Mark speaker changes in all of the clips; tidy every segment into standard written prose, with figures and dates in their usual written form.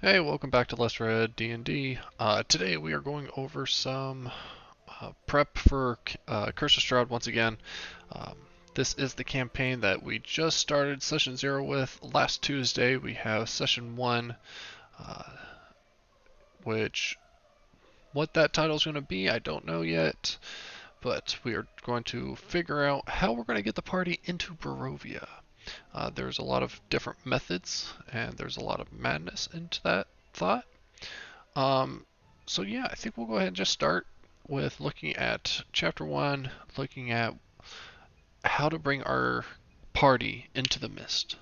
Speaker 1: Hey, welcome back to Let's Red D&D. Today we are going over some prep for Curse of Strahd once again. Um, this is the campaign that we just started Session 0 with. Last Tuesday we have Session 1, uh, which what that title is going to be I don't know yet, but we are going to figure out how we're going to get the party into Barovia. There's a lot of different methods, and there's a lot of madness into that thought. Um, so yeah, I think we'll go ahead and just start with looking at Chapter 1, looking at how to bring our party into the mist.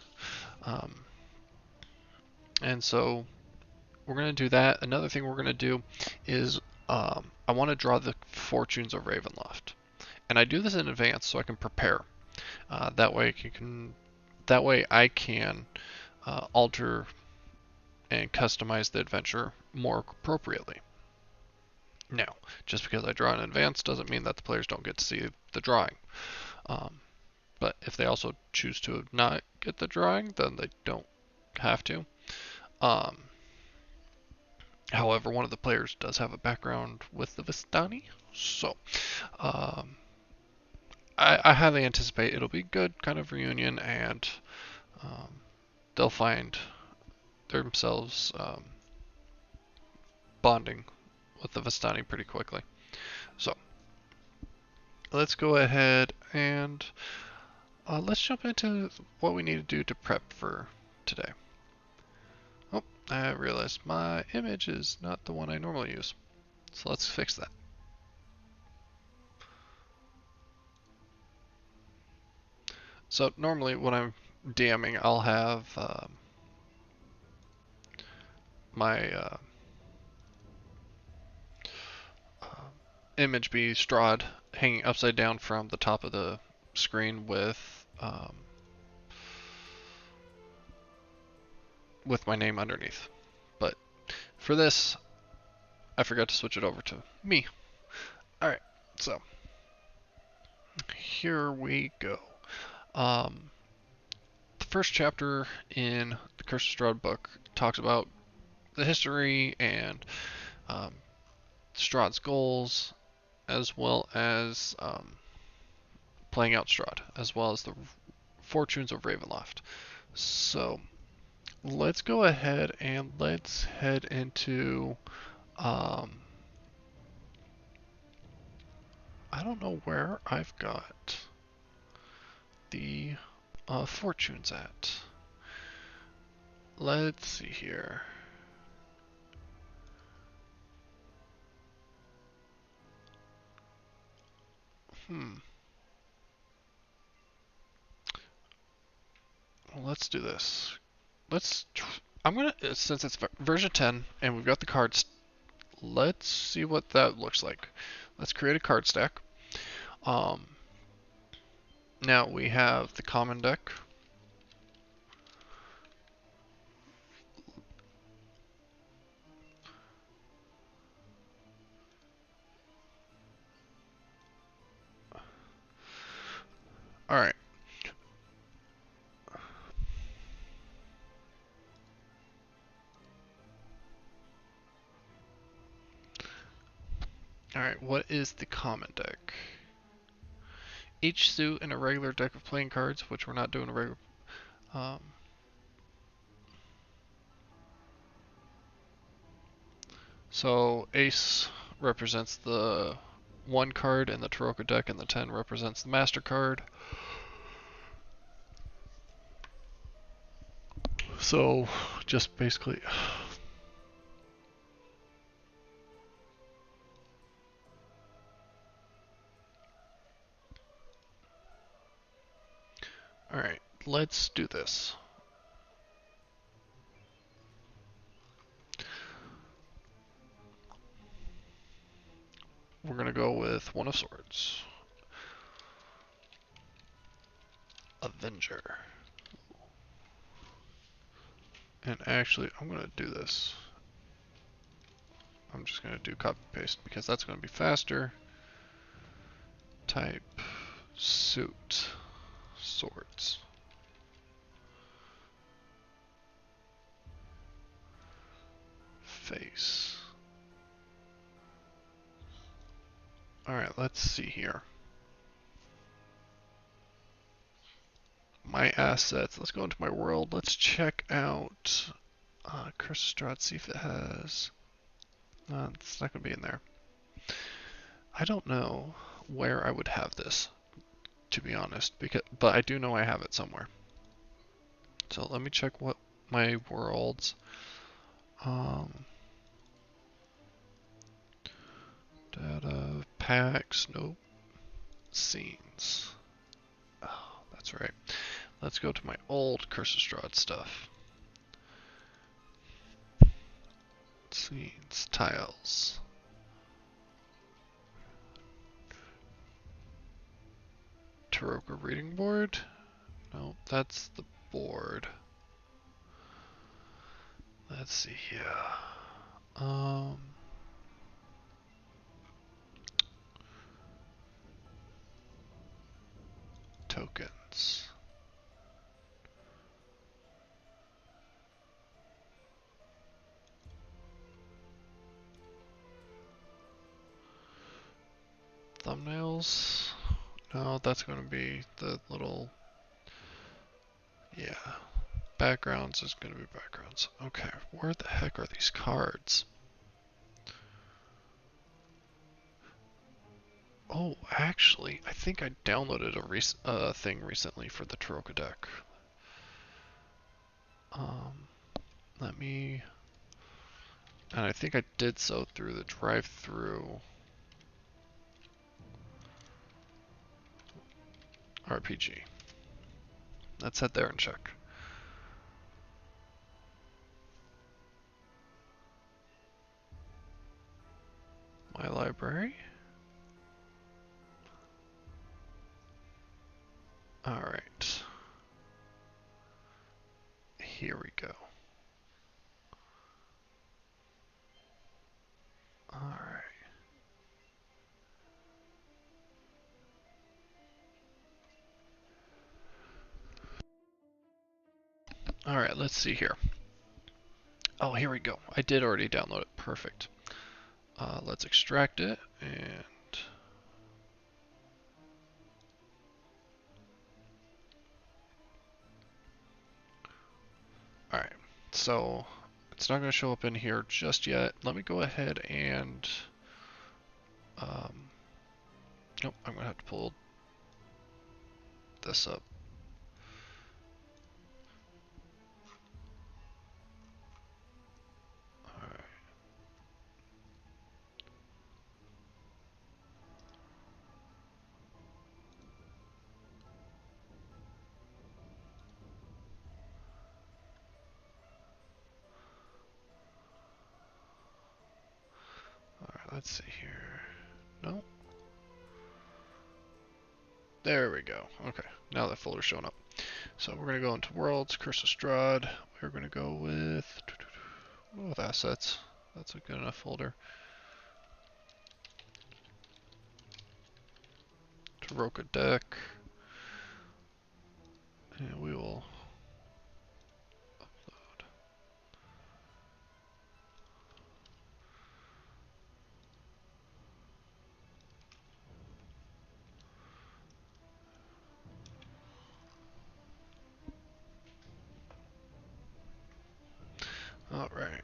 Speaker 1: Um, and so we're going to do that. Another thing we're going to do is I want to draw the fortunes of Ravenloft. And I do this in advance so I can prepare. That way I can alter and customize the adventure more appropriately. Now, just because I draw in advance doesn't mean that the players don't get to see the drawing. Um, but if they also choose to not get the drawing, then they don't have to. Um, However, one of the players does have a background with the Vistani, so um, I highly anticipate it'll be a good kind of reunion, and um, they'll find themselves bonding with the Vistani pretty quickly. So let's go ahead and let's jump into what we need to do to prep for today. Oh, I realized my image is not the one I normally use. So let's fix that. So normally when I'm DMing, I'll have my uh, image be Strahd hanging upside down from the top of the screen with my name underneath. But for this, I forgot to switch it over to me. Alright, so here we go. The first chapter in the Curse of Strahd book talks about the history and um, Strahd's goals, as well as playing out Strahd, as well as the fortunes of Ravenloft. So let's go ahead and let's head into. I don't know where I've got the fortunes at. Let's see here. Well, let's do this. I'm gonna, since it's version 10 and we've got the cards, let's see what that looks like. Let's create a card stack. Um, Now we have the common deck. Alright. Alright, what is the common deck? Each suit in a regular deck of playing cards, which we're not doing a regular. Um, so Ace represents the 1 card in the Taroko deck, and the 10 represents the Master card. So, just basically. Alright, let's do this. We're gonna go with One of Swords. Avenger. And actually, I'm gonna do this. I'm just gonna do copy paste because that's gonna be faster. Type suit swords. face. Alright, let's see here. My assets. Let's go into my world. Let's check out Curse of Strahd, see if it has... it's not going to be in there. I don't know where I would have this, to be honest, but I do know I have it somewhere. So let me check what my worlds. Data, packs, nope. Scenes. Oh, that's right. Let's go to my old Curse of Strahd stuff. Scenes, tiles. Taroka reading board? No, that's the board. Let's see here. Tokens. Thumbnails? No, that's going to be the little... Yeah. Backgrounds is going to be backgrounds. Okay, where the heck are these cards? Oh, actually, I think I downloaded a thing recently for the Taroka deck. Let me... And I think I did so through the drive-through RPG. Let's head there and check. My library? Alright. Here we go. Alright. Alright, let's see here. Oh, here we go. I did already download it. Perfect. Let's extract it and... Alright, so it's not going to show up in here just yet. Let me go ahead and... Nope, I'm going to have to pull this up. Alright, let's see here. No. There we go. Okay, now that folder's showing up. So we're going to go into Worlds, Curse of Strahd. We're going to go with Assets. That's a good enough folder. Taroka deck. And we will upload. Alright.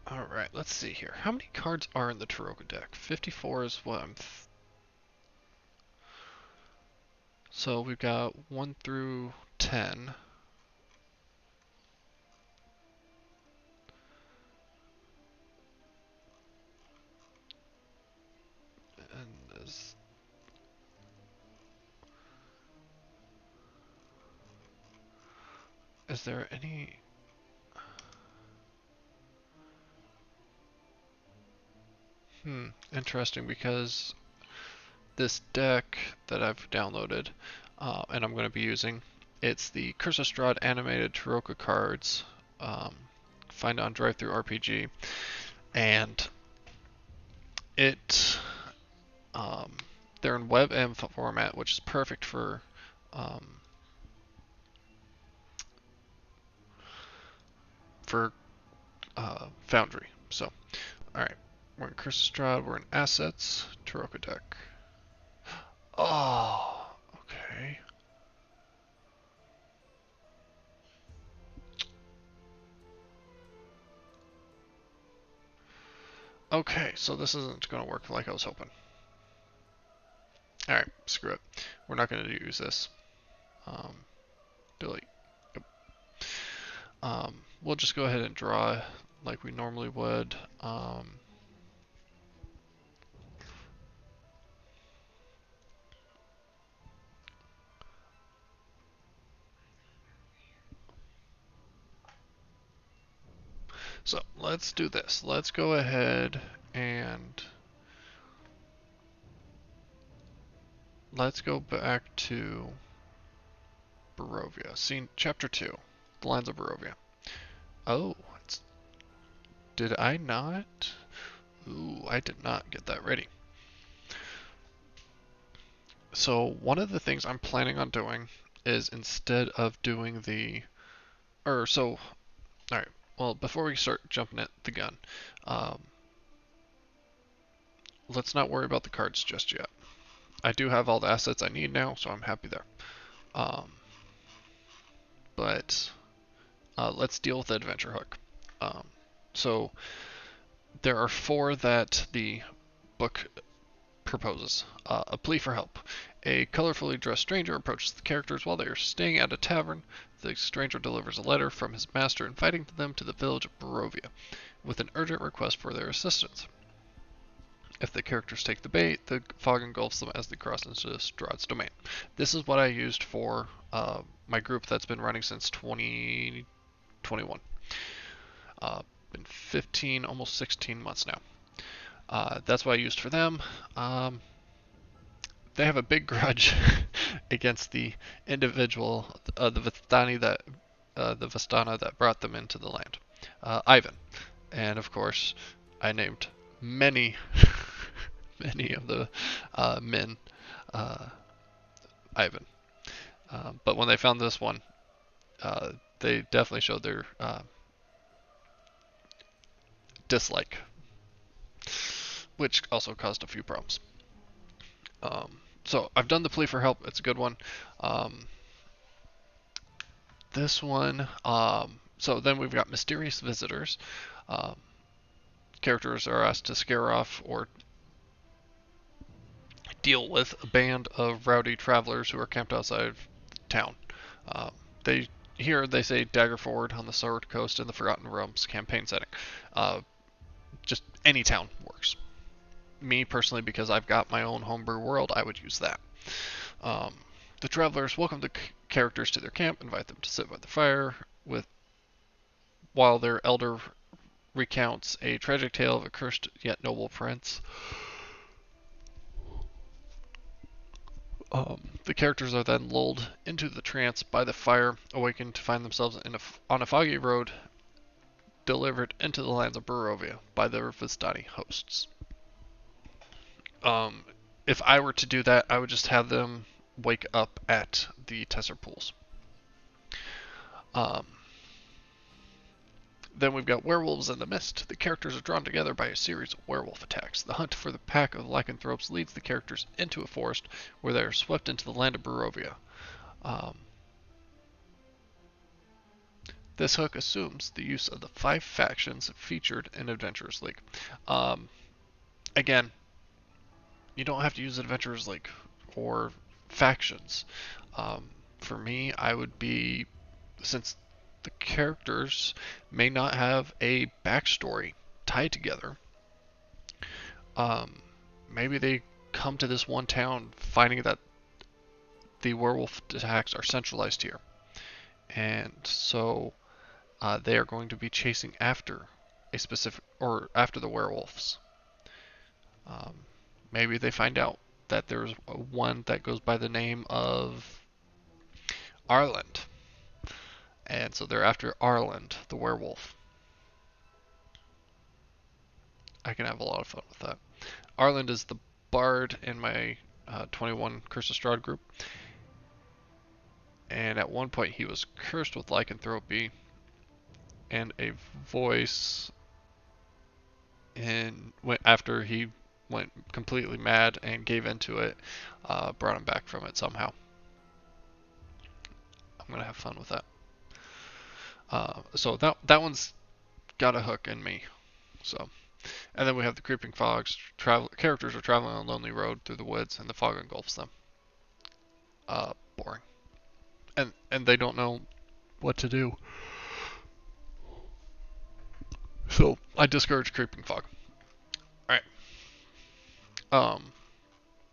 Speaker 1: Alright, let's see here. How many cards are in the Taroka deck? 54 is what I'm... So we've got 1 through 10. And is there any... Interesting, because this deck that I've downloaded, and I'm going to be using, it's the Curse of Strahd animated Taroka cards, find on Drive-Thru RPG, and it, they're in WebM format, which is perfect um, for Foundry. So, all right, we're in Curse of Strahd. We're in Assets, Taroko deck. Oh, okay. Okay, so this isn't going to work like I was hoping. Alright, screw it. We're not going to use this. Delete. Yep. We'll just go ahead and draw like we normally would. So let's do this. Let's go ahead and let's go back to Barovia. Scene Chapter 2. The Lands of Barovia. Oh, did I not? Ooh, I did not get that ready. So one of the things I'm planning on doing is instead of doing alright, well, before we start jumping at the gun, um, let's not worry about the cards just yet. I do have all the assets I need now, so I'm happy there. Um, but let's deal with the adventure hook. So there are 4 that the book proposes. A plea for help. A colorfully dressed stranger approaches the characters while they are staying at a tavern. The stranger delivers a letter from his master inviting them to the village of Barovia with an urgent request for their assistance. If the characters take the bait, the fog engulfs them as they cross into Strahd's domain. This is what I used for my group that's been running since 2021. Been 15, almost 16 months now. That's what I used for them. They have a big grudge against the individual, the Vistana that brought them into the land, Ivan. And of course, I named many, many of the men Ivan. But when they found this one, they definitely showed their dislike, which also caused a few problems. So I've done the plea for help. It's a good one. This one, so then we've got mysterious visitors. Characters are asked to scare off or deal with a band of rowdy travelers who are camped outside of town. They they say dagger forward on the Sword Coast in the Forgotten Realms campaign setting. Just any town works. Me personally, because I've got my own homebrew world, I would use that. The travelers welcome the characters to their camp, invite them to sit by the fire while their elder recounts a tragic tale of a cursed yet noble prince. The characters are then lulled into the trance by the fire, awakened to find themselves on a foggy road delivered into the lands of Barovia by their Vistani hosts. If I were to do that, I would just have them wake up at the Tesser pools. Then we've got Werewolves in the Mist. The characters are drawn together by a series of werewolf attacks. The hunt for the pack of lycanthropes leads the characters into a forest where they are swept into the land of Barovia. This hook assumes the use of the 5 factions featured in Adventurers League. Again, you don't have to use Adventurers League or factions. For me, I would be, since the characters may not have a backstory tied together, maybe they come to this one town finding that the werewolf attacks are centralized here. And so they are going to be chasing after a specific, or after the werewolves. Maybe they find out that there's one that goes by the name of Arland. And so they're after Arland, the werewolf. I can have a lot of fun with that. Arland is the bard in my 21 Curse of Strahd group. And at one point he was cursed with lycanthropy, and a voice after he went completely mad and gave into it, brought him back from it somehow. I'm gonna have fun with that. So that one's got a hook in me. So, and then we have the creeping fogs. Characters are traveling on a lonely road through the woods, and the fog engulfs them. Boring. And they don't know what to do. So I discourage creeping fog. All right.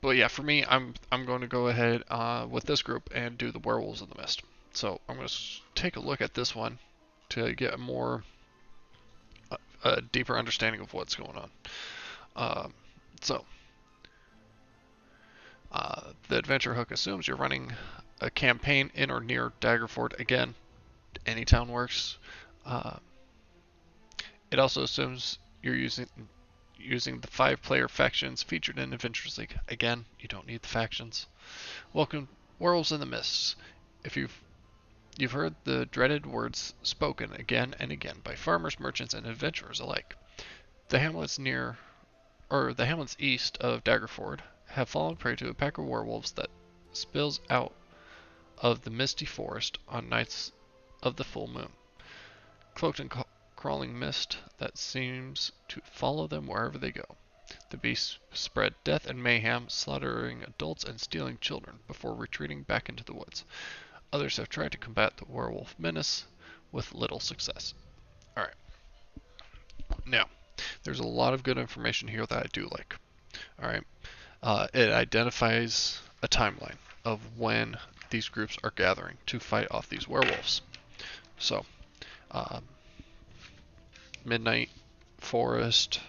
Speaker 1: But yeah, for me, I'm going to go ahead with this group and do the Werewolves of the Mist. So I'm going to take a look at this one to get a deeper understanding of what's going on. So the adventure hook assumes you're running a campaign in or near Daggerford. Again, any town works. It also assumes you're using the 5-player factions featured in Adventures League. Again, you don't need the factions. Welcome, Werewolves in the Mists. If you've heard the dreaded words spoken again and again by farmers, merchants, and adventurers alike. The hamlets east of Daggerford have fallen prey to a pack of werewolves that spills out of the misty forest on nights of the full moon. Cloaked in crawling mist that seems to follow them wherever they go. The beasts spread death and mayhem, slaughtering adults and stealing children before retreating back into the woods. Others have tried to combat the werewolf menace with little success. Alright. Now, there's a lot of good information here that I do like. Alright. It identifies a timeline of when these groups are gathering to fight off these werewolves. So, Midnight Forest,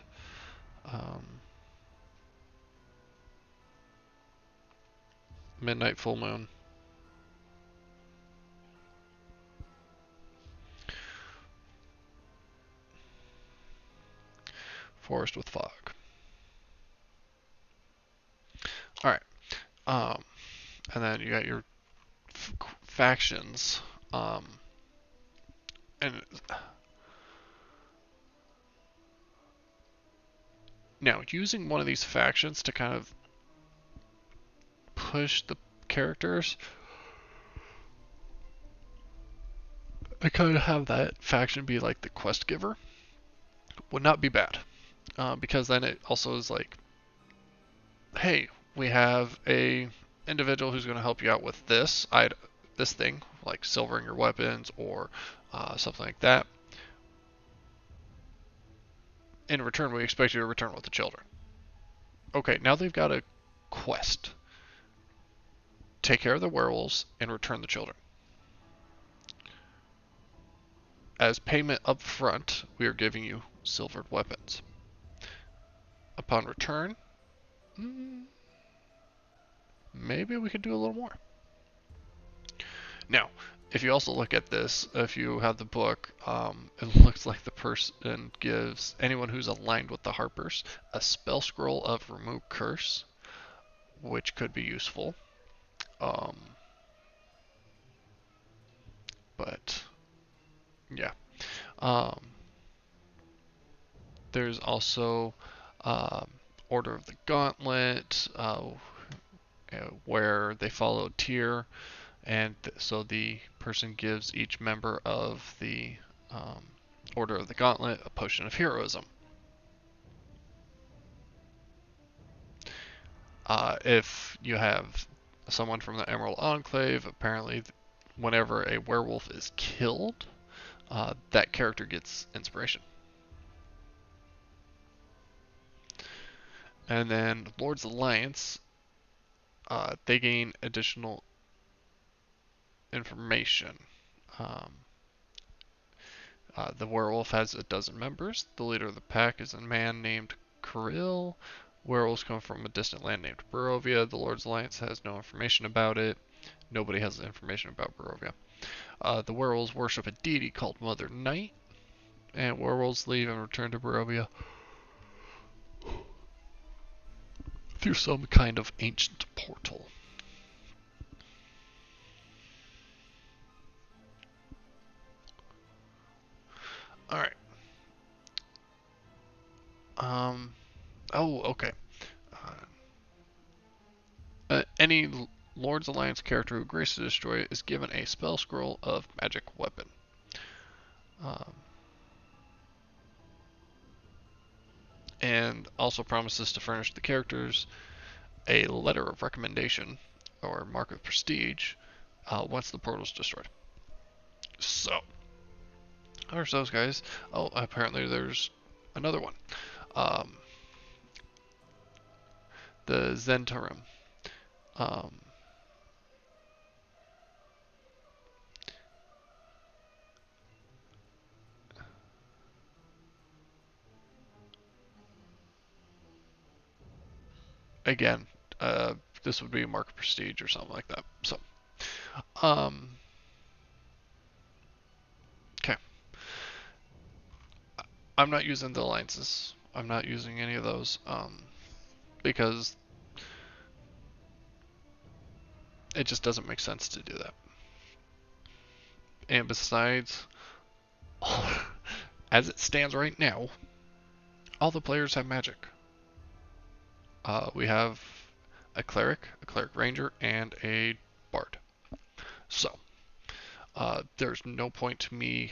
Speaker 1: Midnight Full Moon, Forest with Fog. Alright, and then you got your factions, and now using one of these factions to kind of push the characters, I kind of have that faction be like the quest giver, would not be bad, because then it also is like, hey, we have a individual who's going to help you out with this thing, like silvering your weapons or something like that. In return, we expect you to return with the children. Okay, now they've got a quest. Take care of the werewolves and return the children. As payment up front, we are giving you silvered weapons. Upon return, maybe we could do a little more. Now, if you also look at this, if you have the book, it looks like the person gives anyone who's aligned with the Harpers a spell scroll of Remove Curse, which could be useful. But, yeah. There's also Order of the Gauntlet, where they follow tier, and so the person gives each member of the Order of the Gauntlet a potion of heroism. If you have someone from the Emerald Enclave, apparently whenever a werewolf is killed, that character gets inspiration. And then Lord's Alliance, they gain additional information. The werewolf has a dozen members. The leader of the pack is a man named Kirill. Werewolves come from a distant land named Barovia. The Lord's Alliance has no information about it. Nobody has information about Barovia. The werewolves worship a deity called Mother Night, and werewolves leave and return to Barovia through some kind of ancient portal. Alright. Oh, okay. Any Lord's Alliance character who graces to destroy it is given a spell scroll of magic weapon. And also promises to furnish the characters a letter of recommendation or mark of prestige once the portal is destroyed. So, there's those guys. Oh, apparently there's another one. The Zentarim. Again, this would be a mark of prestige or something like that. So, okay. I'm not using the alliances. I'm not using any of those because it just doesn't make sense to do that. And besides, as it stands right now, all the players have magic. We have a cleric ranger, and a bard. So, there's no point to me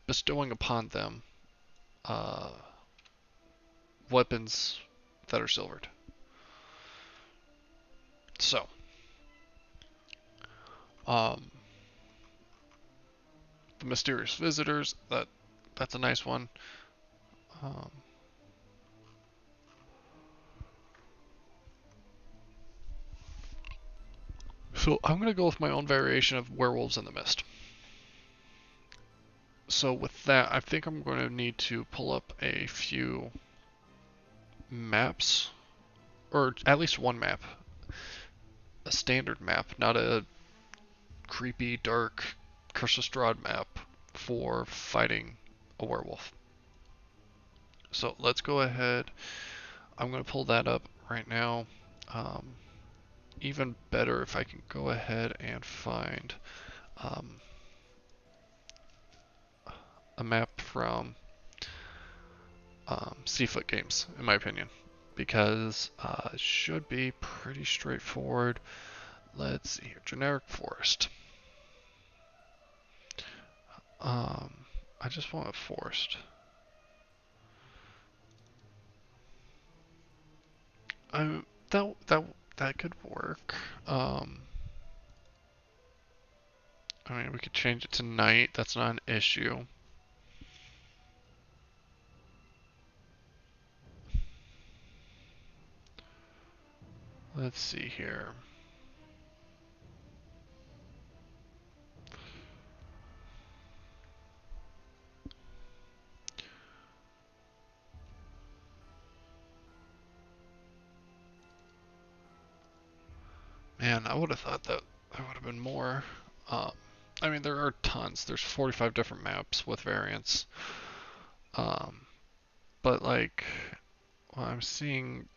Speaker 1: bestowing upon them weapons that are silvered. So, the mysterious visitors, that's a nice one. So I'm gonna go with my own variation of Werewolves in the Mist. So with that, I think I'm going to need to pull up a few maps, or at least one map. A standard map, not a creepy, dark Curse of Strahd map for fighting a werewolf. So let's go ahead. I'm going to pull that up right now. Even better if I can go ahead and find a map from Seafoot Games, in my opinion, because it should be pretty straightforward. Let's see here, generic forest. I just want a forest. That could work. I mean, we could change it to night. That's not an issue. Let's see here. Man, I would have thought that there would have been more. I mean, there are tons. There's 45 different maps with variants. But like, what I'm seeing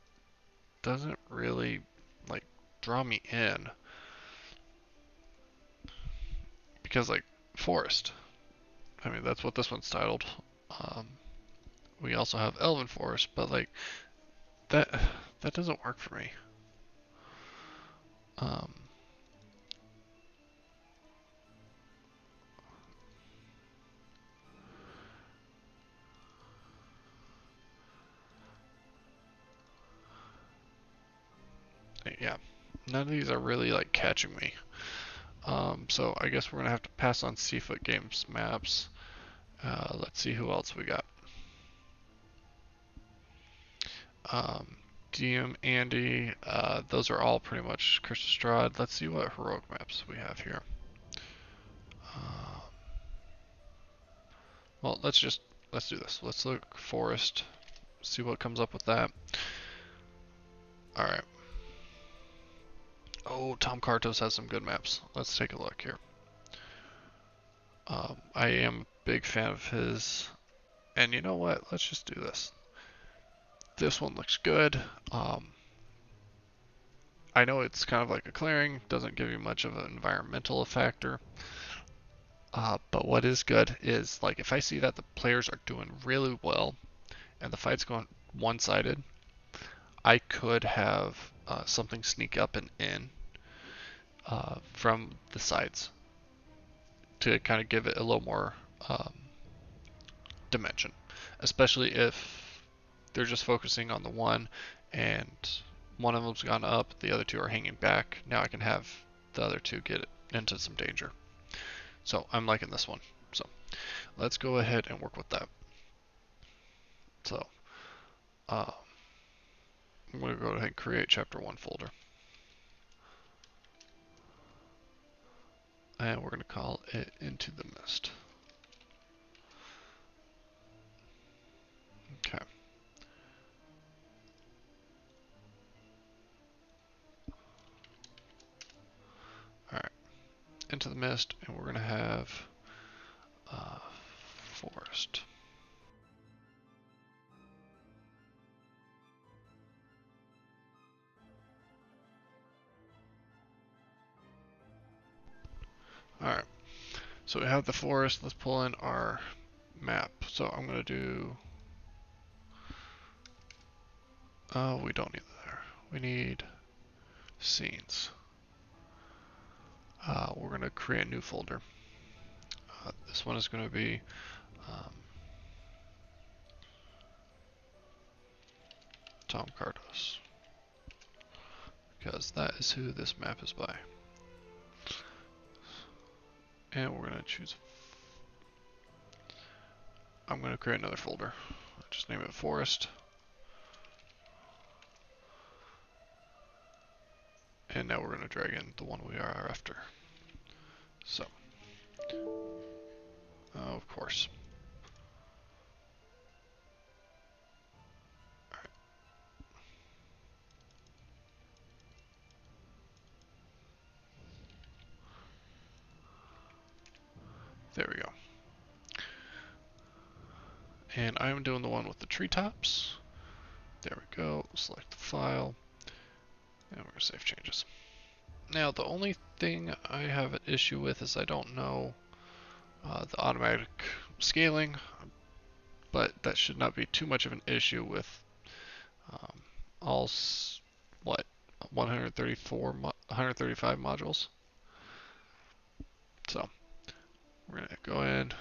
Speaker 1: doesn't really like draw me in. Because like, forest. I mean, that's what this one's titled. We also have Elven Forest, but like, that doesn't work for me. Yeah, none of these are really like catching me. So I guess we're gonna have to pass on Seafoot Games maps. Let's see who else we got. DM, Andy, those are all pretty much Curse of Strahd. Let's see what heroic maps we have here. Well, let's do this. Let's look forest, see what comes up with that. All right. Oh, Tom Kartos has some good maps. Let's take a look here. I am a big fan of his, and you know what? Let's just do this. This one looks good. I know it's kind of like a clearing, doesn't give you much of an environmental factor. But what is good is, like, if I see that the players are doing really well and the fight's going one-sided, I could have something sneak up and in from the sides to kind of give it a little more um, dimension, especially if they're just focusing on the one and one of them's gone up, the other two are hanging back. Now I can have the other two get into some danger. So I'm liking this one. So let's go ahead and work with that. So uh, I'm going to go ahead and create chapter 1 folder. And we're going to call it Into the Mist. Okay. Alright. Into the Mist, and we're going to have forest. Alright. So we have the forest. Let's pull in our map. So I'm going to do... Oh, we don't need there. We need scenes. We're going to create a new folder. This one is going to be Tom Cardos, because that is who this map is by. And we're going to choose... I'm going to create another folder. Just name it Forest. And now we're going to drag in the one we are after. So, of course. Alright. There we go. And I'm doing the one with the treetops. There we go. Select the file. And we're going to save changes. Now, the only thing I have an issue with is I don't know the automatic scaling, but that should not be too much of an issue with all, what, 135 modules. So, we're going to go in.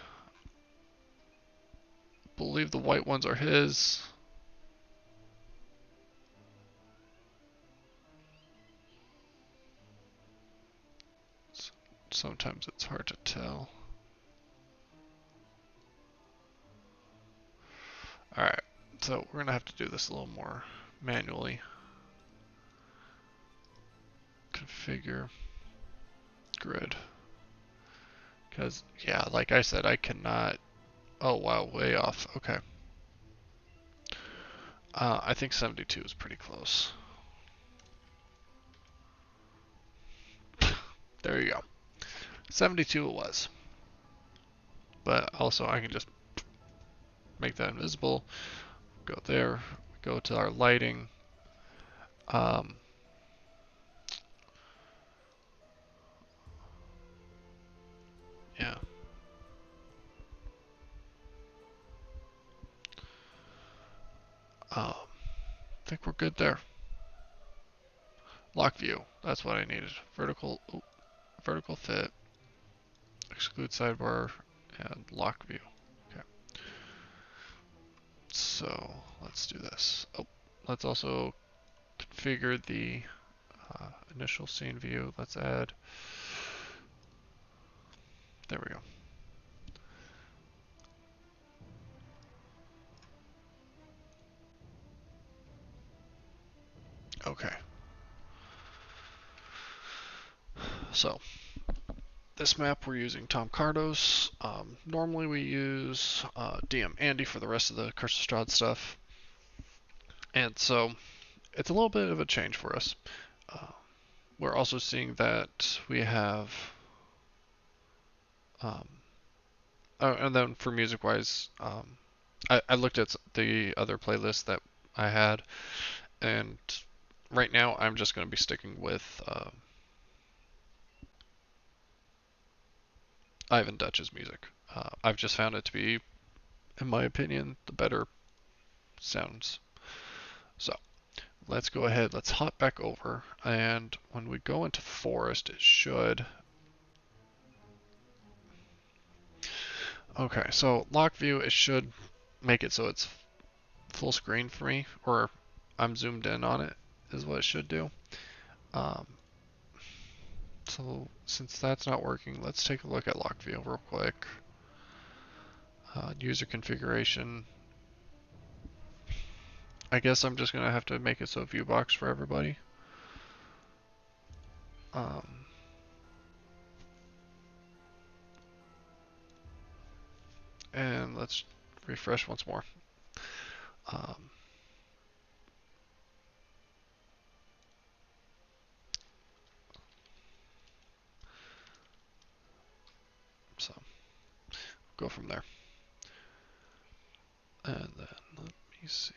Speaker 1: I believe the white ones are his. Sometimes it's hard to tell. Alright, so we're going to have to do this a little more manually. Configure grid. Because, yeah, like I said, I cannot... Oh, wow, way off. Okay. I think 72 is pretty close. There you go. 72 it was. But also I can just make that invisible. Go there. Go to our lighting. Yeah. I think we're good there. Lock view. That's what I needed. Vertical fit. Exclude sidebar and lock view. Okay. So let's do this. Oh, let's also configure the initial scene view. Let's add. There we go. Okay. So this map we're using Tom Cardos. Normally we use DM Andy for the rest of the Curse of Strahd stuff. And so it's a little bit of a change for us. We're also seeing that we have and then for music wise, I looked at the other playlists that I had, and right now I'm just going to be sticking with Ivan Dutch's music. I've just found it to be, in my opinion, the better sounds. So let's go ahead, let's hop back over, and when we go into forest, it should... Okay, so lock view, it should make it so it's full screen for me, or I'm zoomed in on it, is what it should do. Um, so since that's not working, let's take a look at lock view real quick. User configuration. I guess I'm just gonna have to make it so view box for everybody. And let's refresh once more. Um, so go from there. And then let me see.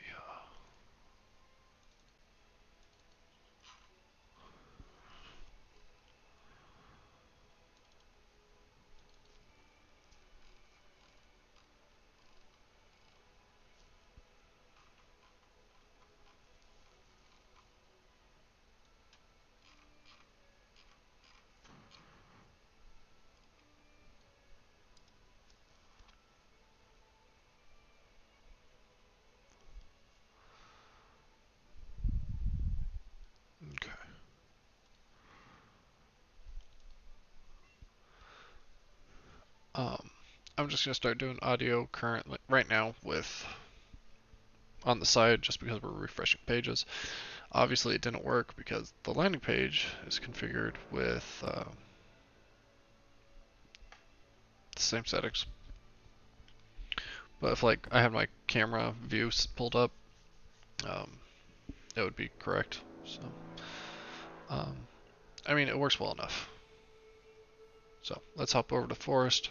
Speaker 1: Okay. I'm just gonna start doing audio currently right now with on the side just because we're refreshing pages. Obviously it didn't work because the landing page is configured with the same settings. But if like I had my camera view pulled up, it would be correct. So, um, I mean, it works well enough. So let's hop over to forest.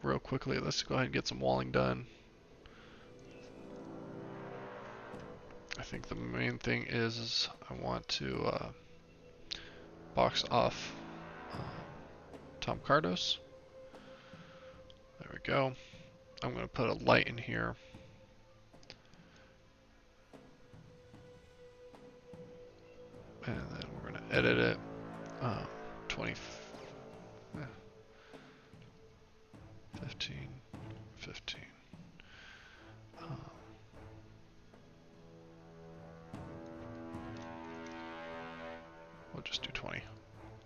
Speaker 1: Real quickly, let's go ahead and get some walling done. I think the main thing is I want to box off Tom Cardos. There we go. I'm going to put a light in here. And then we're going to edit it. 20, 15, 15. We'll just do 20.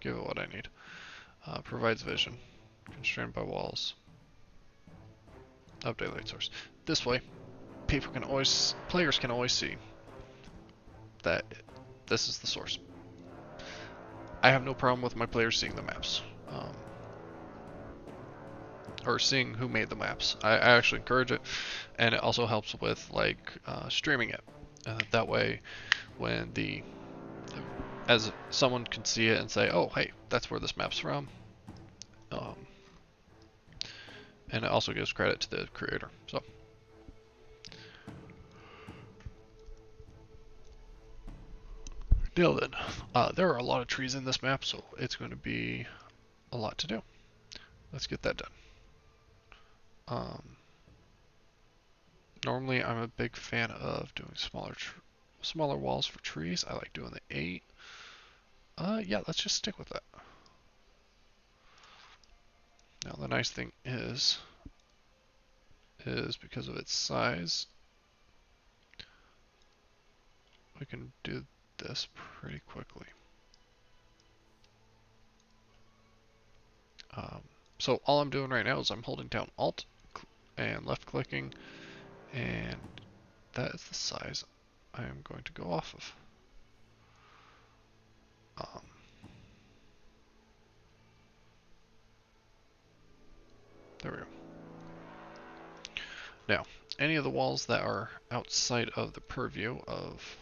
Speaker 1: Give it what I need. Provides vision. Constrained by walls. Update light source. This way, players can always see that this is the source. I have no problem with my players seeing the maps. Or seeing who made the maps. I actually encourage it, and it also helps with like streaming it. That way, when as someone can see it and say, "Oh, hey, that's where this map's from," and it also gives credit to the creator. So. Deal then. There are a lot of trees in this map, so it's going to be a lot to do. Let's get that done. Normally, I'm a big fan of doing smaller walls for trees. I like doing the 8. Yeah, let's just stick with that. Now, the nice thing is because of its size, we can do this pretty quickly. So all I'm doing right now is I'm holding down Alt and left clicking, and that is the size I am going to go off of. There we go. Now, any of the walls that are outside of the purview of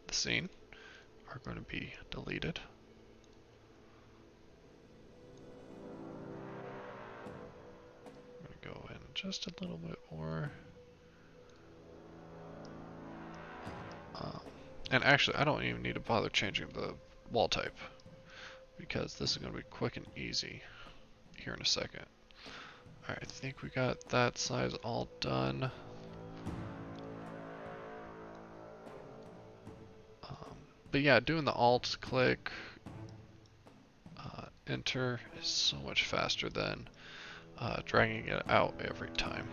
Speaker 1: the scene are going to be deleted. I'm going to go in just a little bit more. And actually, I don't even need to bother changing the wall type, because this is going to be quick and easy here in a second. Alright, I think we got that size all done. But yeah, doing the alt click, enter is so much faster than dragging it out every time.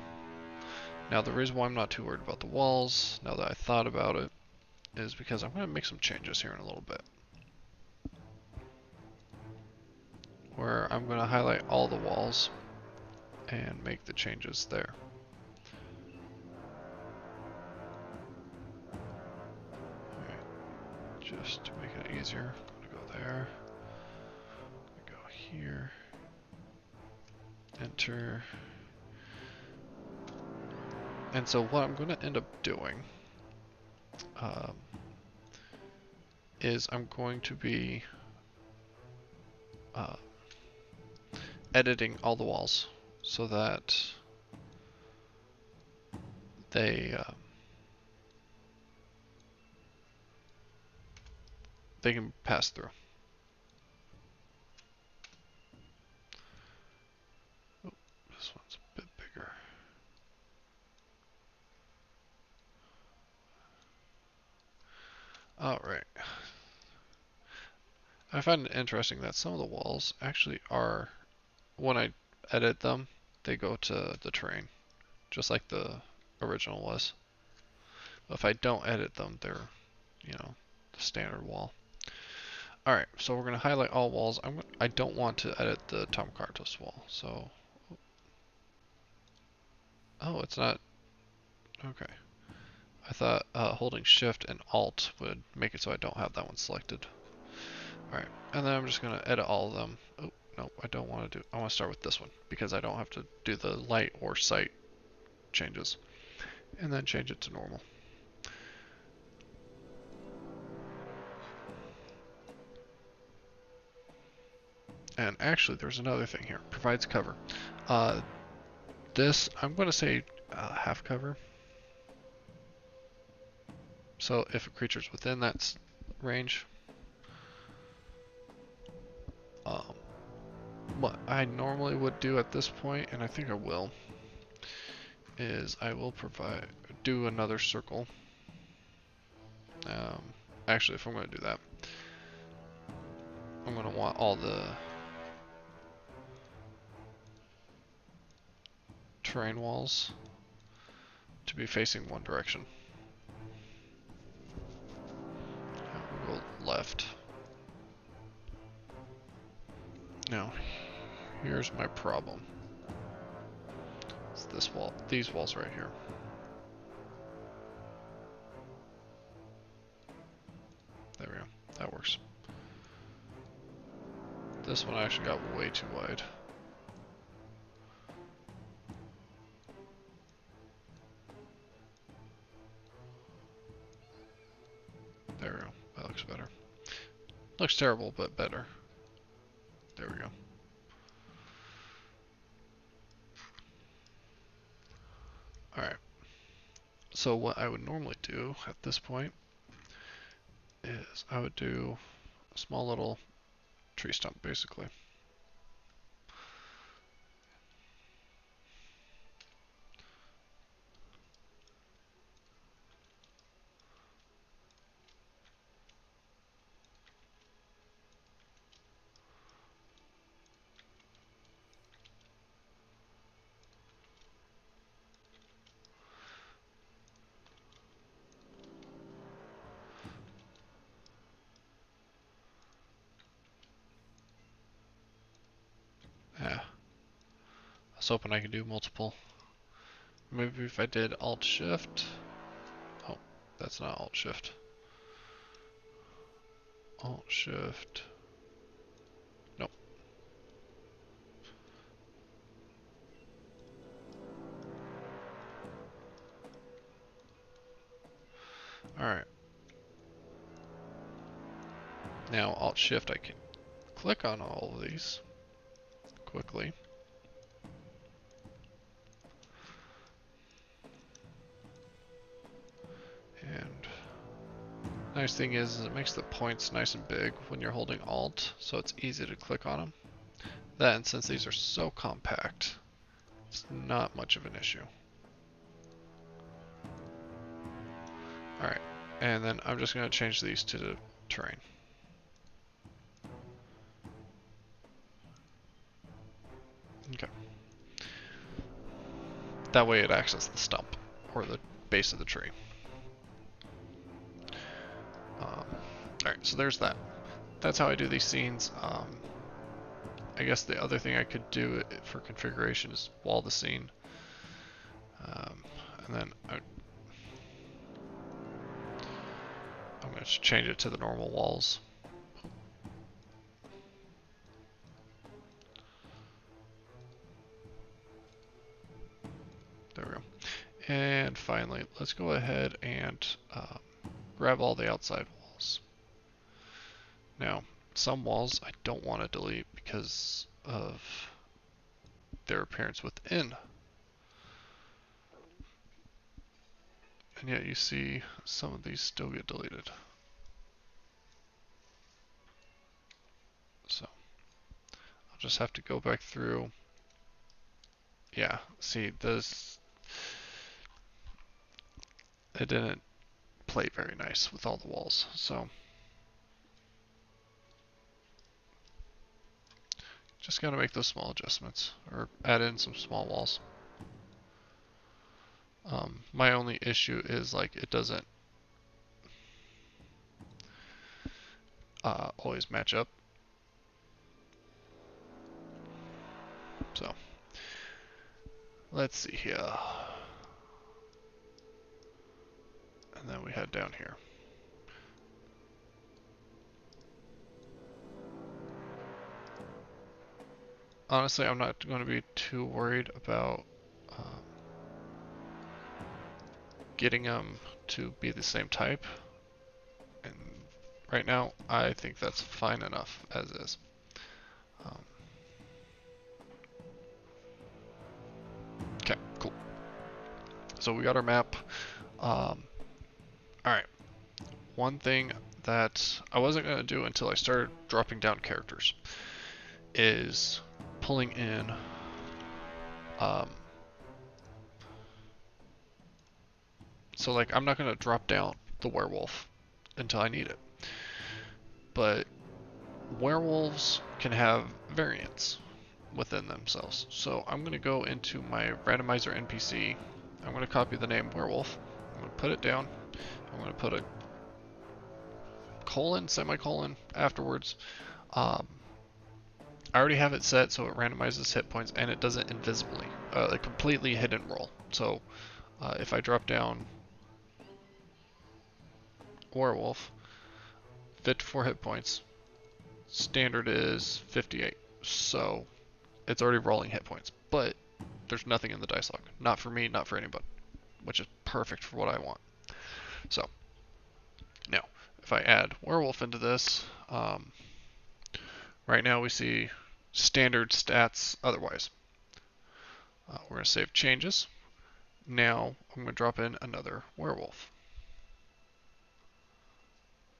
Speaker 1: Now the reason why I'm not too worried about the walls, now that I thought about it, is because I'm going to make some changes here in a little bit. Where I'm going to highlight all the walls and make the changes there. Alright, just to make it easier, I'm going to go there, go here, enter. And so what I'm going to end up doing is I'm going to be editing all the walls so that they can pass through. Oh, this one's a bit bigger. Alright. I find it interesting that some of the walls actually are, when I edit them, they go to the terrain, just like the original was. But if I don't edit them, they're, you know, the standard wall. Alright, so we're going to highlight all walls. I don't want to edit the Tom Cartos wall, so... Oh, it's not... Okay. I thought holding Shift and Alt would make it so I don't have that one selected. Alright, and then I'm just going to edit all of them. Oh, no, I don't want to do... I want to start with this one, because I don't have to do the light or sight changes. And then change it to normal. And actually, there's another thing here. Provides cover. This, I'm going to say half cover. So if a creature's within that range, what I normally would do at this point, and I think I will, is I will do another circle. Actually, if I'm going to do that, I'm going to want all the terrain walls to be facing one direction. We'll go left. Now, here's my problem. It's this wall, these walls right here. There we go. That works. This one actually got way too wide. There we go. That looks better. Looks terrible, but better. There we go. Alright. So what I would normally do at this point is I would do a small little tree stump, basically. Yeah. I was hoping I could do multiple. Maybe if I did Alt Shift. Oh, that's not Alt Shift. Alt Shift. Nope. Alright. Now Alt Shift, I can click on all of these quickly. And Nice thing is it makes the points nice and big when you're holding Alt, so it's easy to click on them. Then, since these are so compact, it's not much of an issue. Alright, and then I'm just going to change these to the terrain. Okay. That way it acts as the stump, or the base of the tree. Alright, so there's that. That's how I do these scenes. I guess the other thing I could do for configuration is wall the scene. And then I'm going to change it to the normal walls. There we go. And finally, let's go ahead and grab all the outside walls. Now, some walls I don't want to delete because of their appearance within. And yet you see some of these still get deleted. So I'll just have to go back through. Yeah, see this, it didn't play very nice with all the walls. So just gotta make those small adjustments or add in some small walls. My only issue is like it doesn't always match up. So let's see here. And then we head down here. Honestly, I'm not going to be too worried about getting them to be the same type. And right now, I think that's fine enough as is. Okay, cool. So we got our map. Alright. One thing that I wasn't going to do until I started dropping down characters is pulling in so like I'm not going to drop down the werewolf until I need it. But werewolves can have variants within themselves. So I'm going to go into my randomizer NPC. I'm going to copy the name werewolf. I'm going to put it down. I'm going to put a colon, semicolon afterwards. I already have it set so it randomizes hit points and it does it invisibly, a completely hidden roll. So if I drop down werewolf, 54 hit points, standard is 58. So it's already rolling hit points, but there's nothing in the dice log. Not for me, not for anybody, which is perfect for what I want. So now, if I add werewolf into this, right now we see standard stats otherwise. We're going to save changes. Now I'm going to drop in another werewolf.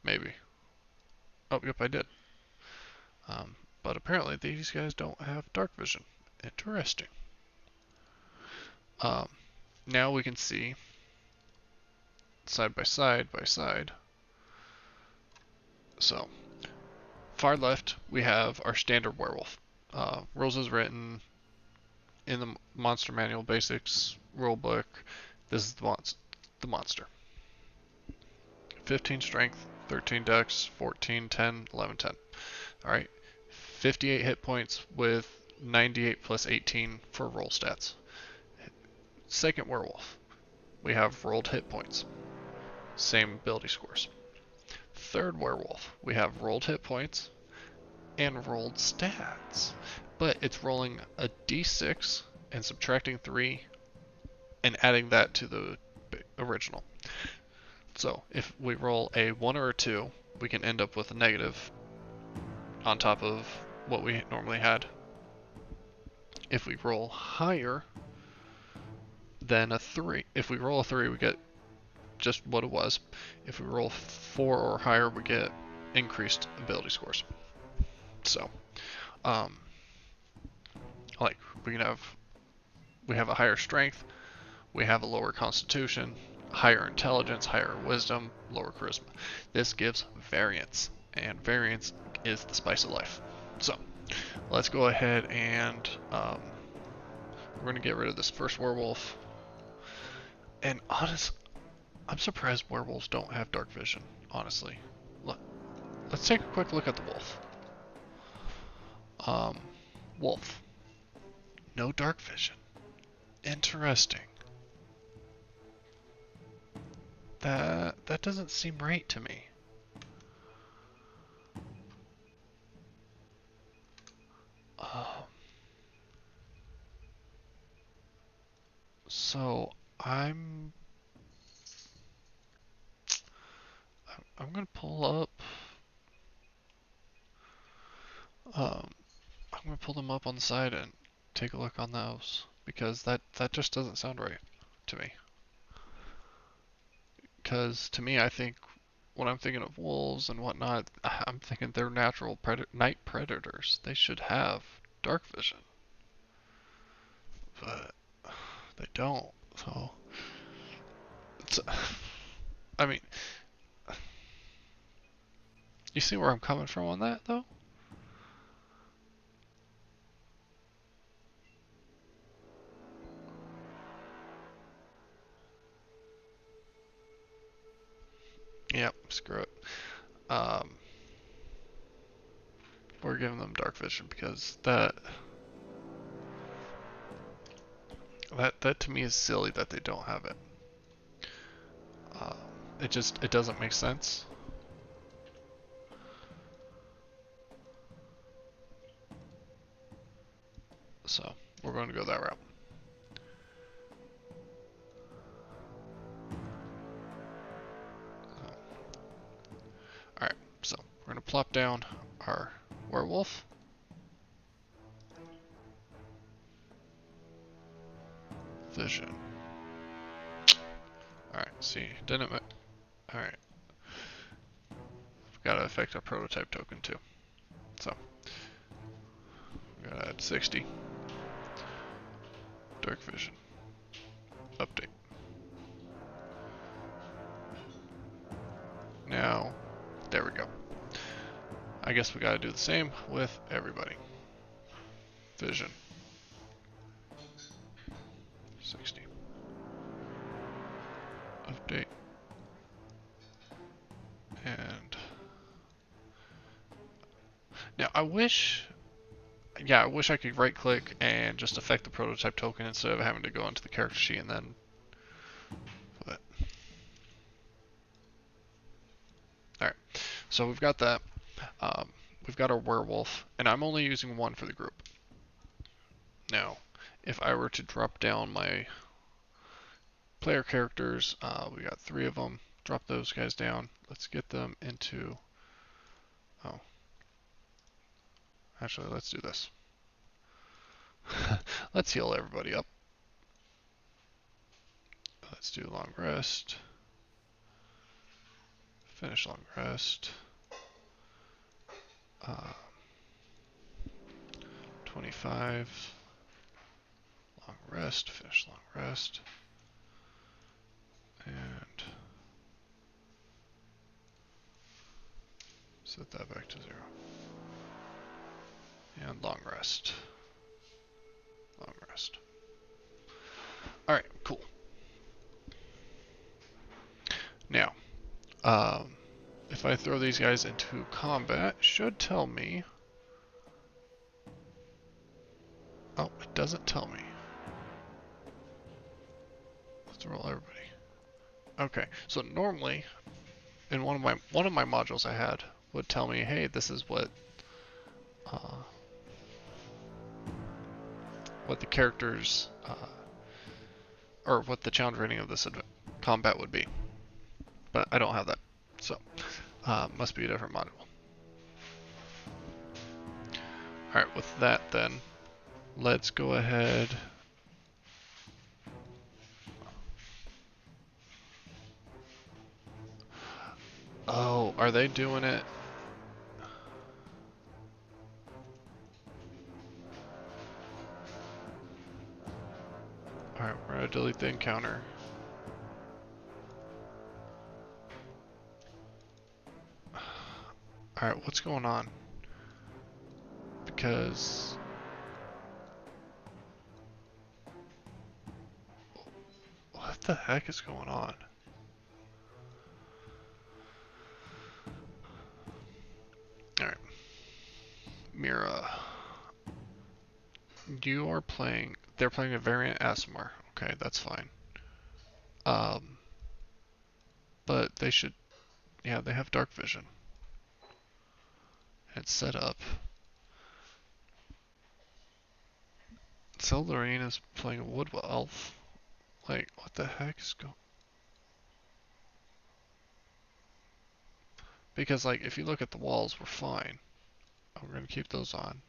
Speaker 1: Maybe. Oh, yep, I did. But apparently these guys don't have dark vision. Interesting. Now we can see side by side by side. So, far left we have our standard werewolf. Rules as written in the monster manual basics rulebook. This is the monster. 15 strength, 13 dex, 14, 10, 11, 10. Alright. 58 hit points with 98 plus 18 for roll stats. Second werewolf. We have rolled hit points. Same ability scores. Third werewolf. We have rolled hit points and rolled stats. But it's rolling a d6 and subtracting 3 and adding that to the original. So if we roll a 1 or a 2, we can end up with a negative on top of what we normally had. If we roll higher than a 3, if we roll a 3, we get just what it was. If we roll 4 or higher, we get increased ability scores. So, like we have a higher strength, we have a lower constitution, higher intelligence, higher wisdom, lower charisma. This gives variance, and variance is the spice of life. So, let's go ahead and we're going to get rid of this first werewolf. And I'm surprised werewolves don't have dark vision, honestly. Let's take a quick look at the wolf. Wolf. No dark vision. Interesting. That doesn't seem right to me. So I'm gonna pull up. I'm gonna pull them up on the side and take a look on those, because that just doesn't sound right to me. Because to me, I think when I'm thinking of wolves and whatnot, I'm thinking they're natural night predators. They should have dark vision, but they don't. So it's, I mean, you see where I'm coming from on that, though? Yep, screw it. We're giving them dark vision because that to me is silly that they don't have it. It doesn't make sense. So we're going to go that route. Alright, so we're going to plop down our werewolf. Vision. Alright, see, didn't it? Alright. We've got to affect a prototype token too. So, we're going to add 60. Dark vision. Update. Now, there we go. I guess we gotta do the same with everybody. Vision. 60. Update. And now I wish I could right click and just affect the prototype token instead of having to go into the character sheet and then Alright, so we've got that. We've got our werewolf, and I'm only using one for the group. Now, if I were to drop down my player characters, we got 3 of them. Drop those guys down. Let's get them into... Oh. Actually, let's do this. Let's heal everybody up. Let's do long rest. Finish long rest. 25. Long rest. Finish long rest. And set that back to 0. And long rest. Long rest. Alright, cool. Now, if I throw these guys into combat, it should tell me... Oh, it doesn't tell me. Let's roll everybody. Okay, so normally, in one of my modules I had would tell me, hey, this is what the characters or what the challenge rating of this combat would be, but I don't have that, so must be a different module. All right, with that then, let's go ahead. are they doing it? Alright, we're gonna delete the encounter. Alright, what's going on? Because... what the heck is going on? Alright. Mira. You are playing... they're playing a variant ASMR. Okay, that's fine. But they should... yeah, they have dark vision. It's set up. Lorraine is playing a wood elf. Like, what the heck is going... because, like, if you look at the walls, we're fine. We're gonna keep those on.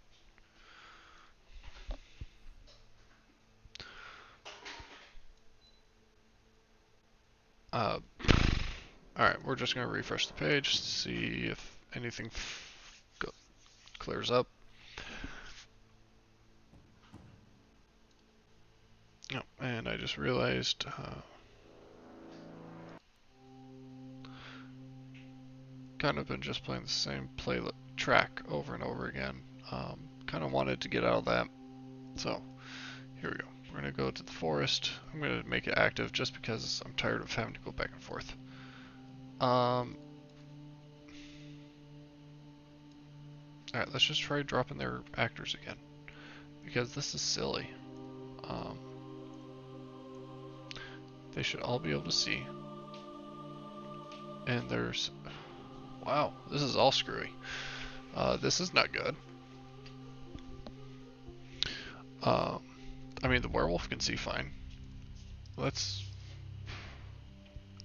Speaker 1: Alright, we're just gonna refresh the page to see if anything clears up. Oh, and I just realized kind of been just playing the same track over and over again. Kind of wanted to get out of that. So, here we go. We're going to go to the forest. I'm going to make it active just because I'm tired of having to go back and forth. Alright, let's just try dropping their actors again. Because this is silly. They should all be able to see. And there's... wow, this is all screwy. This is not good. I mean, the werewolf can see fine. Let's...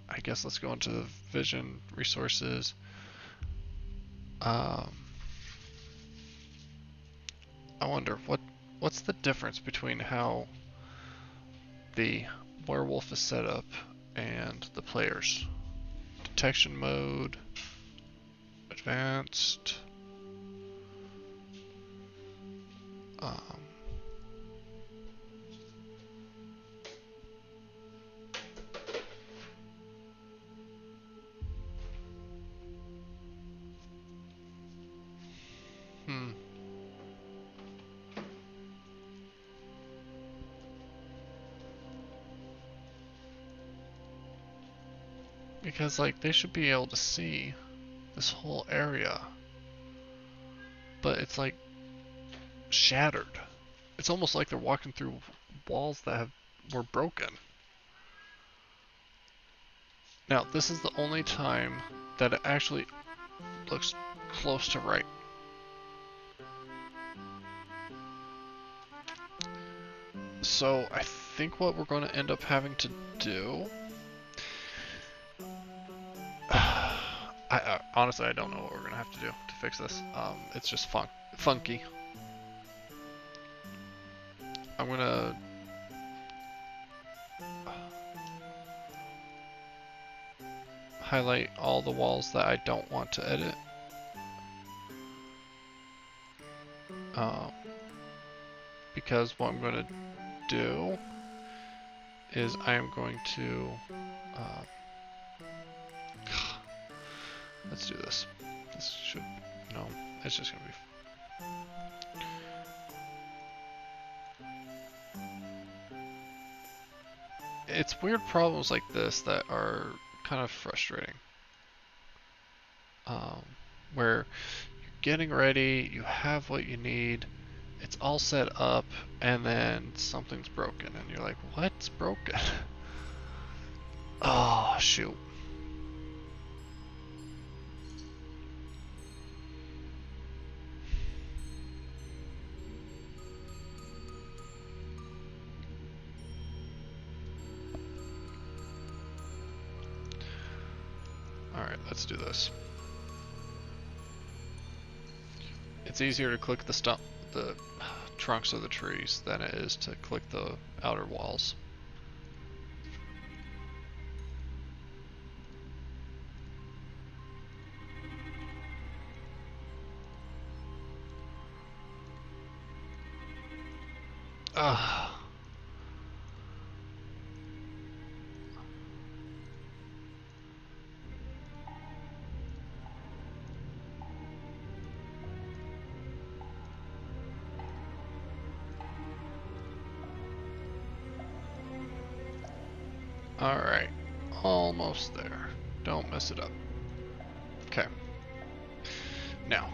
Speaker 1: I guess let's go into the vision resources. I wonder, what's the difference between how the werewolf is set up and the players? Detection mode, advanced, because, like, they should be able to see this whole area. But it's, like, shattered. It's almost like they're walking through walls that were broken. Now, this is the only time that it actually looks close to right. So, I think what we're going to end up having to do... honestly, I don't know what we're going to have to do to fix this. It's just funky. I'm going to... highlight all the walls that I don't want to edit. Because what I'm going to do is I am going to... let's do this. This should... no, it's just going to be... it's weird problems like this that are kind of frustrating. Where you're getting ready, you have what you need, it's all set up, and then something's broken, and you're like, what's broken? Oh, shoot. Alright, let's do this. It's easier to click the trunks of the trees than it is to click the outer walls. Ugh. Alright, almost there. Don't mess it up. Okay. Now,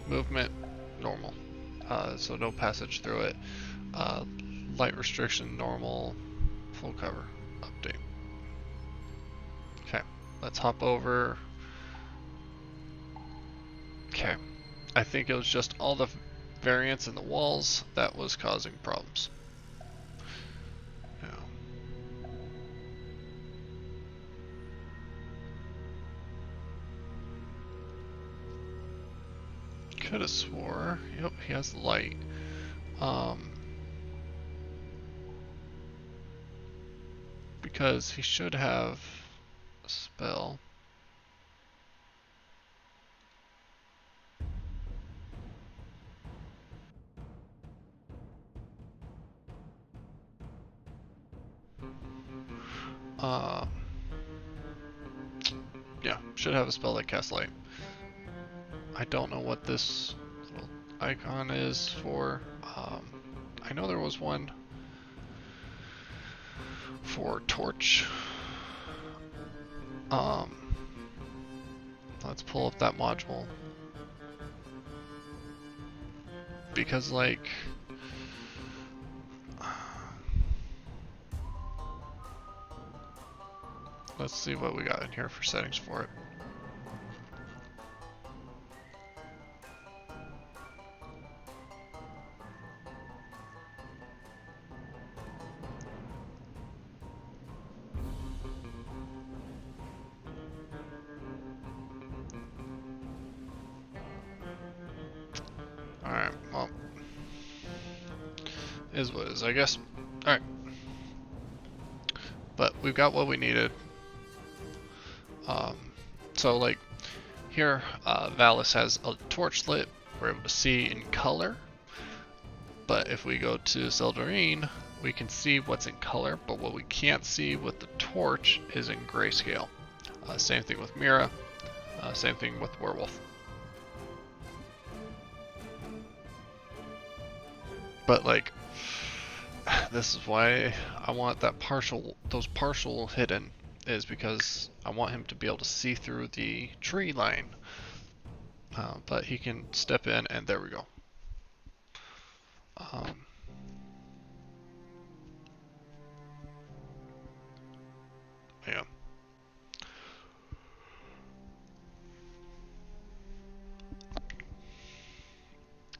Speaker 1: movement, normal. So no passage through it. Uh, light restriction, normal. Full cover, update. Okay, let's hop over. Okay, I think it was just all the variance in the walls that was causing problems. Could have swore. Yep, he has light. Because he should have a spell. Yeah, should have a spell that casts light. I don't know what this little icon is for. I know there was one for torch. Let's pull up that module. Because like let's see what we got in here for settings for it. Alright, well, is what is, I guess. Alright. But we've got what we needed. So like here, Valis has a torch lit. We're able to see in color. But if we go to Zeldarine, we can see what's in color, but what we can't see with the torch is in grayscale. Same thing with Mira. Same thing with Werewolf. But like, this is why I want that those partial hidden, is because I want him to be able to see through the tree line. But he can step in, and there we go. Yeah.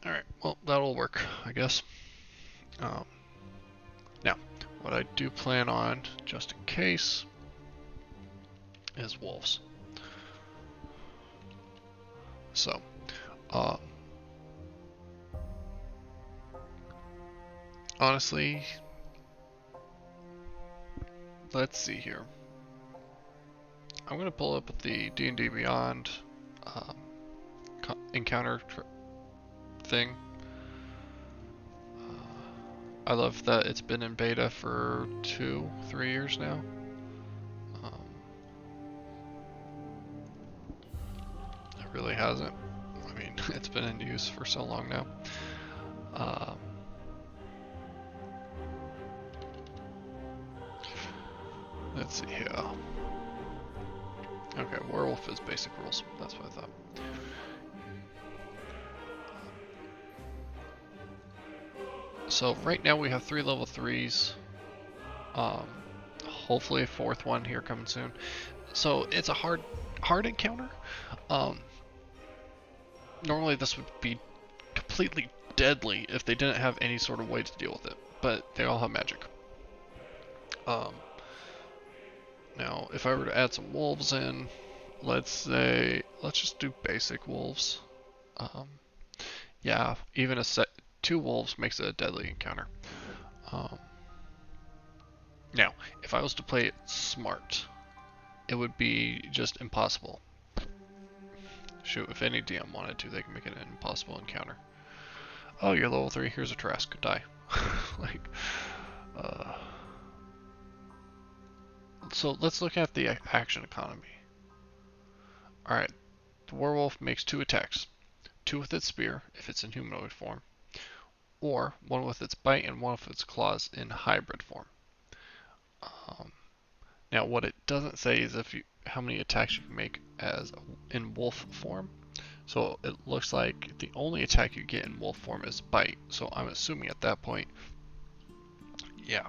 Speaker 1: Alright, well, that'll work, I guess. Now, what I do plan on, just in case, is wolves. So, honestly, let's see here. I'm going to pull up the D&D Beyond encounter thing. I love that it's been in beta for 2-3 years now. It really hasn't. I mean, it's been in use for so long now. Let's see here. Okay, werewolf is basic rules. That's what I thought. So right now we have 3 level 3s. Hopefully a 4th one here coming soon. So it's a hard encounter. Normally this would be completely deadly if they didn't have any sort of way to deal with it, but they all have magic. Now, if I were to add some wolves in, let's just do basic wolves. Yeah, even 2 wolves makes it a deadly encounter. Now, if I was to play it smart, it would be just impossible. Shoot, if any DM wanted to, they can make it an impossible encounter. Oh, you're level 3, here's a Trask, die. Like, So let's look at the action economy. Alright, the werewolf makes 2 attacks. 2 with its spear, if it's in humanoid form, or 1 with its bite and 1 with its claws in hybrid form. Um, Now what it doesn't say is how many attacks you can make as in wolf form. So it looks like the only attack you get in wolf form is bite. So I'm assuming at that point, yeah,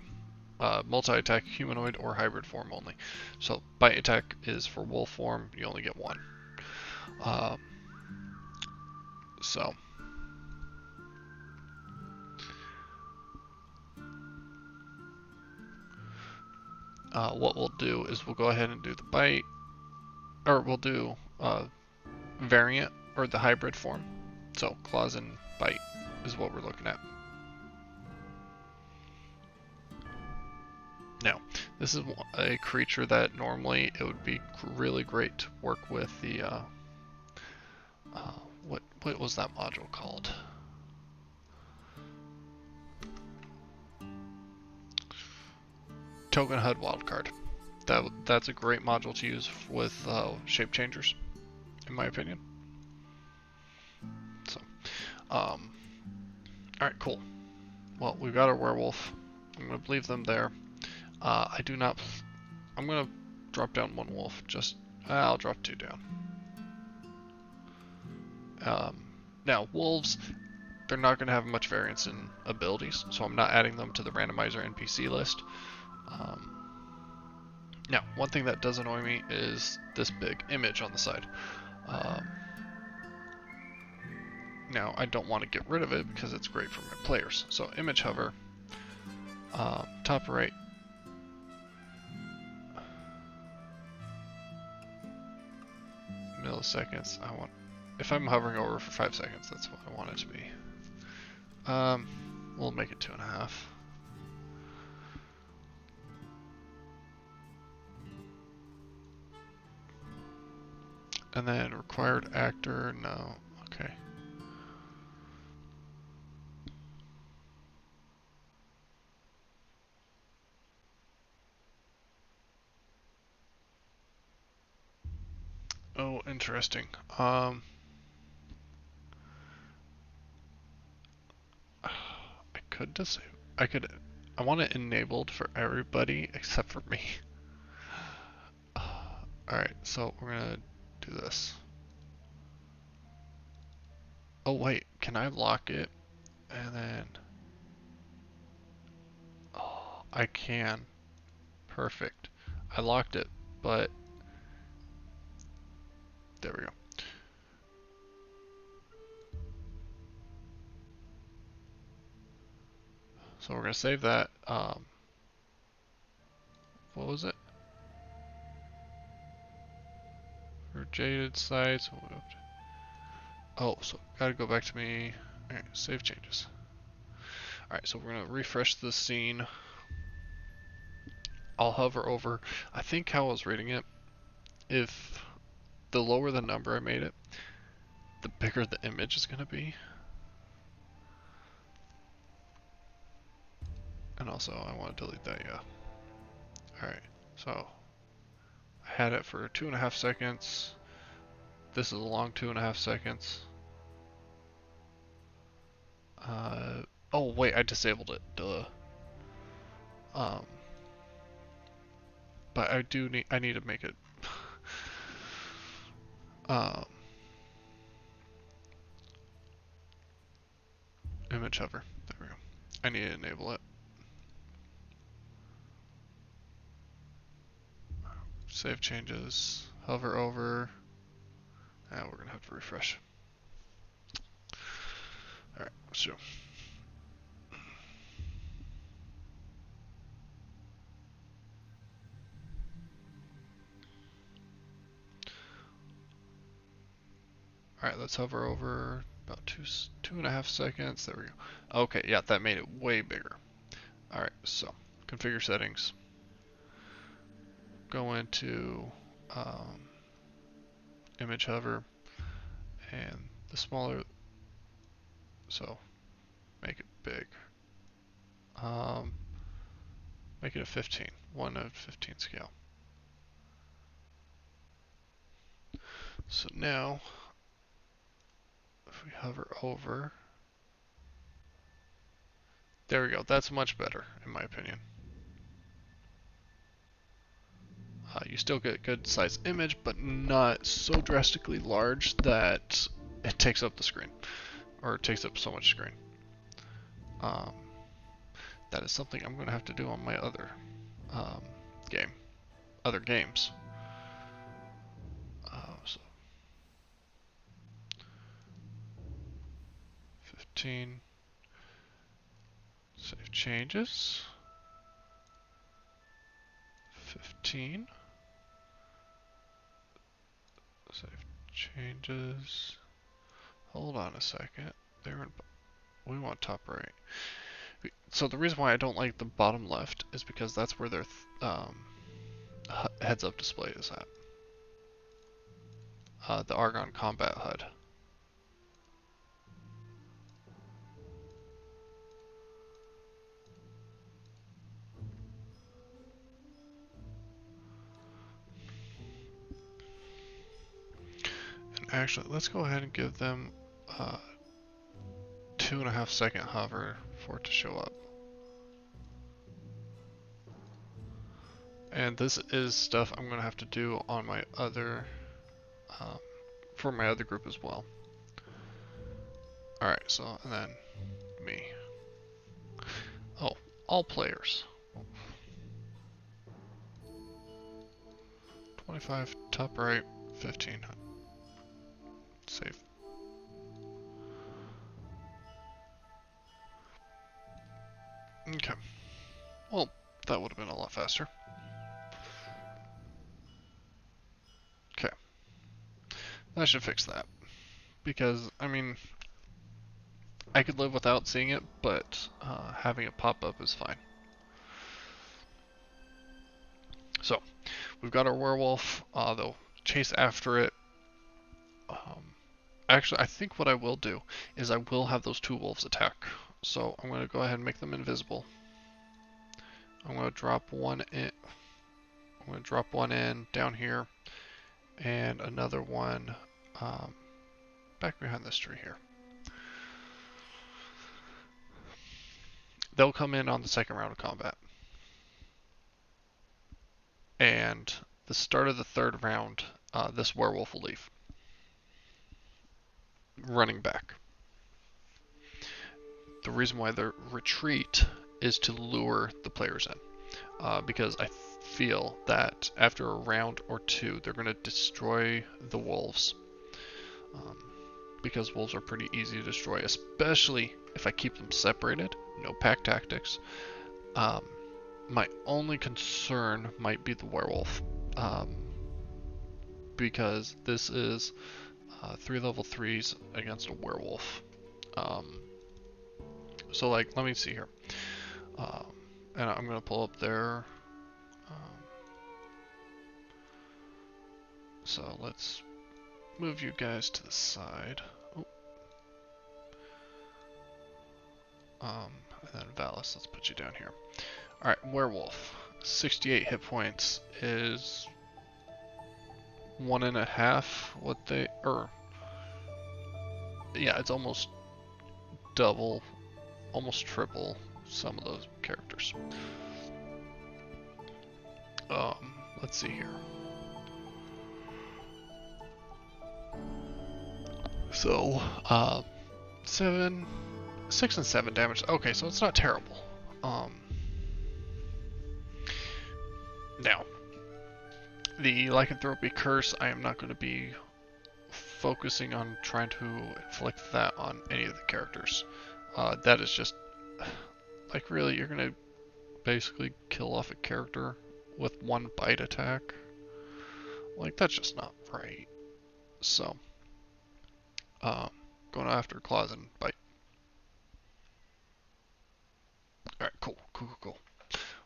Speaker 1: multi-attack humanoid or hybrid form only. So bite attack is for wolf form, you only get 1. Um, so what we'll do is we'll go ahead and do the bite, or we'll do variant or the hybrid form. So claws and bite is what we're looking at. Now, this is a creature that normally it would be really great to work with the what was that module called? Token HUD wildcard. That's a great module to use with shape changers, in my opinion. So, all right, cool. Well, we've got our werewolf. I'm gonna leave them there. I do not. I'm gonna drop down 1 wolf. I'll drop 2 down. Now wolves, they're not gonna have much variance in abilities, so I'm not adding them to the randomizer NPC list. Now, one thing that does annoy me is this big image on the side. Now, I don't want to get rid of it because it's great for my players. So, image hover, top right, milliseconds. If I'm hovering over for 5 seconds, that's what I want it to be. We'll make it 2.5. And then required actor, no, okay. Oh, interesting. I could disable. I want it enabled for everybody except for me. Alright, so we're gonna do this. Oh wait, can I lock it? And then... Oh, I can. Perfect. I locked it, but... There we go. So we're gonna save that. What was it? For jaded sites. Oh, so gotta go back to me. Alright, save changes. Alright, so we're gonna refresh the scene. I'll hover over. I think how I was reading it, if the lower the number I made it, the bigger the image is gonna be. And also, I want to delete that, yeah. Alright, so I had it for 2.5 seconds. This is a long 2.5 seconds. Oh wait, I disabled it, duh. But I need to make it, image hover, there we go. I need to enable it. Save changes, hover over, and we're gonna have to refresh. Alright, so. Alright, let's hover over about 2.5 seconds. There we go. Okay, yeah, that made it way bigger. Alright, so configure settings. Go into image hover and the smaller, so make it big. Make it a 15, 1 out of 15 scale. So now, if we hover over, there we go. That's much better, in my opinion. You still get a good size image, but not so drastically large that it takes up the screen, or it takes up so much screen. That is something I'm going to have to do on my other other games. So 15, save changes, 15, save changes, hold on a second, we want top right. So the reason why I don't like the bottom left is because that's where their heads-up display is at. The Argon Combat HUD. And actually, let's go ahead and give them 2.5 second hover for it to show up. And this is stuff I'm going to have to do on my other, for my other group as well. Alright, so, and then me. Oh, all players. 25, top right, 15. Save. Okay. Well, that would have been a lot faster. Okay. That should fix that. Because, I mean, I could live without seeing it, but having it pop up is fine. So, we've got our werewolf. They'll chase after it. Actually, I think what I will do is I will have those two wolves attack. So I'm going to go ahead and make them invisible. I'm going to drop one in. I'm going to drop one in down here, and another one back behind this tree here. They'll come in on the second round of combat. And the start of the third round, this werewolf will leave, running back. The reason why they retreat is to lure the players in, because I feel that after a round or two, they're going to destroy the wolves, because wolves are pretty easy to destroy, especially if I keep them separated. No pack tactics. My only concern might be the werewolf, because this is 3 level 3s against a werewolf. So, like, let me see here. And I'm going to pull up there. So let's move you guys to the side. Oh. And then Valis, let's put you down here. Alright, werewolf. 68 hit points is 1.5 what they, yeah, it's almost double, almost triple some of those characters. Let's see here. So, 6 and 7 damage. Okay, so it's not terrible. Now, the lycanthropy curse, I am not going to be focusing on trying to inflict that on any of the characters. That is just, like, really, you're going to basically kill off a character with one bite attack. Like, that's just not right. So, going after claws and bite. Alright, cool.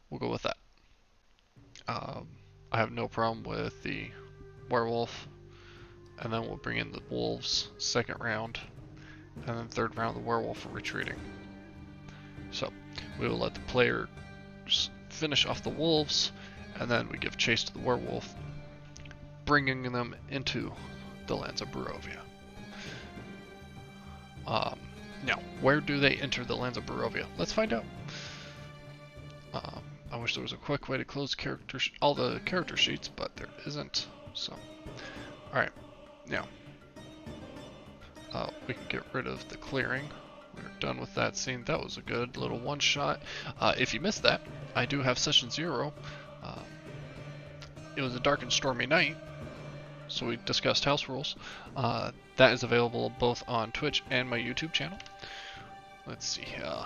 Speaker 1: We'll go with that. I have no problem with the werewolf, and then we'll bring in the wolves second round, and then third round the werewolf retreating. So we will let the players finish off the wolves, and then we give chase to the werewolf, bringing them into the lands of Barovia. Now, where do they enter the lands of Barovia? Let's find out. I wish there was a quick way to close all the character sheets, but there isn't. So, alright, now, we can get rid of the clearing. We're done with that scene. That was a good little one-shot. If you missed that, I do have Session 0. It was a dark and stormy night, so we discussed house rules. That is available both on Twitch and my YouTube channel. Let's see here.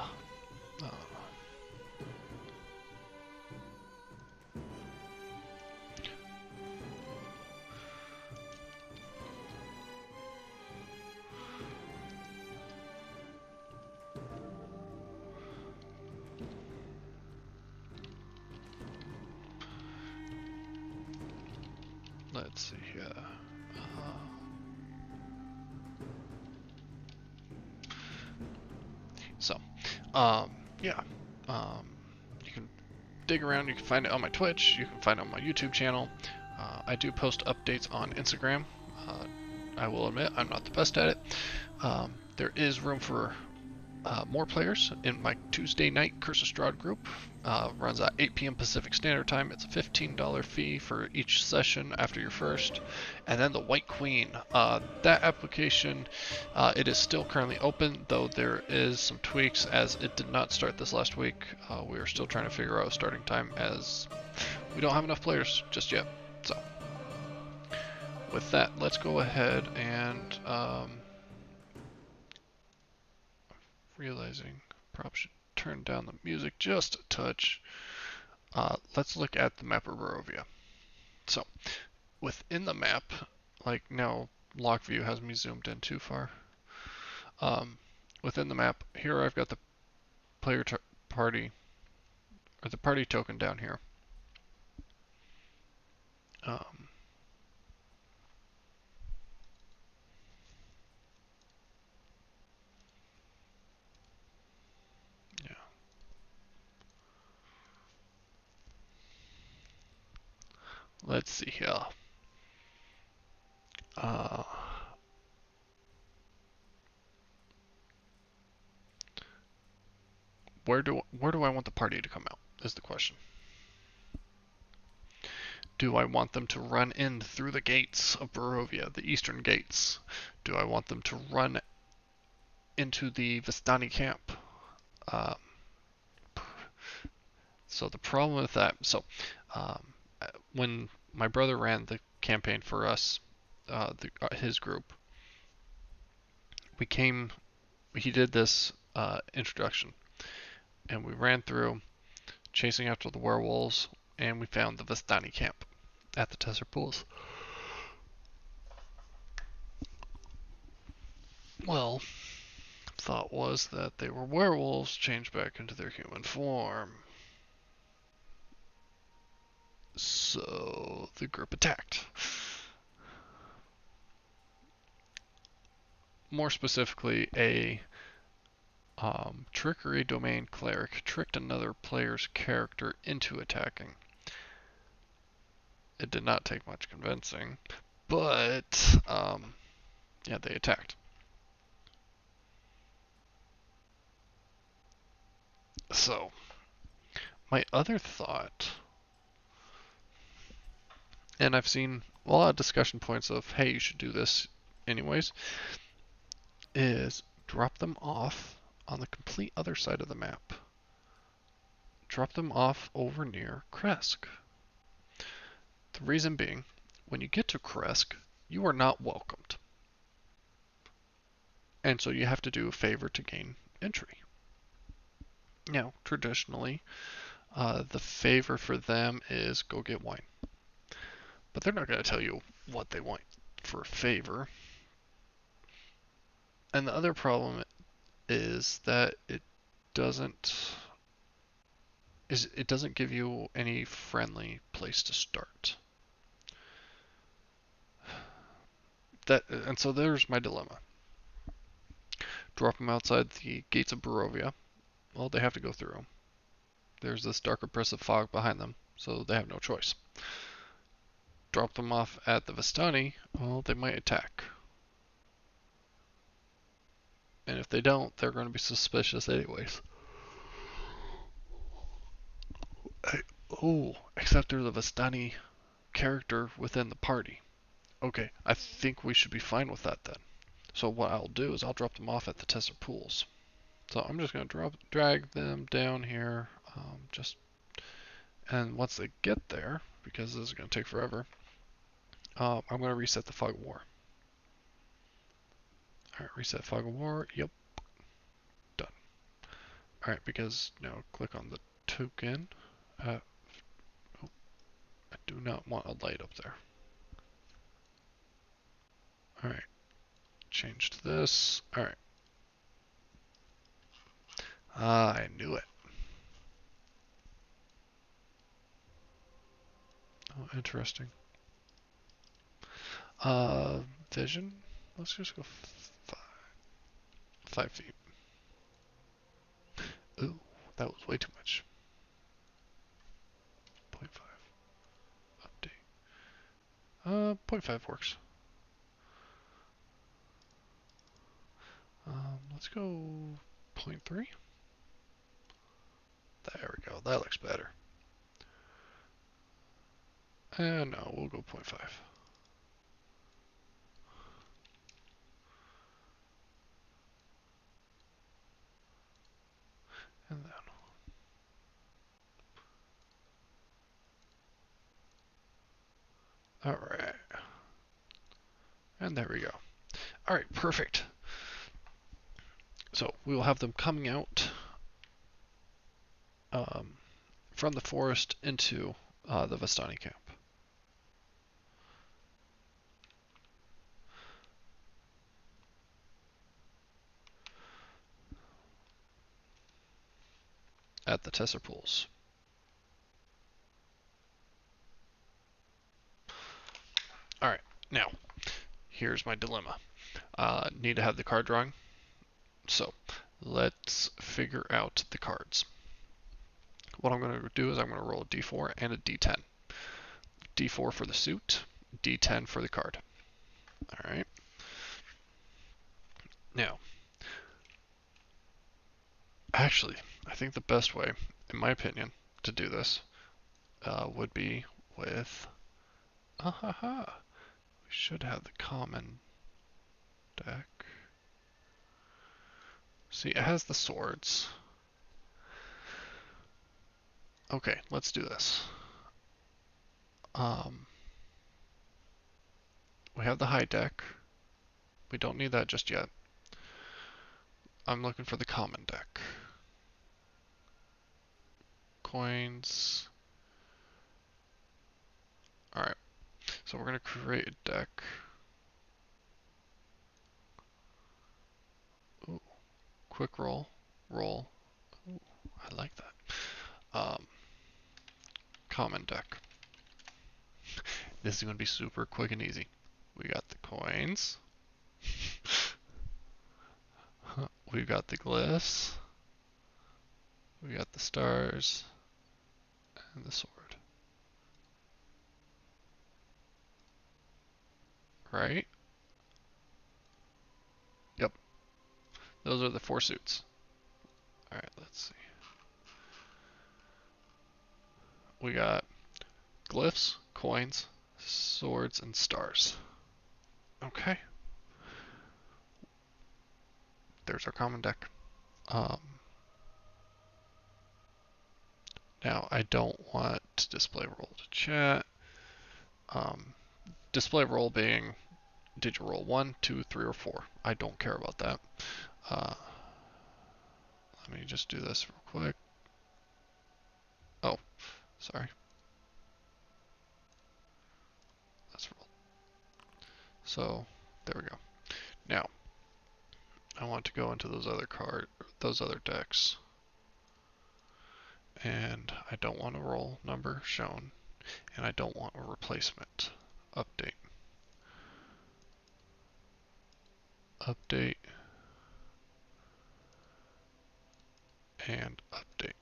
Speaker 1: Let's see here. Yeah. You can dig around. You can find it on my Twitch. You can find it on my YouTube channel. I do post updates on Instagram. I will admit I'm not the best at it. There is room for more players in my Tuesday night Curse of Strahd group. Runs at 8 p.m. Pacific Standard Time. It's a $15 fee for each session after your first. And then the White Queen. That application, it is still currently open, though there is some tweaks as it did not start this last week. We are still trying to figure out a starting time as we don't have enough players just yet. So, with that, let's go ahead and realizing probably should turn down the music just a touch. Let's look at the map of Barovia. So, within the map, like now lock view has me zoomed in too far. Within the map, here I've got the player party, or the party token down here. Let's see here. Where do I want the party to come out is the question. Do I want them to run in through the gates of Barovia, the eastern gates? Do I want them to run into the Vistani camp? So the problem with that, when my brother ran the campaign for us, his group, he did this introduction, and we ran through chasing after the werewolves, and we found the Vistani camp at the Tesser Pools. Well, thought was that they were werewolves changed back into their human form. So the group attacked. More specifically, a trickery domain cleric tricked another player's character into attacking. It did not take much convincing, but yeah, they attacked. So, my other thought, and I've seen a lot of discussion points of, hey, you should do this anyways, is drop them off on the complete other side of the map. Drop them off over near Kresk. The reason being, when you get to Kresk, you are not welcomed. And so you have to do a favor to gain entry. Now, traditionally, the favor for them is go get wine. But they're not going to tell you what they want for a favor. And the other problem is that it doesn't give you any friendly place to start. And so there's my dilemma. Drop them outside the gates of Barovia. Well, they have to go through them. There's this dark oppressive fog behind them, so they have no choice. drop them off at the Vistani, well, they might attack. And if they don't, they're going to be suspicious anyways. Oh, except there's a Vistani character within the party. Okay, I think we should be fine with that then. So what I'll do is I'll drop them off at the Tesser Pools. So I'm just going to drag them down here, and once they get there, because this is going to take forever, I'm going to reset the Fog of War. Alright, reset Fog of War, yep, done. Alright, because now click on the token. Oh, I do not want a light up there. Alright, change to this. Alright. Ah, I knew it. Oh, interesting. Vision? Let's just go 5 feet. Ooh, that was way too much. 0.5. Update. 0.5 works. Let's go 0.3. There we go. That looks better. No, we'll go 0.5. And then. Alright. And there we go. Alright, perfect. So we will have them coming out from the forest into the Vistani camp. At the Tesser Pools. Alright, now, here's my dilemma. Need to have the card drawing. So, let's figure out the cards. What I'm going to do is I'm going to roll a d4 and a d10. d4 for the suit, d10 for the card. Alright. Now, actually, I think the best way, in my opinion, to do this would be with... We should have the common deck. See, it has the swords. Okay, let's do this. We have the high deck. We don't need that just yet. I'm looking for the common deck. Coins. Alright, so we're going to create a deck. Ooh, quick roll. Roll. Ooh, I like that. Common deck. This is going to be super quick and easy. We got the coins. We've got the glyphs. We got the stars. And the sword. Right? Yep. Those are the 4 suits. Alright, let's see. We got glyphs, coins, swords, and stars. Okay. There's our common deck. Now, I don't want to display roll to chat. Display roll being, did you roll 1, 2, 3, or 4? I don't care about that. Let me just do this real quick. Oh, sorry. Let's roll. So, there we go. Now, I want to go into those other decks. And I don't want a roll number shown, and I don't want a replacement. Update. Update. And update.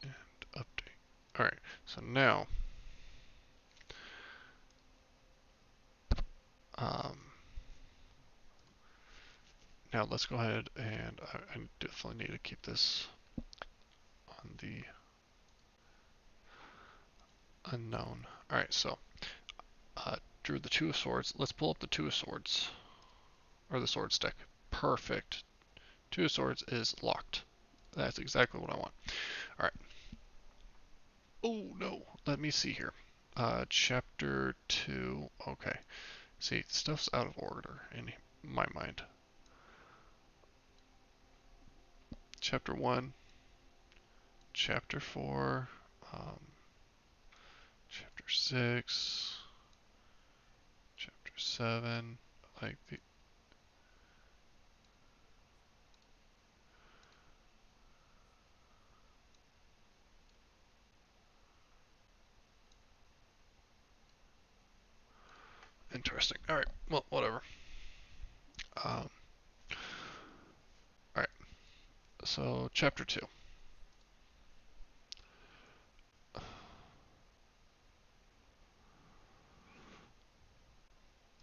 Speaker 1: And update. Alright, So now, um, now let's go ahead and I definitely need to keep this on the unknown. Alright, so drew the Two of Swords. Let's pull up the Two of Swords, or the Swords deck. Perfect. Two of Swords is locked. That's exactly what I want. Alright. Oh no, let me see here. Chapter 2. Okay. See, stuff's out of order in my mind. Chapter 1. Chapter 4. Chapter 6. Chapter 7. Like the. Interesting. Alright, well, whatever. Alright, so chapter 2.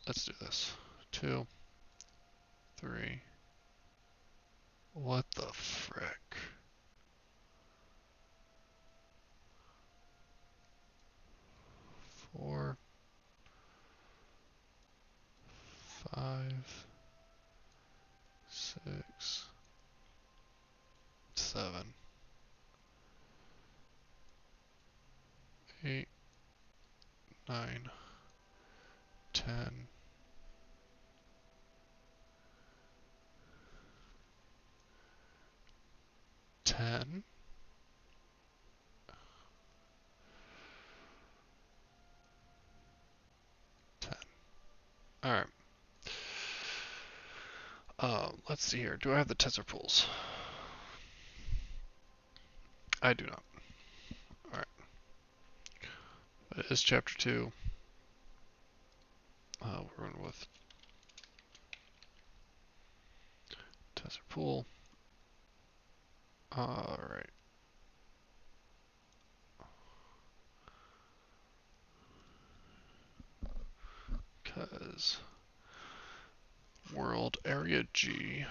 Speaker 1: Let's do this. 2, 3. What the frick? 4, 5, 6, 7, 8, 9, 10, 10. 10. Alright. Let's see here. Do I have the tensor pools? I do not. Alright. It is chapter 2. We're going with tensor pool. Alright. Because world area G,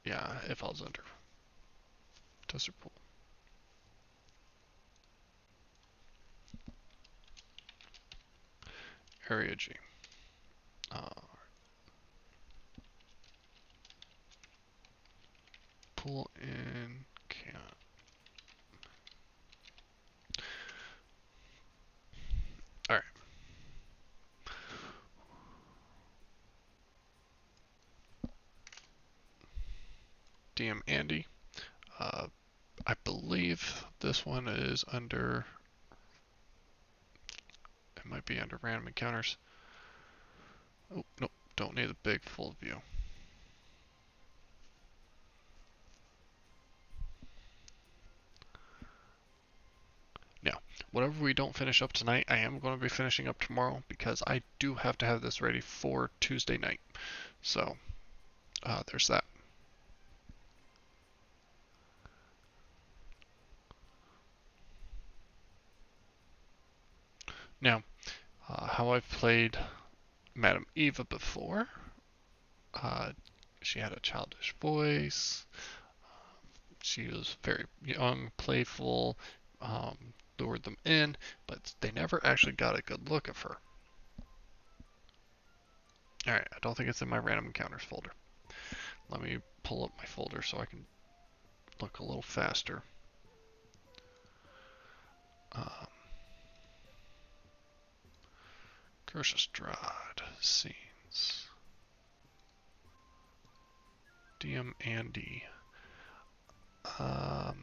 Speaker 1: yeah, it falls under tensor pool. Area G. Pull in can't. Alright. DM Andy. I believe this one is under. It might be under random encounters. Oh, nope. Don't need a big full view. Now, whatever we don't finish up tonight, I am going to be finishing up tomorrow because I do have to have this ready for Tuesday night. So, there's that. Now, how I've played Madame Eva before, she had a childish voice. She was very young, playful, lured them in, but they never actually got a good look of her. Alright, I don't think it's in my random encounters folder. Let me pull up my folder so I can look a little faster. Count Strahd scenes. DM Andy. Oh,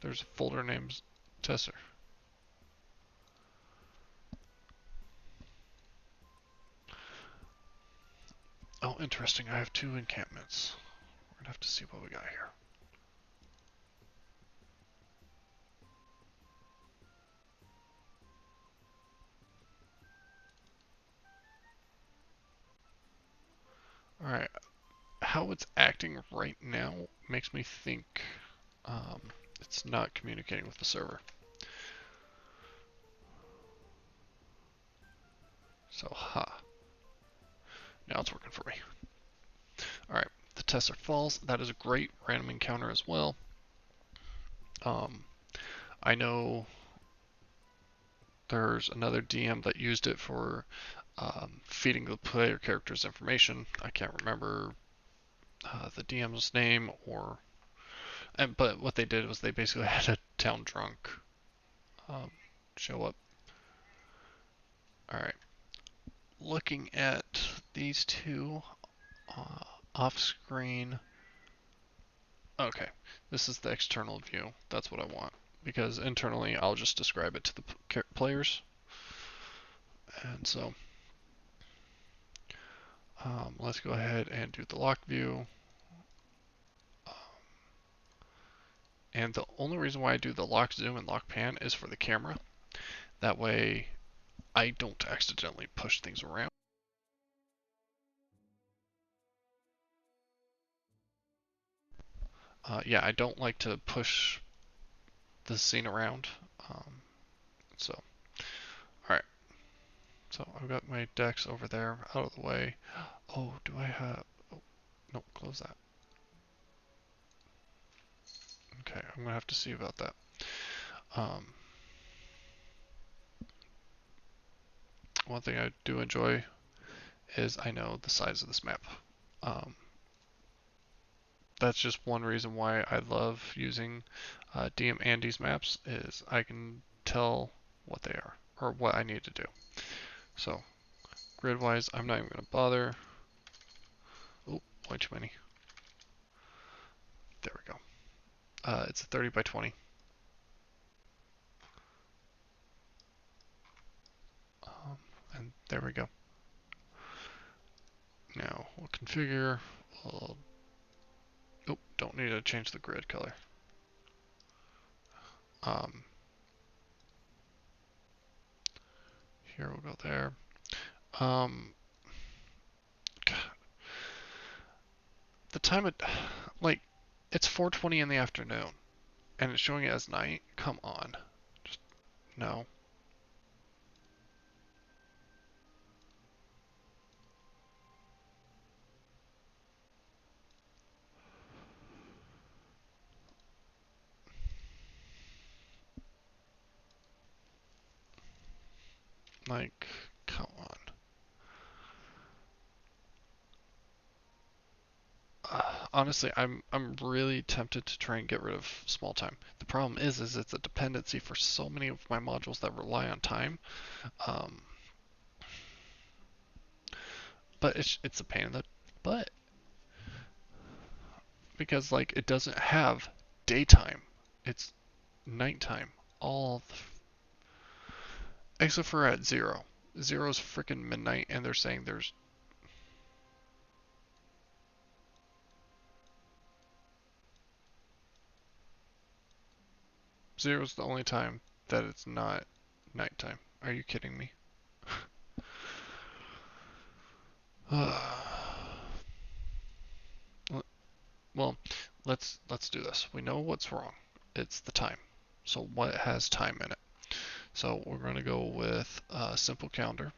Speaker 1: there's a folder named Tesser. Oh, interesting. I have 2 encampments. We're gonna have to see what we got here. Alright, how it's acting right now makes me think it's not communicating with the server. So, now it's working for me. Alright, the tests are false. That is a great random encounter as well. I know there's another DM that used it for feeding the player characters information. I can't remember the DM's name but what they did was they basically had a town drunk show up. Alright, looking at these two off screen. Okay, this is the external view. That's what I want, because internally I'll just describe it to the players. And so let's go ahead and do the lock view. And the only reason why I do the lock zoom and lock pan is for the camera. That way I don't accidentally push things around. Yeah, I don't like to push the scene around. So, alright. So I've got my decks over there out of the way. Oh, do I have... Oh, no, close that. Okay, I'm going to have to see about that. One thing I do enjoy is I know the size of this map. That's just one reason why I love using DM Andy's maps, is I can tell what they are, or what I need to do. So, grid-wise, I'm not even going to bother. Oh, way too many. There we go. It's a 30 by 20. And there we go. Now, we'll configure. Oh, don't need to change the grid color. Here we'll go there. The time like, it's 4:20 in the afternoon, and it's showing it as night. Come on, just no. Like, come on. Honestly, I'm really tempted to try and get rid of small time. The problem is it's a dependency for so many of my modules that rely on time. But it's a pain in the butt, because like it doesn't have daytime. It's nighttime. Except for at 0. 0 is freaking midnight, and they're saying there's... Zero is the only time that it's not nighttime. Are you kidding me? Well, let's do this. We know what's wrong. It's the time. So what has time in it? So we're going to go with a simple calendar.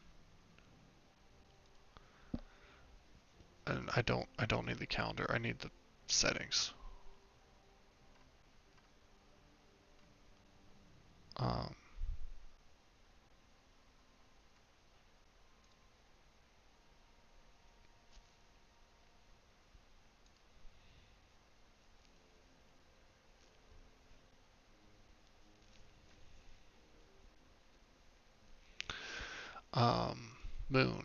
Speaker 1: And I don't need the calendar. I need the settings. Moon.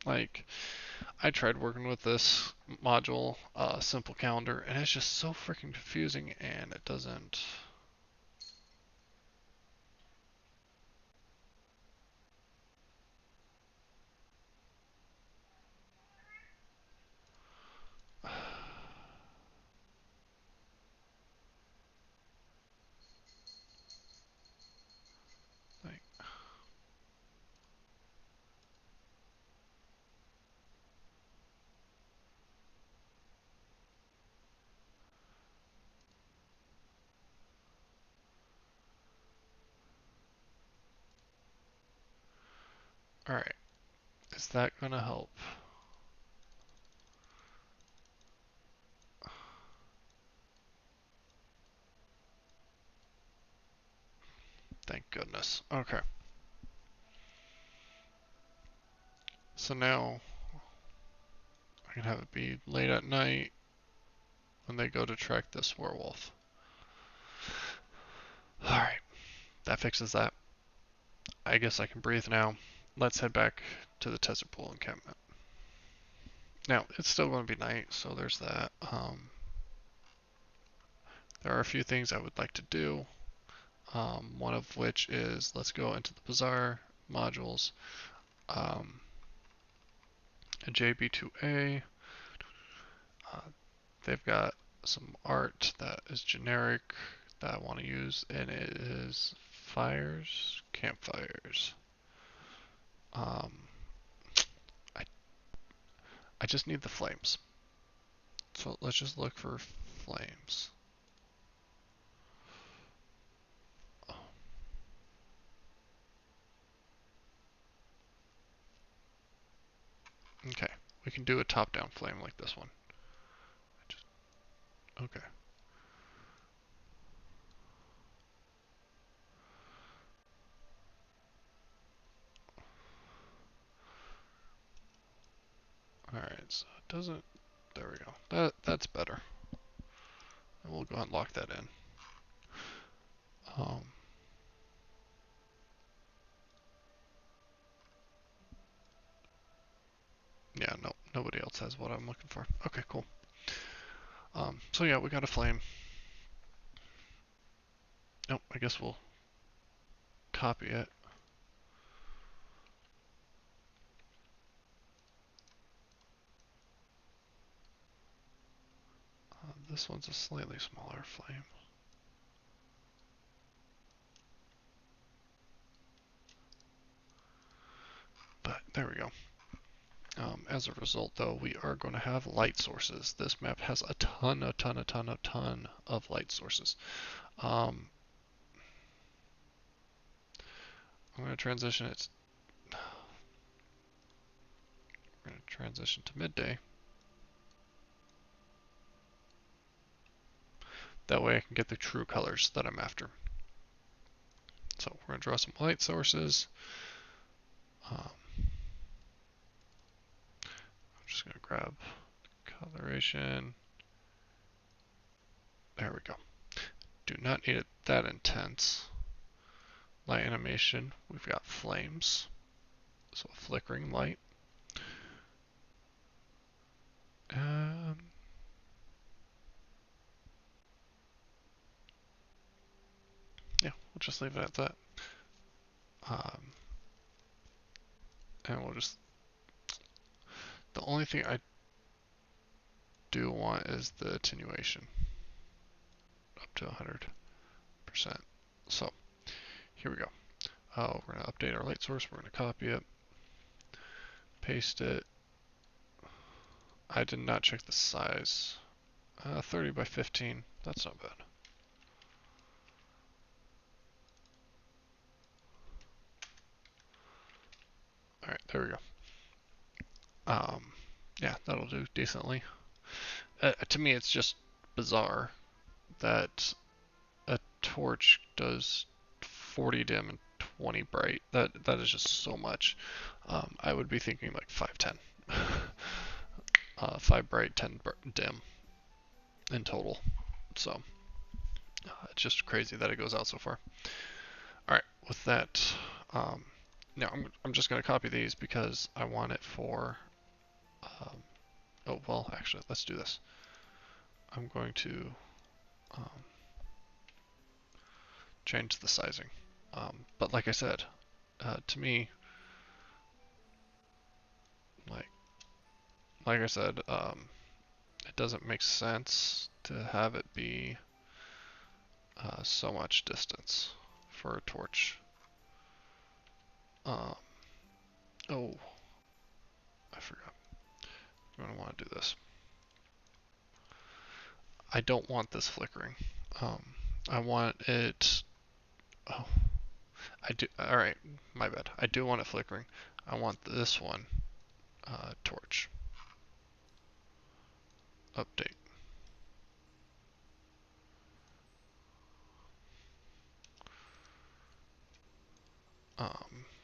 Speaker 1: Like, I tried working with this module, simple calendar, and it's just so freaking confusing, and it doesn't... Alright, is that gonna help? Thank goodness. Okay. So now I can have it be late at night when they go to track this werewolf. Alright, that fixes that. I guess I can breathe now. Let's head back to the Desert Pool encampment. Now, it's still going to be night, so there's that. There are a few things I would like to do. One of which is let's go into the Bazaar modules. JB2A. They've got some art that is generic that I want to use, and it is fires, campfires. I I just need the flames. So let's just look for flames. Okay, we can do a top-down flame like this one. Okay. Alright, so it doesn't... There we go. That's better. And we'll go ahead and lock that in. Um, yeah, no, nobody else has what I'm looking for. Okay, cool. So yeah, we got a flame. Nope, I guess we'll copy it. This one's a slightly smaller flame. But there we go. As a result, though, we are going to have light sources. This map has a ton of light sources. I'm going to transition it. We're going to transition to midday. That way I can get the true colors that I'm after. So we're going to draw some light sources. I'm just going to grab coloration. There we go. Do not need it that intense. Light animation, we've got flames. So a flickering light. Yeah, we'll just leave it at that. And we'll just... The only thing I do want is the attenuation. Up to 100%. So, here we go. We're going to update our light source. We're going to copy it. Paste it. I did not check the size. 30 by 15. That's not bad. Alright, there we go. Yeah, that'll do decently. To me, it's just bizarre that a torch does 40 dim and 20 bright. That is just so much. I would be thinking like 510. 5 bright, 10 dim in total. So it's just crazy that it goes out so far. Alright, with that, now I'm just going to copy these because I want it for... oh, well, actually, let's do this. I'm going to change the sizing. But like I said, to me, like I said, it doesn't make sense to have it be so much distance for a torch. Oh, I forgot. I'm going to want to do this. I don't want this flickering. I want it... Oh, I do... Alright, my bad. I do want it flickering. I want this one. Torch. Update.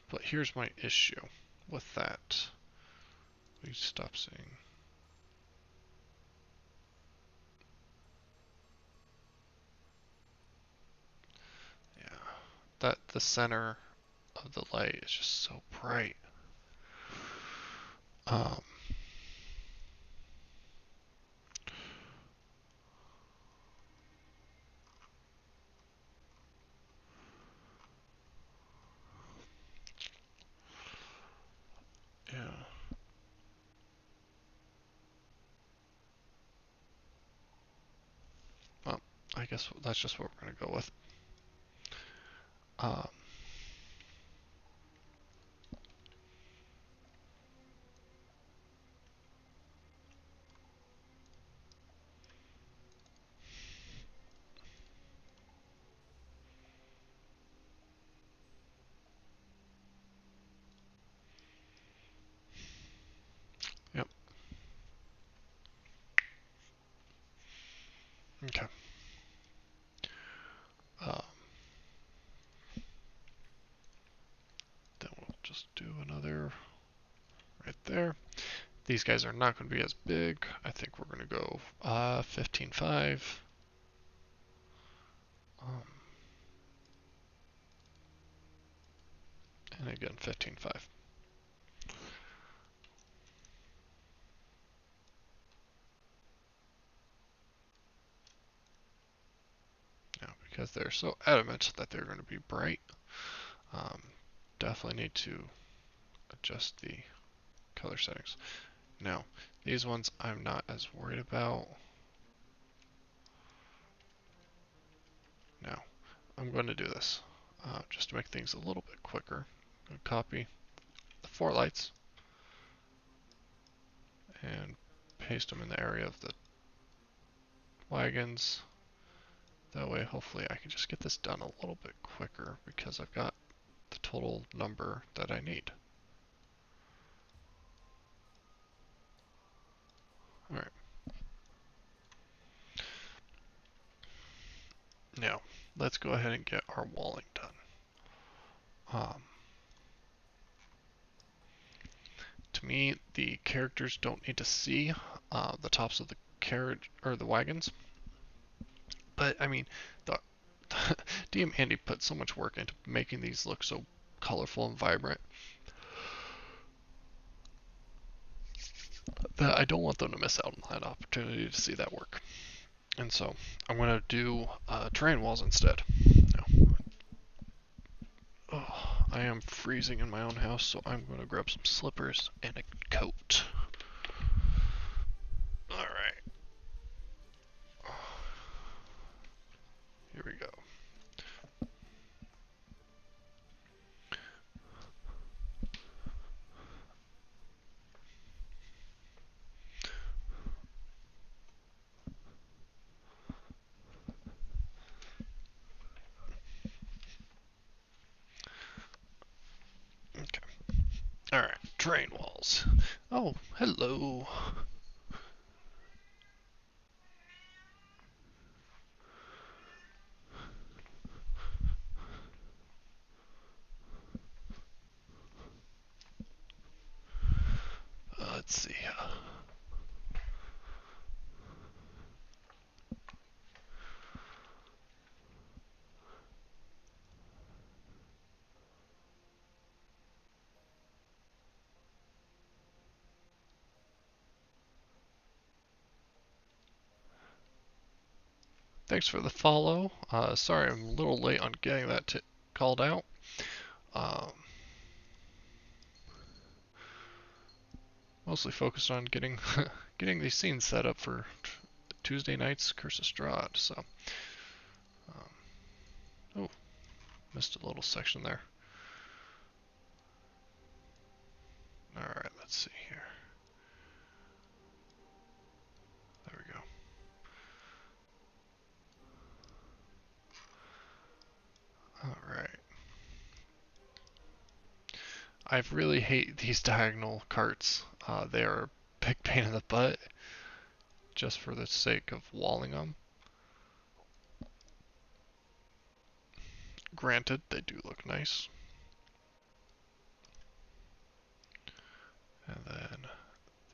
Speaker 1: But here's my issue with that. We stop seeing. Yeah, that the center of the light is just so bright. Um, yeah. Well, I guess that's just what we're gonna go with. Um, yep. Okay. Um, then we'll just do another right there. These guys are not going to be as big. I think we're going to go 15.5. Um, and again 15.5. Now, because they're so adamant that they're going to be bright, um, definitely need to adjust the color settings. Now, these ones I'm not as worried about. Now, I'm going to do this just to make things a little bit quicker. I'm going to copy the 4 lights and paste them in the area of the wagons. That way, hopefully, I can just get this done a little bit quicker because I've got the total number that I need. Alright. Now, let's go ahead and get our walling done. To me, the characters don't need to see the tops of the carriage or the wagons. But I mean, the DM Andy put so much work into making these look so colorful and vibrant that I don't want them to miss out on that opportunity to see that work. And so I'm going to do terrain walls instead. Now, oh, I am freezing in my own house, so I'm going to grab some slippers and a coat. Alright. Here we go. Okay. Alright, terrain walls. Oh, hello. Let's see. Thanks for the follow. Sorry I'm a little late on getting that called out. Um, Mostly focused on getting getting these scenes set up for Tuesday night's Curse of Strahd. So, oh, missed a little section there. All right, let's see here. There we go. All right. I really hate these diagonal carts. They are a big pain in the butt just for the sake of walling them. Granted, they do look nice. And then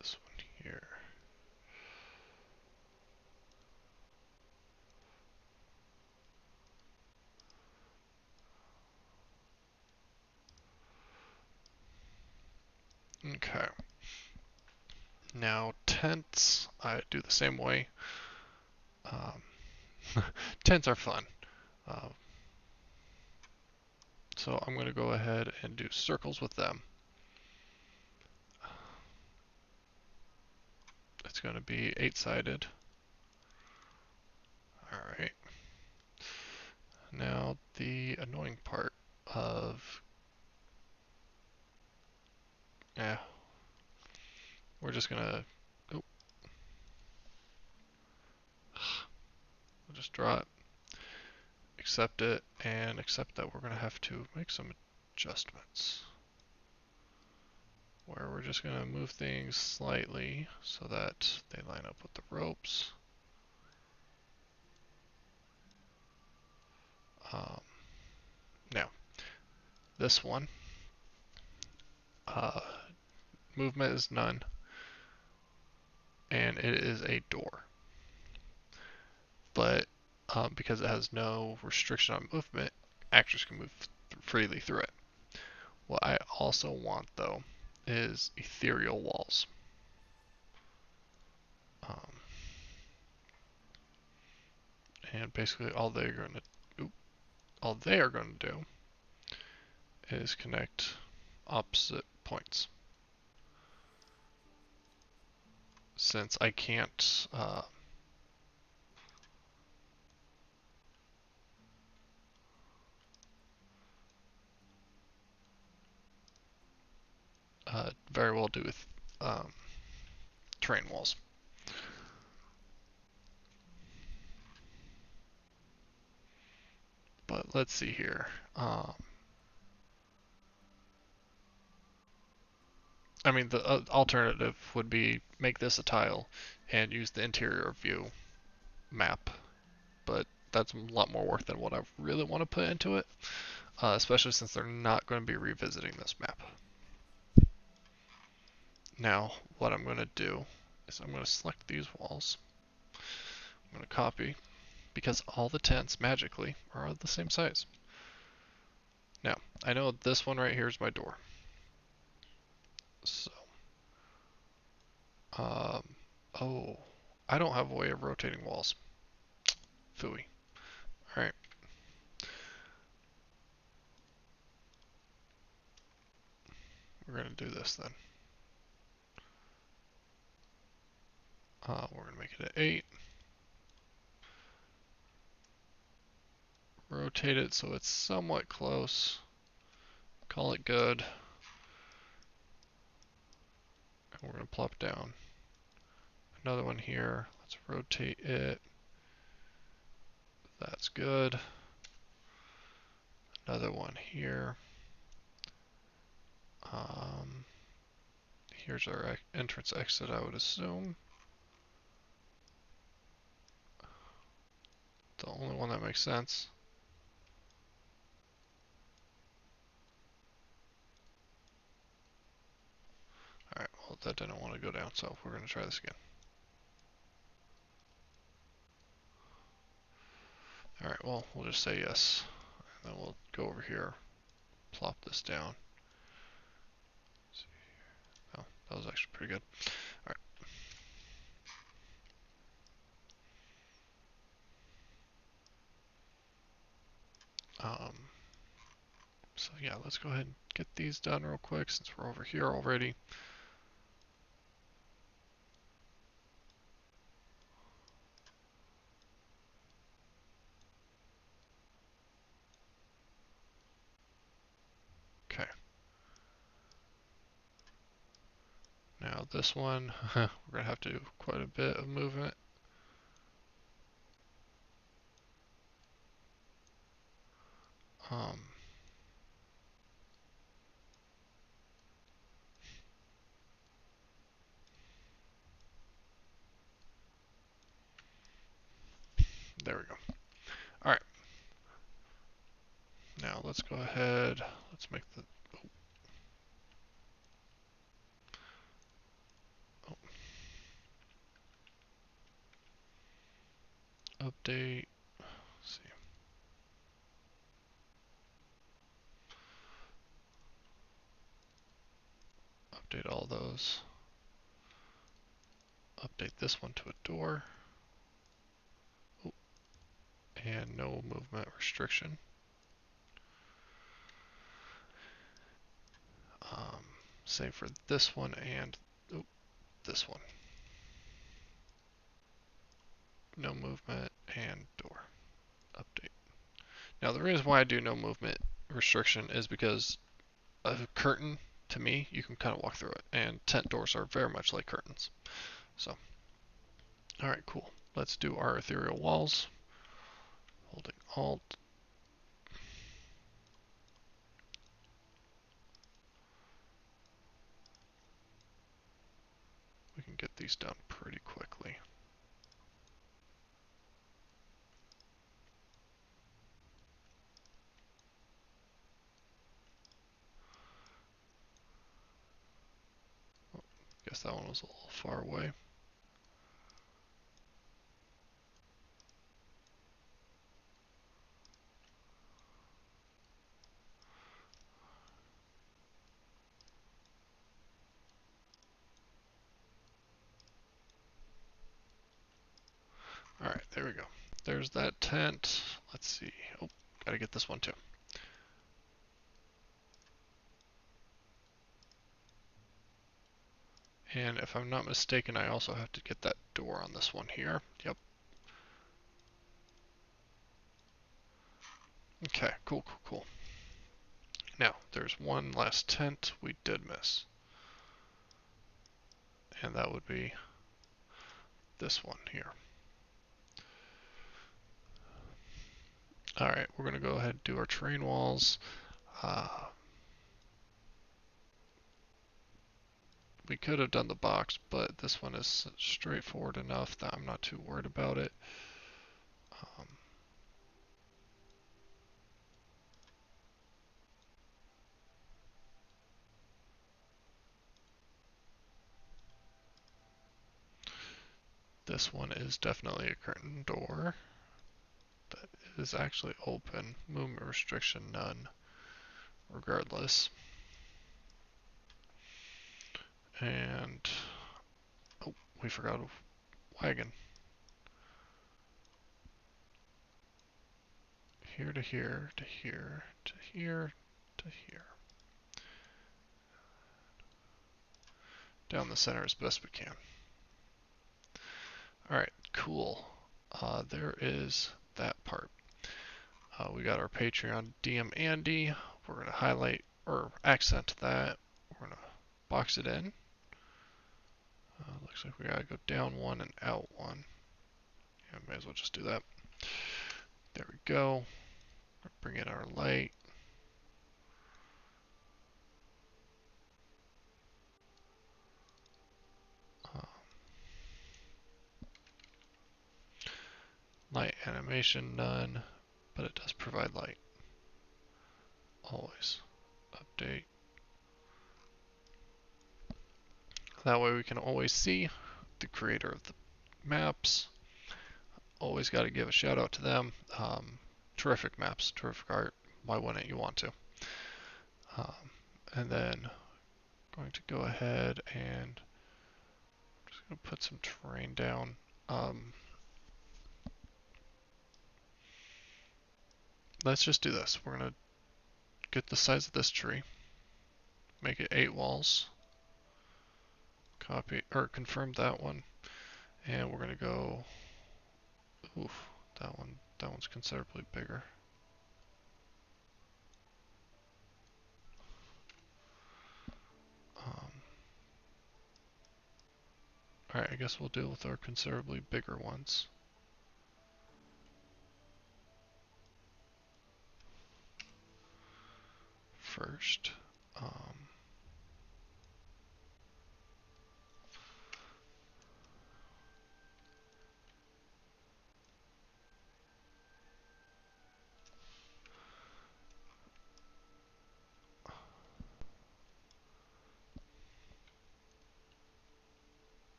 Speaker 1: this one here. Okay. Now tents, I do the same way. Tents are fun. Uh, so I'm going to go ahead and do circles with them. It's going to be 8-sided. Alright. Now the annoying part of... we're just going to... Oh. We'll just draw it. Accept it, and accept that we're going to have to make some adjustments. Where we're just going to move things slightly so that they line up with the ropes. Now, this one, movement is none, and it is a door. But because it has no restriction on movement, actors can move freely through it. What I also want, though, is ethereal walls. And basically all they are going to do is connect opposite points. Since I can't very well do with terrain walls. But let's see here. I mean, the alternative would be make this a tile and use the interior view map, but that's a lot more work than what I really want to put into it, especially since they're not going to be revisiting this map. Now, what I'm going to do is I'm going to select these walls. I'm going to copy, because all the tents magically are the same size. Now, I know this one right here is my door. So, oh, I don't have a way of rotating walls. Phooey. Alright. We're going to do this then. We're going to make it at 8. Rotate it so it's somewhat close. Call it good. And we're going to plop down. Another one here. Let's rotate it. That's good. Another one here. Here's our entrance exit, I would assume. The only one that makes sense. Alright, well that didn't want to go down, so we're going to try this again. Alright, well, we'll just say yes. And then we'll go over here, plop this down. Oh, that was actually pretty good. Alright. So yeah, let's go ahead and get these done real quick since we're over here already. Okay. Now this one, we're going to have to do quite a bit of movement. we go. Alright. Now let's go ahead. Let's make the... Oh. Update. Let's see. Update all those. Update this one to a door. Oh. And no movement restriction. Same for this one and this one. No movement and door. Update. Now the reason why I do no movement restriction is because a curtain, to me, you can kind of walk through it, and tent doors are very much like curtains. So, alright, cool. Let's do our ethereal walls. Holding Alt. We can get these done pretty quickly. Oh, guess that one was a little far away. Alright, there we go. There's that tent. Let's see. Oh, gotta get this one too. And if I'm not mistaken, I also have to get that door on this one here. Yep. Okay, cool. Now, there's one last tent we did miss. And that would be this one here. Alright, we're going to go ahead and do our terrain walls. We could have done the box, but this one is straightforward enough that I'm not too worried about it. This one is definitely a curtain door that is actually open. Movement restriction none, regardless. And oh, we forgot a wagon. Here to here to here to here to here. Down the center as best we can. Alright, cool. There is that part. We got our Patreon DM Andy. We're going to highlight or accent that. We're going to box it in. Looks like we got to go down one and out one. Yeah, may as well just do that. There we go. Bring in our light. Light animation none, but it does provide light. Always. Update. That way we can always see the creator of the maps. Always got to give a shout out to them. Terrific maps, terrific art. Why wouldn't you want to? And then going to go ahead and just going to put some terrain down. Let's just do this. We're going to get the size of this tree, make it 8 walls, copy or confirm that one, and we're going to go. Oof, that one's considerably bigger. Alright, I guess we'll deal with our considerably bigger ones. First.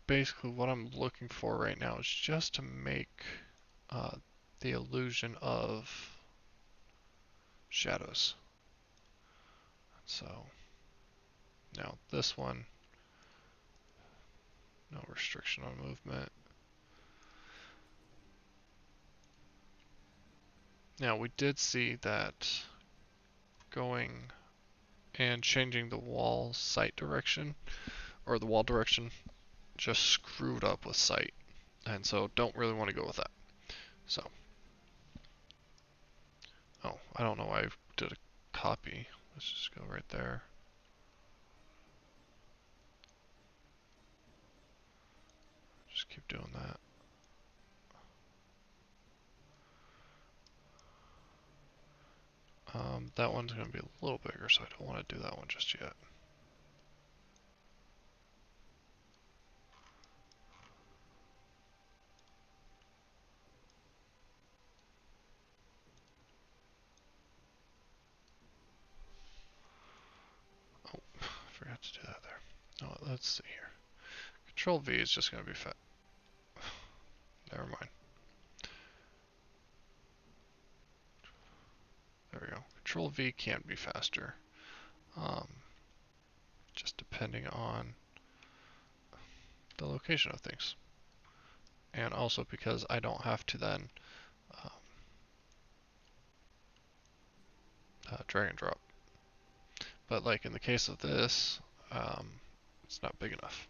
Speaker 1: basically what I'm looking for right now is just to make uh, the illusion of shadows. So now this one, no restriction on movement. Now we did see that going and changing the wall sight direction, or the wall direction, just screwed up with sight. And so don't really want to go with that. So, oh, I don't know why I did a copy. Let's just go right there. Just keep doing that. That one's going to be a little bigger, so I don't want to do that one just yet. Oh, I forgot to do that there. Oh, let's see here. Control V is just going to be fat. Never mind. There we go. Control V can be faster. Just depending on the location of things. And also because I don't have to then drag and drop. But like in the case of this, it's not big enough.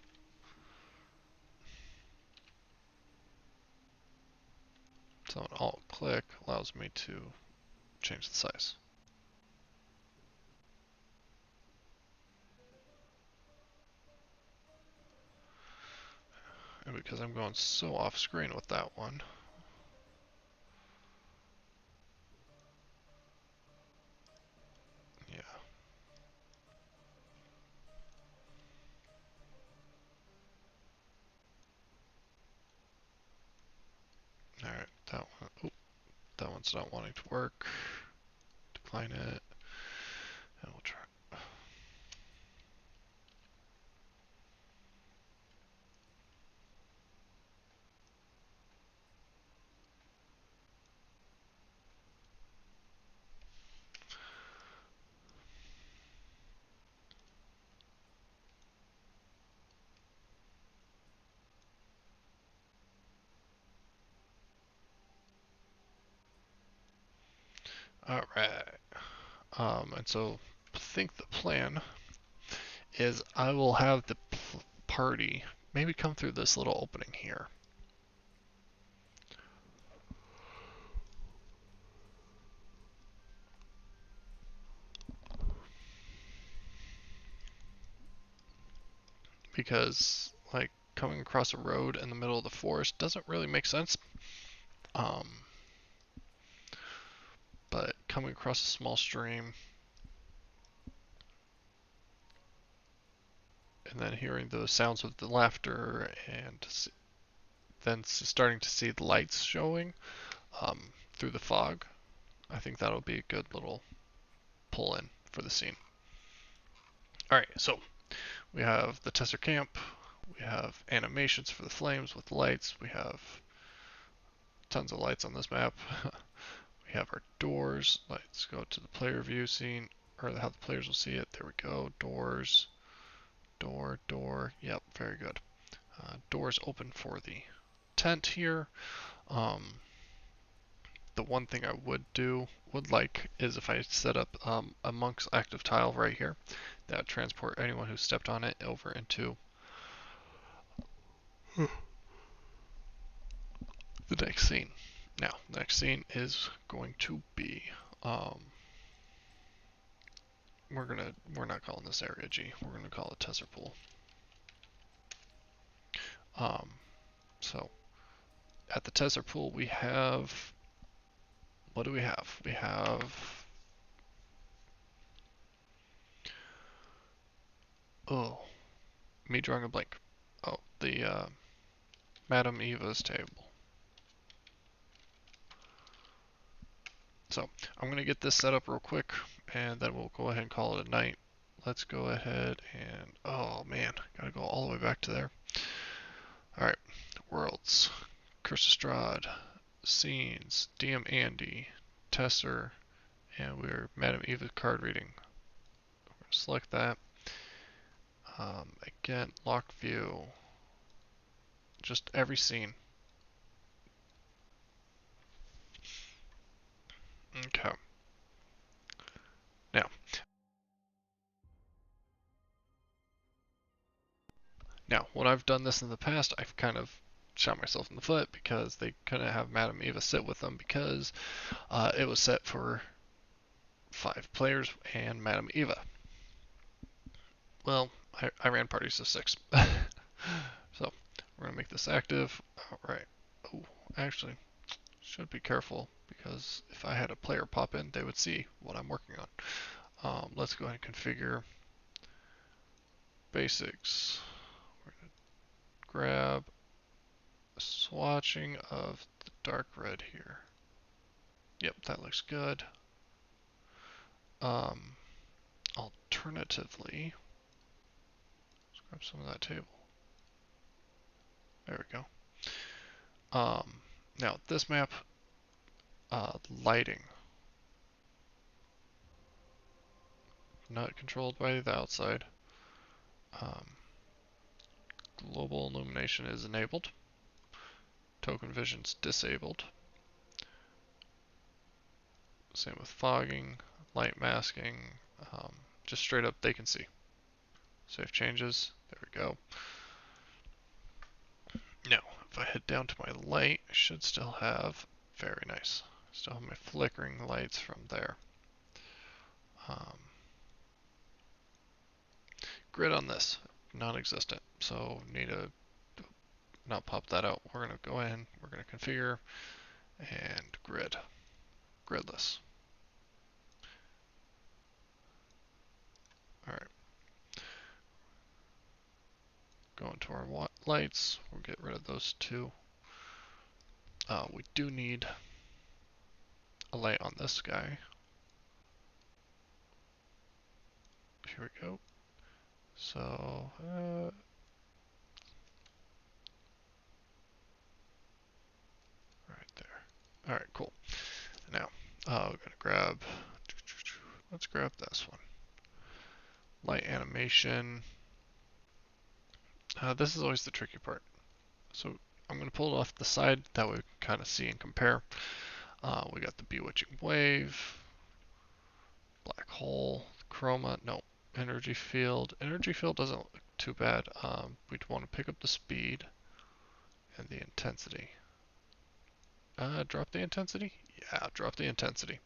Speaker 1: So an alt click allows me to change the size. And because I'm going so off screen with that one, yeah. Alright, that one, oh, that one's not wanting to work. Decline it, and we'll try. Alright, and so I think the plan is I will have the party maybe come through this little opening here. Because like coming across a road in the middle of the forest doesn't really make sense. Um, but coming across a small stream and then hearing those sounds of the laughter and then starting to see the lights showing through the fog, I think that'll be a good little pull in for the scene. Alright, so we have the Tesser camp, we have animations for the flames with lights, we have tons of lights on this map. We have our doors. Let's go to the player view scene, or how the players will see it. There we go. Doors, door, door. Yep, very good. Doors open for the tent here. The one thing I would like, is if I set up a monk's active tile right here, that would transport anyone who stepped on it over into the next scene. Now, the next scene is going to be, we're not calling this area G. We're gonna call it Tesser Pool. So at the Tesser Pool we have, what do we have? We have, oh, me drawing a blank. Oh, the Madame Eva's table. So I'm gonna get this set up real quick, and then we'll go ahead and call it a night. Let's go ahead and, oh man, gotta go all the way back to there. Alright, worlds. Curse of Strahd, scenes, DM Andy, Tesser, and we're Madame Eva card reading. We're going to select that. Again, lock view. Just every scene. Okay. Now, when I've done this in the past, I've kind of shot myself in the foot because they couldn't have Madame Eva sit with them because it was set for 5 players and Madame Eva. Well, I ran parties of 6. So, we're going to make this active. Alright. Oh, actually, should be careful because if I had a player pop in, they would see what I'm working on. Let's go ahead and configure basics. We're going to grab a swatching of the dark red here. Yep, that looks good. Alternatively, let's grab some of that table. There we go. Now this map, lighting, not controlled by the outside. Global illumination is enabled. Token vision's disabled. Same with fogging, light masking. Just straight up they can see. Save changes. There we go. Now, if I head down to my light, I should still have, very nice, still have my flickering lights from there. Grid on this, non-existent, so need to not pop that out. We're going to go in, we're going to configure, and grid, gridless. Alright. Go into our lights, we'll get rid of those 2. We do need a light on this guy. Here we go. So, right there. Alright, cool. Now, we're going to grab, let's grab this one. Light animation. This is always the tricky part. So I'm going to pull it off the side, that way we can kind of see and compare. We got the Bewitching Wave, Black Hole, Chroma, no, Energy Field. Energy Field doesn't look too bad. We'd want to pick up the speed and the intensity. Drop the intensity? Yeah, drop the intensity.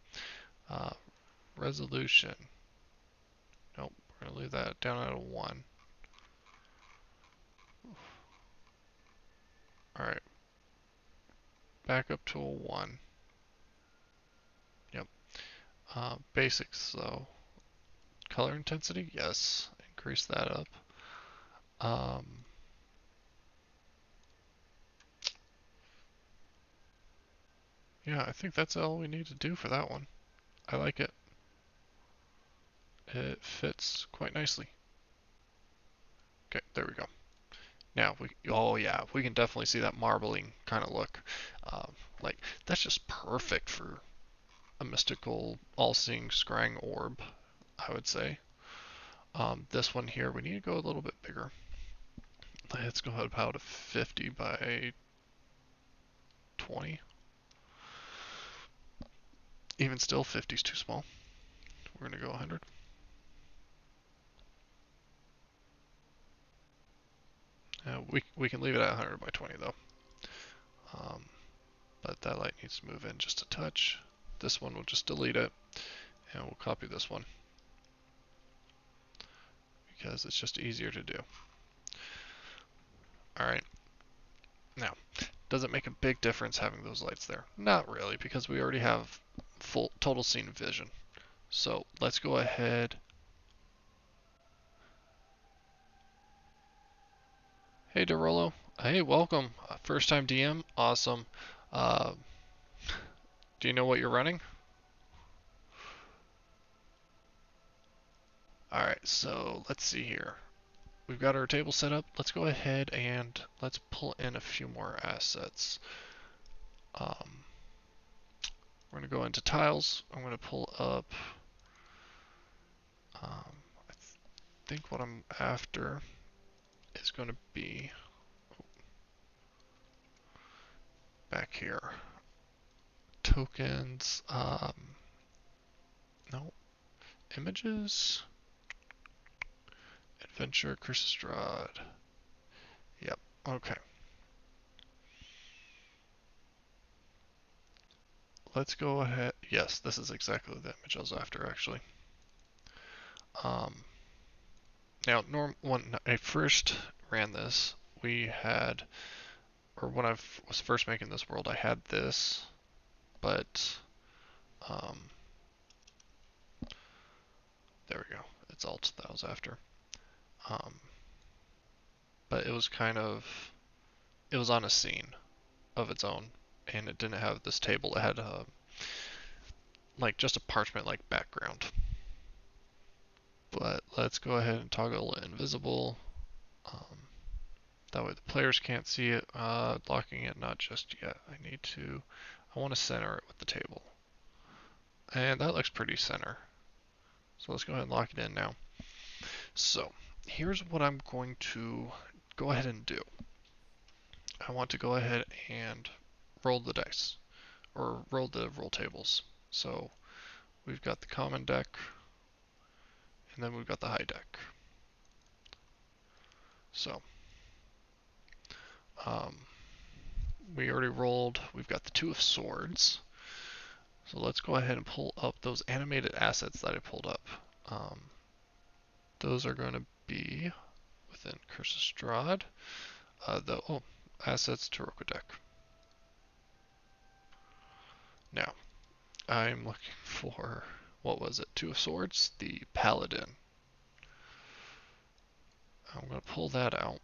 Speaker 1: Resolution. Nope, we're going to leave that down at a 1. Alright. Back up to a 1. Yep. Basics though. Color intensity? Yes. Increase that up. Yeah, I think that's all we need to do for that one. I like it. It fits quite nicely. Okay, there we go. Now, oh yeah, we can definitely see that marbling kind of look. Like, that's just perfect for a mystical, all-seeing scrying orb, I would say. This one here, we need to go a little bit bigger. Let's go about a 50 by 20. Even still, 50 is too small. We're going to go 100. We can leave it at 100 by 20 though. But that light needs to move in just a touch. This one we'll just delete it, and we'll copy this one because it's just easier to do. Alright, now, does it make a big difference having those lights there? Not really, because we already have full total scene vision. So let's go ahead. Hey Derolo, hey, welcome. First time DM, awesome. Uh, do you know what you're running? Alright, so let's see here. we've got our table set up. Let's go ahead and let's pull in a few more assets. We're going to go into tiles. I'm going to pull up, I think what I'm after is going to be back here. Tokens, no, images, adventure, Curse of Strahd. Yep, okay. Let's go ahead. Yes, this is exactly the image I was after, actually. Now, when I first ran this, we had, or when I was first making this world, I had this, but there we go. It's alt that I was after. But it was kind of, it was on a scene of its own, and it didn't have this table. It had like just a parchment-like background. But let's go ahead and toggle invisible. That way the players can't see it. Locking it, not just yet. I want to center it with the table. And that looks pretty center. So let's go ahead and lock it in now. So here's what I'm going to go ahead and do. I want to go ahead and roll the dice, or roll the roll tables. So we've got the common deck, and then we've got the high deck. So we already rolled. We've got the 2 of swords. So let's go ahead and pull up those animated assets that I pulled up. Those are going to be within Curse of Strahd. Assets to Taroko deck. Now, I'm looking for, what was it? 2 of swords, the paladin. I'm going to pull that out.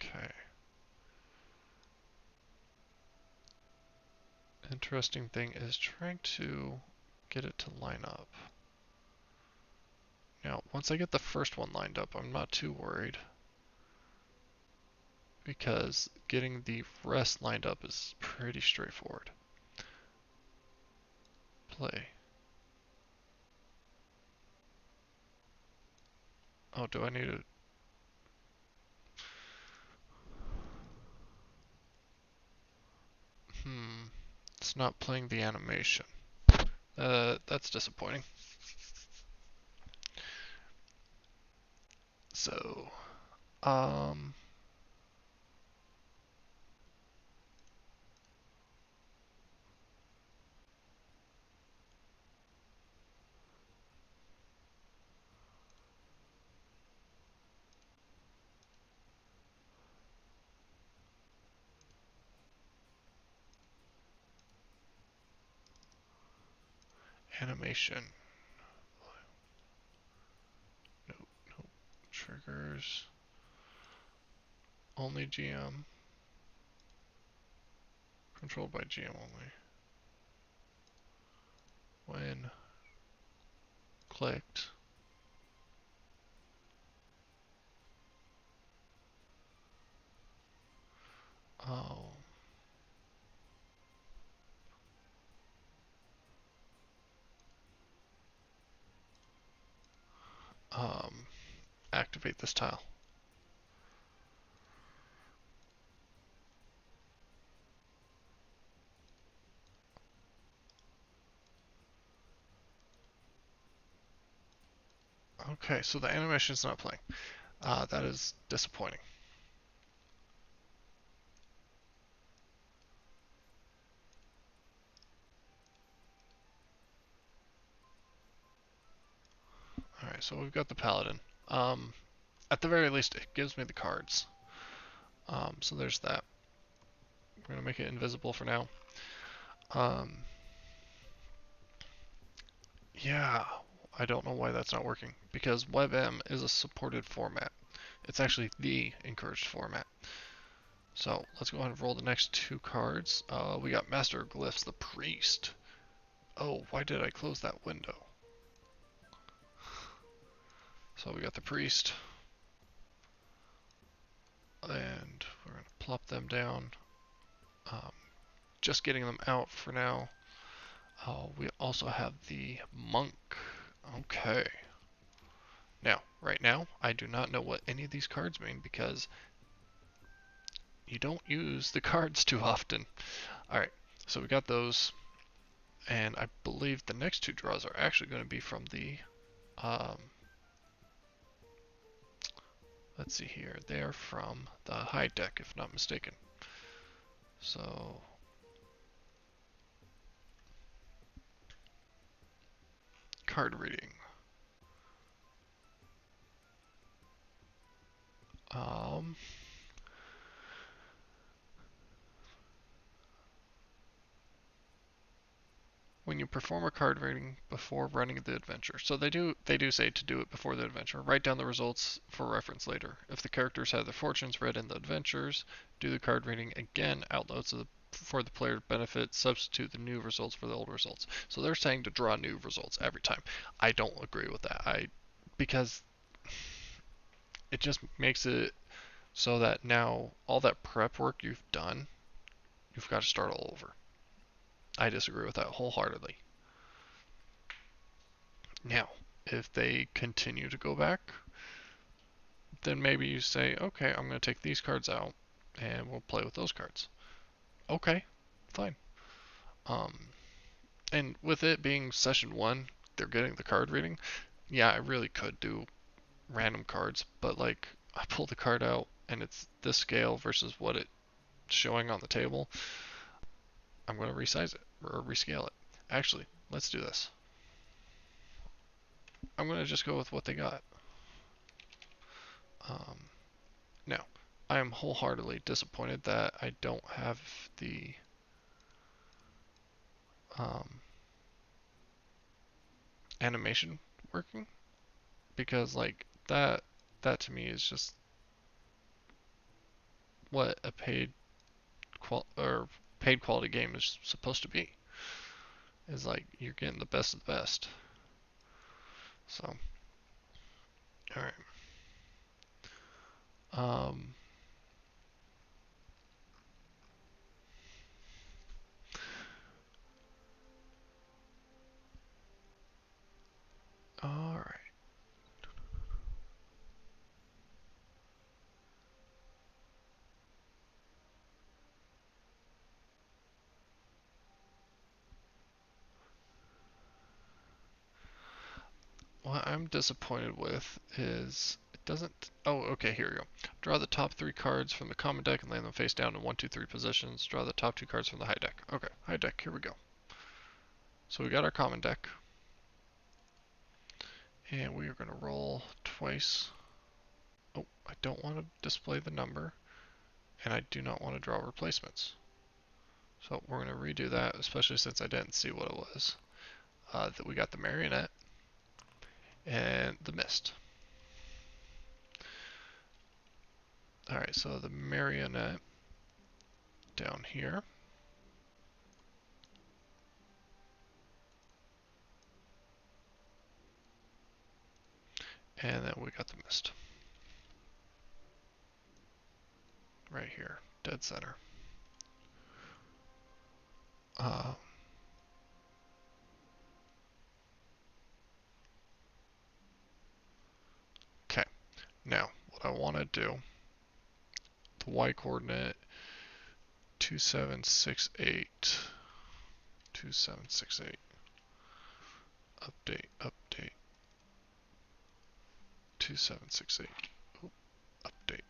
Speaker 1: Okay. Interesting thing is trying to get it to line up. Now, once I get the first one lined up, I'm not too worried, because getting the rest lined up is pretty straightforward. Play. Oh, do I need to... It's not playing the animation. That's disappointing. So, animation. Nope, nope. Triggers. Only GM. Controlled by GM only. When clicked. Oh. Activate this tile. Okay, so the animation is not playing. That is disappointing. Alright, so we've got the paladin. At the very least, it gives me the cards. So there's that. We're going to make it invisible for now. Yeah, I don't know why that's not working, because WebM is a supported format. It's actually the encouraged format. So let's go ahead and roll the next 2 cards. We got Master of Glyphs, the Priest. Oh, why did I close that window? So we got the priest. And we're going to plop them down. Um, just getting them out for now. We also have the monk. Okay. Now, right now, I do not know what any of these cards mean because you don't use the cards too often. Alright, so we got those. And I believe the next two draws are actually going to be from the... let's see here. They are from the high deck, if not mistaken. So... card reading. When you perform a card reading before running the adventure. So they do say to do it before the adventure. Write down the results for reference later. If the characters have their fortunes read in the adventures, do the card reading again out loud for the player's benefit. Substitute the new results for the old results. So they're saying to draw new results every time. I don't agree with that. Because it just makes it so that now all that prep work you've done, you've got to start all over. I disagree with that wholeheartedly. Now, if they continue to go back, then maybe you say, okay, I'm going to take these cards out and we'll play with those cards. Okay, fine. And with it being session 1, they're getting the card reading. Yeah, I really could do random cards, but like I pull the card out and it's this scale versus what it's showing on the table. I'm going to resize it or rescale it. Actually, let's do this. I'm going to just go with what they got. Now, I am wholeheartedly disappointed that I don't have the animation working, because like that to me is just what a paid quality game is supposed to be. Is like you're getting the best of the best. So, all right. All right. What I'm disappointed with is it doesn't. Oh, okay. Here we go. Draw the top 3 cards from the common deck and lay them face down in 1, 2, 3 positions. Draw the top 2 cards from the high deck. Okay, high deck. Here we go. So we got our common deck. And we are going to roll twice. Oh, I don't want to display the number. And I do not want to draw replacements. So we're going to redo that, especially since I didn't see what it was. That we got the marionette and the mist. Alright, so the marionette down here. And then we got the mist. Right here, dead center. Okay, now what I want to do, the y coordinate 2768, 2768, update, 2768, update.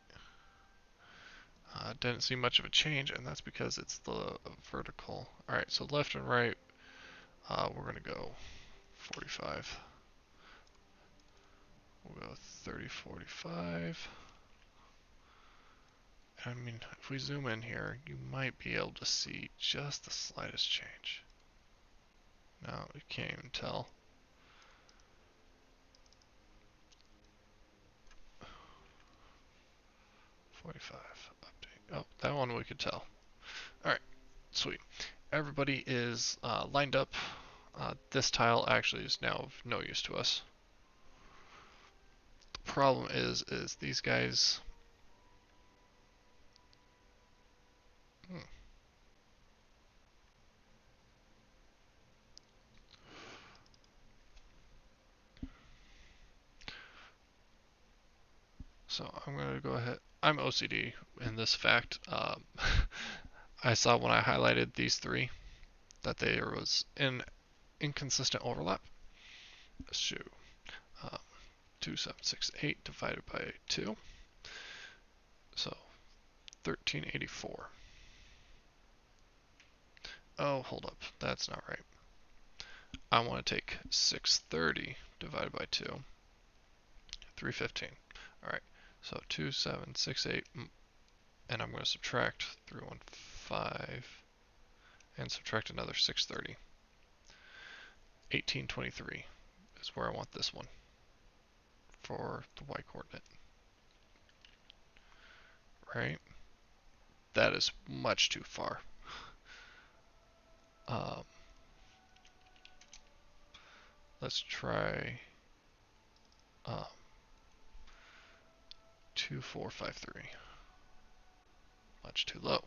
Speaker 1: Didn't see much of a change, and that's because it's the vertical. Alright, so left and right, we're going to go 45. We'll go 30, 45. I mean, if we zoom in here, you might be able to see just the slightest change. No, we can't even tell. $45, update. Oh, that one we could tell. Alright, sweet. Everybody is lined up This tile actually is now of no use to us. The problem is these guys. Hmm. So I'm going to go ahead. I'm OCD in this fact. I saw when I highlighted these three that there was an inconsistent overlap. So, um, 2768 divided by 2. So 1384. Oh, hold up. That's not right. I want to take 630 divided by 2. 315. Alright, so 2768, and I'm going to subtract 315 and subtract another 630. 1823 is where I want this one for the y coordinate. Right? That is much too far. Um, let's try 2453. Much too low.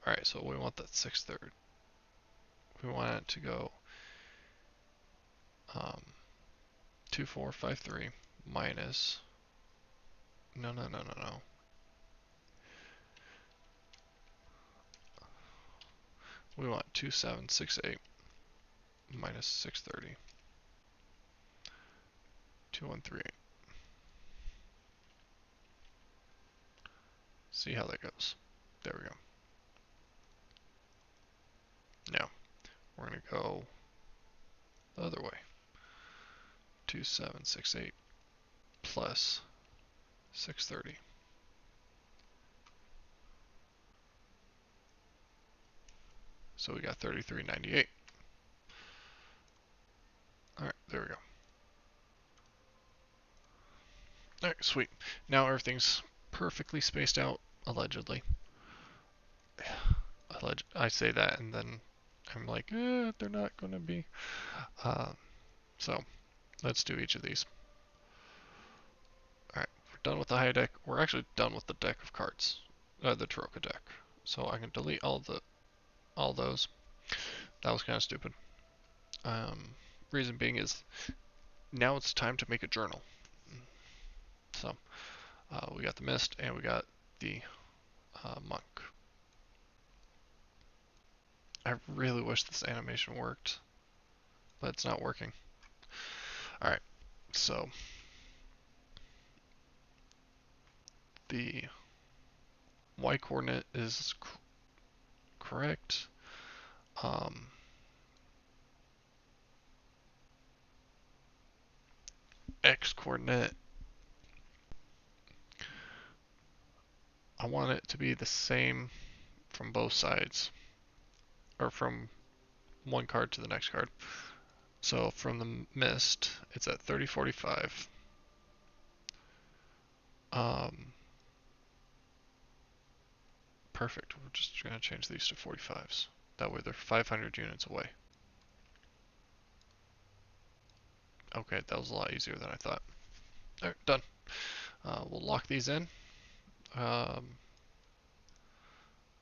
Speaker 1: Alright, so we want that 630. We want it to go 2453 minus. No. We want 2768 minus 630. 2138. See how that goes. There we go. Now, we're going to go the other way. 2768 plus 630. So we got 3398. Alright, there we go. Alright, sweet. Now everything's perfectly spaced out, allegedly. I say that and then I'm like, they're not going to be. So, let's do each of these. Alright, we're done with the high deck. We're actually done with the deck of cards. The Taroka deck. So I can delete all those. That was kind of stupid. Reason being is now it's time to make a journal. So we got the mist and we got the monk. I really wish this animation worked, but it's not working. Alright, so the y coordinate is correct. X coordinate, I want it to be the same from both sides, or from one card to the next card. So from the mist, it's at 3045. Perfect. We're just going to change these to 45s. That way they're 500 units away. Okay, that was a lot easier than I thought. Alright, done. We'll lock these in.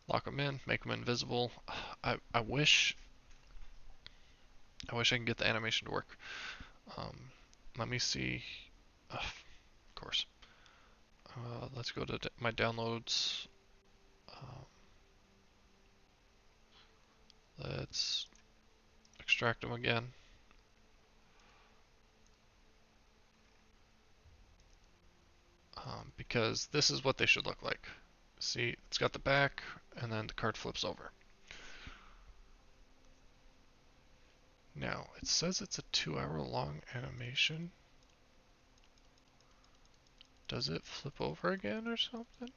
Speaker 1: Lock them in, make them invisible. I wish I can get the animation to work. Let me see. Of course. Let's go to my downloads. Let's extract them again. Because this is what they should look like. See, it's got the back, and then the card flips over. Now, it says it's a 2-hour long animation. Does it flip over again or something?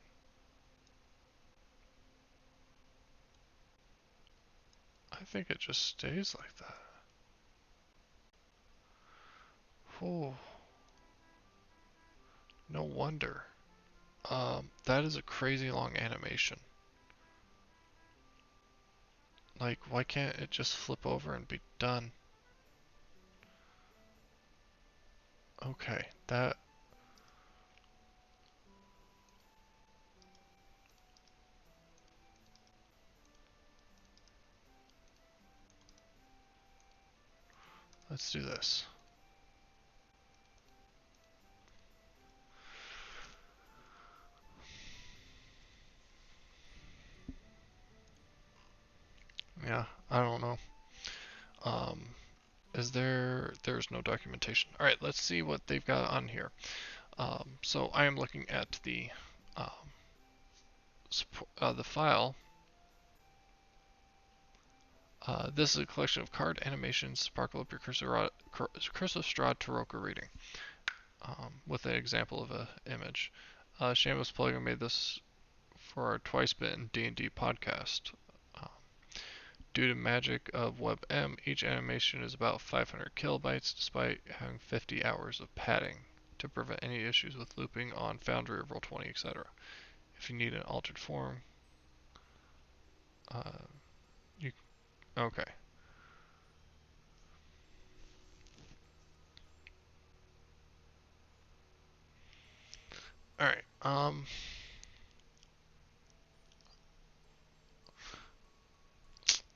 Speaker 1: I think it just stays like that. Oh, no wonder. That is a crazy long animation. Like, why can't it just flip over and be done? Okay, that... Let's do this. Yeah, I don't know. Um, there's no documentation. Alright, let's see what they've got on here. So I am looking at um, the file. This is a collection of card animations. Sparkle up your Cursive Strahd Taroko reading, with an example of an image. Shameless plug, I made this for our Twice Bitten D&D podcast. Um, Due to magic of WebM, each animation is about 500 kilobytes, despite having 50 hours of padding to prevent any issues with looping on Foundry or Roll20, etc. If you need an altered form, uh, you okay. All right.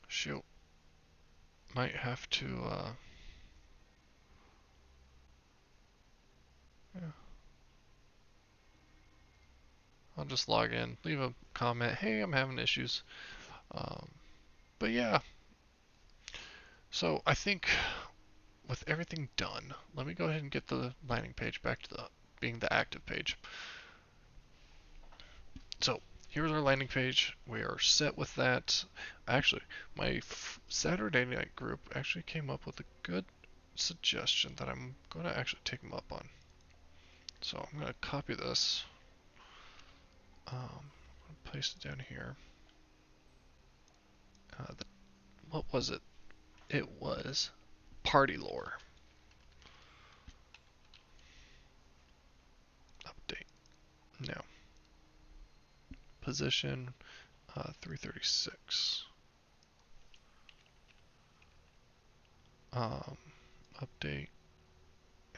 Speaker 1: Shoot. Might have to. Yeah, I'll just log in, leave a comment. Hey, I'm having issues. Um, but yeah. So I think with everything done, let me go ahead and get the landing page back to being the active page. So here's our landing page. We are set with that. Actually, my Saturday night group actually came up with a good suggestion that I'm going to actually take them up on. So I'm going to copy this. Place it down here. What was it? It was party lore. Update. No. Position 336. Update.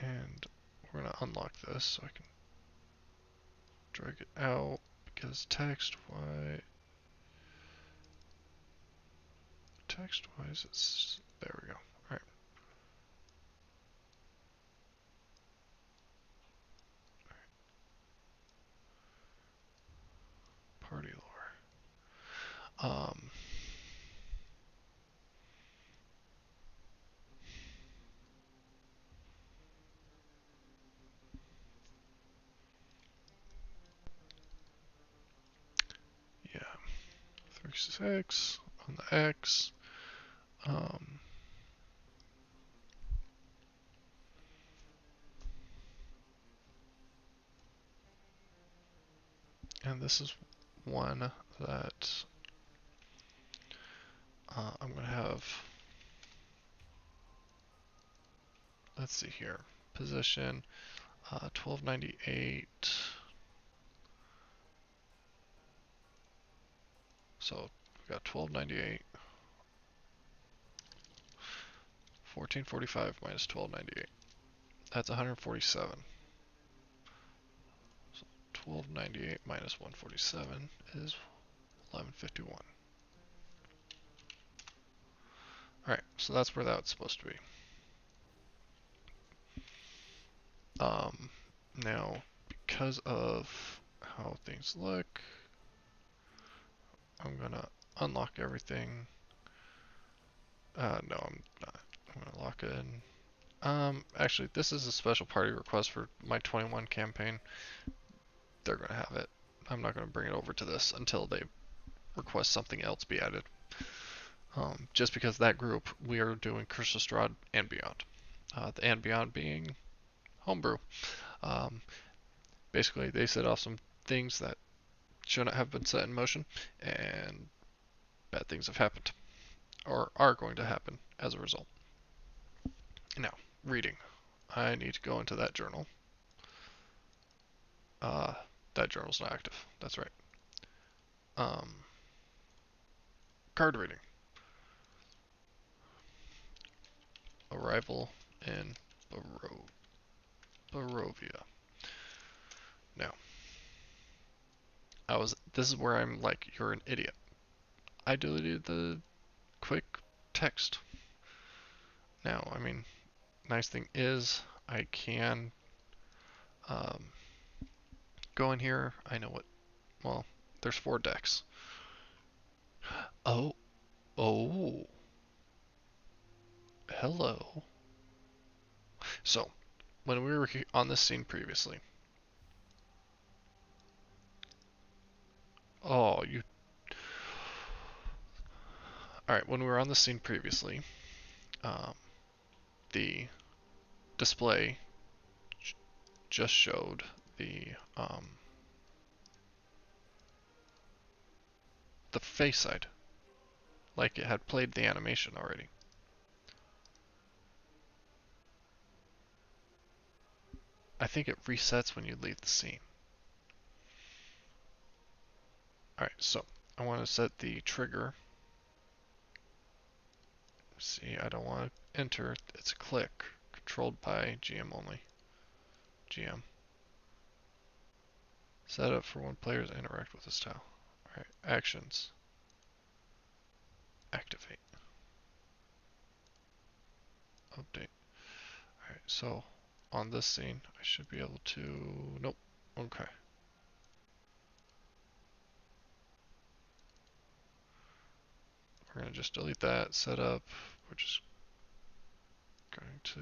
Speaker 1: And we're going to unlock this so I can drag it out because text-wise, it's there. We go. All right. Party lore. Yeah. 36 on the X. Um, and this is one that I'm going to have. Let's see here. Position 1298. So we got 1298. 1445 minus 1298. That's 147. So 1298 minus 147 is 1151. Alright, so that's where that's supposed to be. Now, because of how things look, I'm gonna unlock everything. No, I'm not. I'm gonna lock it in. Actually, this is a special party request for my 21 campaign. They're gonna have it. I'm not gonna bring it over to this until they request something else be added. Just because that group, we are doing Curse of Strahd and Beyond. The and Beyond being homebrew. Um, Basically, they set off some things that shouldn't have been set in motion, and bad things have happened, or are going to happen as a result. Now, reading. I need to go into that journal. Uh, that journal's not active. That's right. Um, Card reading. Arrival in Barovia. Barovia. Now, this is where I'm like, you're an idiot. I deleted the quick text. Now, I mean, nice thing is I can um, go in here. I know what, well, there's 4 decks. Oh, oh, hello. So, when we were on this scene previously, oh, you, alright, when we were on the scene previously, um, the display just showed the face side, like it had played the animation already. I think it resets when you leave the scene. Alright, so I want to set the trigger. See, I don't want to enter, it's a click, controlled by GM only. GM. Set up for when players interact with this tile. Alright, actions. Activate. Update. Alright, so on this scene, I should be able to, nope, okay. We're going to just delete that setup. We're just going to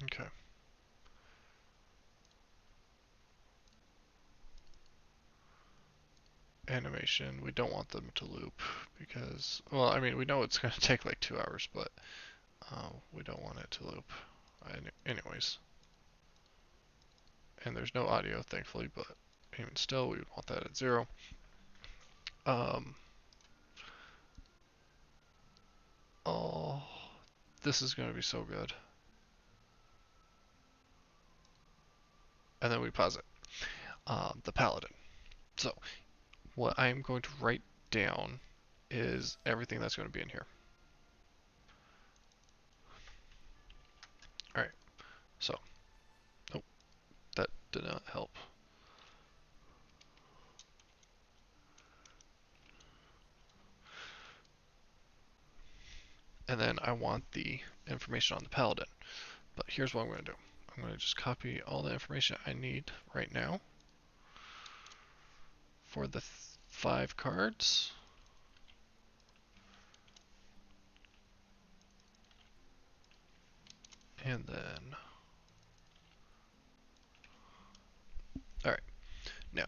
Speaker 1: okay. Animation, we don't want them to loop because, well, I mean, we know it's going to take like 2 hours, but we don't want it to loop. Anyways. And there's no audio, thankfully, but even still, we would want that at 0. Oh, this is going to be so good. And then we pause it. The Paladin. So, what I'm going to write down is everything that's going to be in here. Alright, so, nope, that did not help. And then I want the information on the Paladin. But here's what I'm going to do. I'm going to just copy all the information I need right now for the 5 cards. And then, alright, now,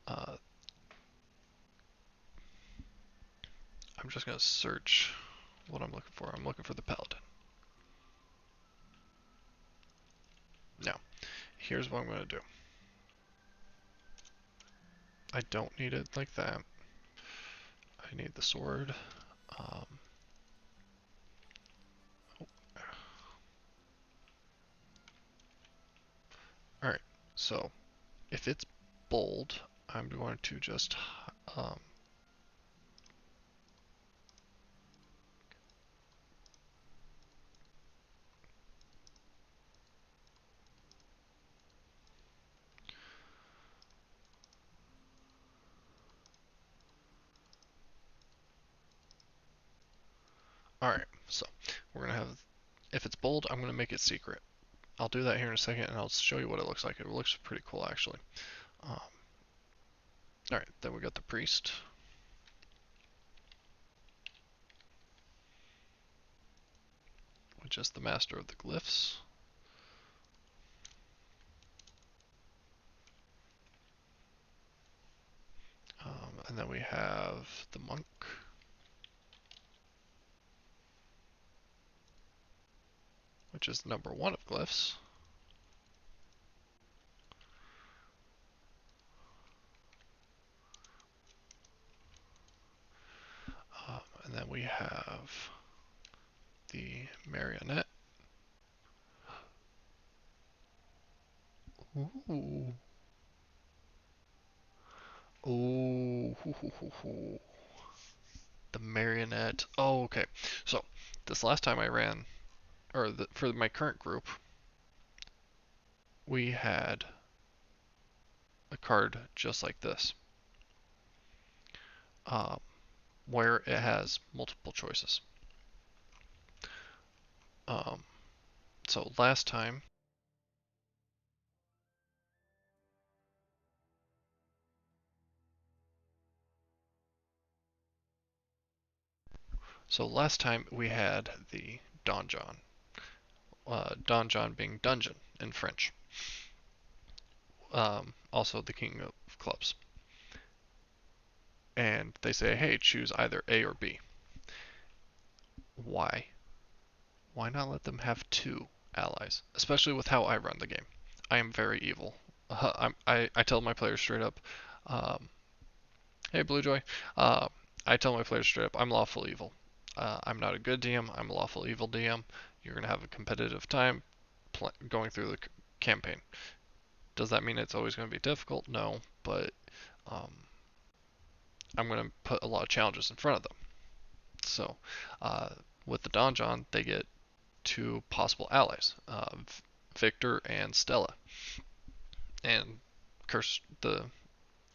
Speaker 1: I'm just going to search what I'm looking for. I'm looking for the Paladin. Now, here's what I'm going to do. I don't need it like that. I need the sword. Alright, so if it's bold, I'm going to just alright, so we're going to have, if it's bold, I'm going to make it secret. I'll do that here in a second and I'll show you what it looks like. It looks pretty cool actually. Alright, then we got the priest. Which is the master of the glyphs. And then we have the monk. Which is number 1 of glyphs. And then we have the marionette. Ooh. Oh, the marionette. Oh, okay. So this last time I ran, for my current group, we had a card just like this, um, where it has multiple choices. Um, so last time, we had the donjon. Donjon being dungeon in French. Also the king of clubs. And they say, hey, choose either A or B. Why? Why not let them have two allies? Especially with how I run the game. I am very evil. I tell my players straight up, um, hey Bluejoy, I tell my players straight up, I'm lawful evil. I'm not a good DM, I'm a lawful evil DM. You're going to have a competitive time going through the campaign. Does that mean it's always going to be difficult? No, but um, I'm going to put a lot of challenges in front of them. So, uh, with the Donjon, they get two possible allies, Victor and Stella. And the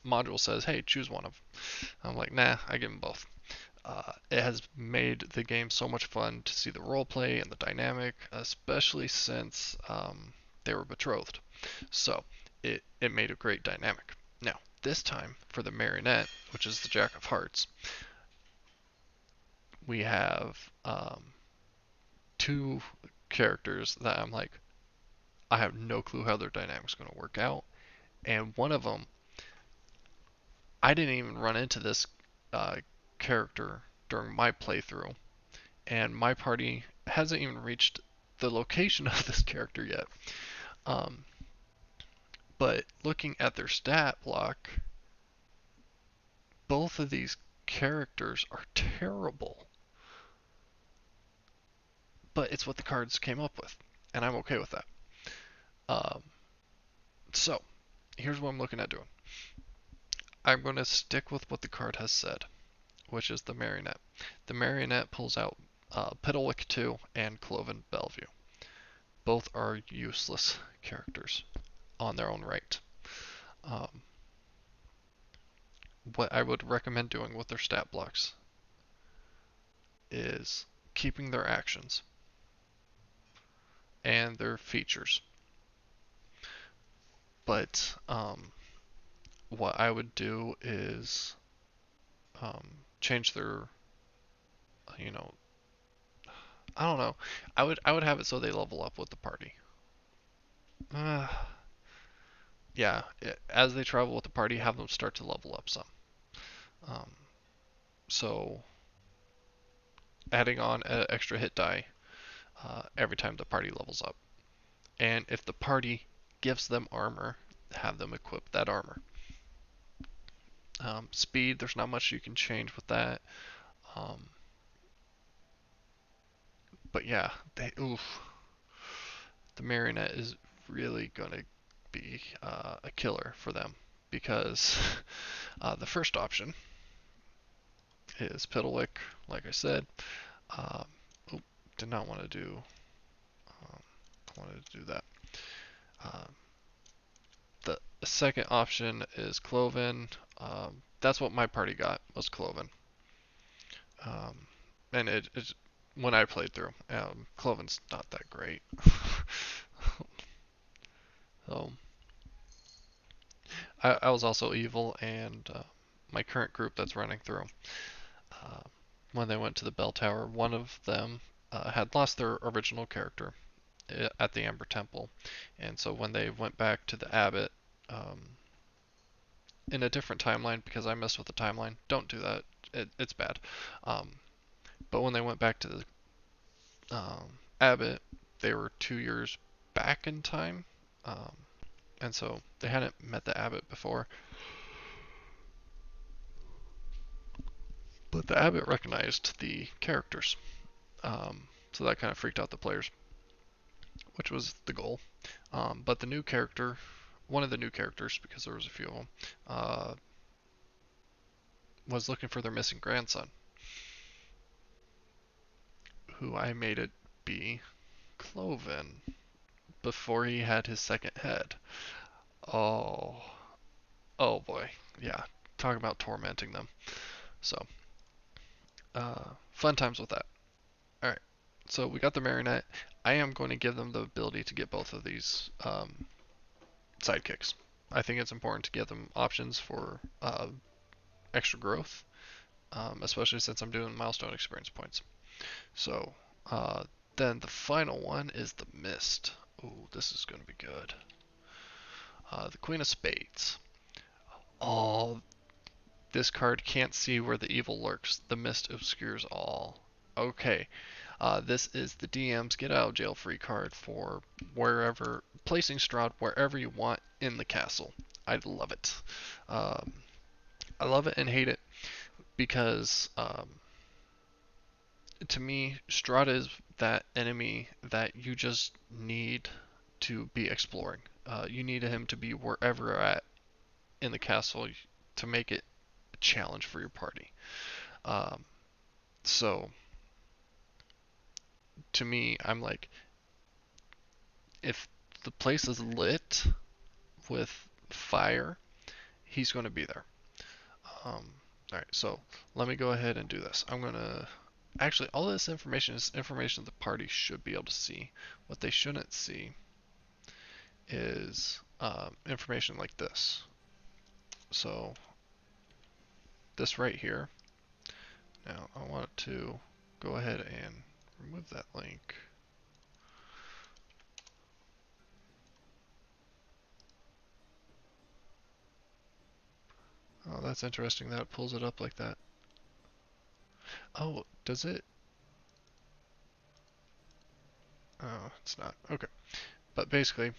Speaker 1: module says, hey, choose one of them. I'm like, nah, I give them both. It has made the game so much fun to see the roleplay and the dynamic, especially since they were betrothed. So it made a great dynamic. Now, this time for the marionette, which is the Jack of Hearts, we have two characters that I'm like, I have no clue how their dynamic's going to work out. And one of them, I didn't even run into this uh, character during my playthrough, and my party hasn't even reached the location of this character yet. Um, but looking at their stat block, both of these characters are terrible. But it's what the cards came up with, and I'm okay with that. Um, so, here's what I'm looking at doing. I'm going to stick with what the card has said, which is the marionette. The marionette pulls out Piddlewick 2 and Cloven Bellevue. Both are useless characters on their own right. Um, what I would recommend doing with their stat blocks is keeping their actions and their features. But what I would do is change their, you know, I don't know. I would have it so they level up with the party. Uh, yeah, as they travel with the party, have them start to level up some. Um, so adding on an extra hit die every time the party levels up. And if the party gives them armor, have them equip that armor. Speed, there's not much you can change with that. Um, but yeah, the marionette is really gonna be a killer for them because the first option is Piddlewick, like I said. Um, oh, did not want to do. Um, wanted to do that. Um, the second option is Cloven. That's what my party got, was Cloven. Um, and it's when I played through. Cloven's not that great. So I was also evil, and my current group that's running through, uh, when they went to the bell tower, one of them had lost their original character at the Amber Temple, and so when they went back to the abbot, um, in a different timeline, because I messed with the timeline. Don't do that. It's bad. Um, but when they went back to the Abbott, they were 2 years back in time, um, and so they hadn't met the Abbott before. But the Abbott recognized the characters, so that kind of freaked out the players, which was the goal. But the new character, one of the new characters, because there was a few of them, was looking for their missing grandson, who I made it be Cloven before he had his second head. Oh, oh boy, yeah. Talk about tormenting them. So, fun times with that. All right. So we got the marionette. I am going to give them the ability to get both of these sidekicks. I think it's important to give them options for extra growth, especially since I'm doing milestone experience points. So uh, then the final one is the Mist. Ooh, this is going to be good. The Queen of Spades. Oh, this card can't see where the evil lurks. The Mist obscures all. Okay, this is the DM's get out of jail free card for wherever, placing Strahd wherever you want in the castle. I love it. Um, I love it and hate it because to me, Strahd is that enemy that you just need to be exploring. You need him to be wherever you're at in the castle to make it a challenge for your party. Um, so to me, I'm like, if the place is lit with fire, he's going to be there. Alright, so let me go ahead and do this. I'm going to... Actually, all this information is information the party should be able to see. What they shouldn't see is information like this. So, this right here. Now, I want to go ahead and remove that link. Oh, that's interesting that it pulls it up like that. Oh, does it? Oh, it's not. Okay. But basically,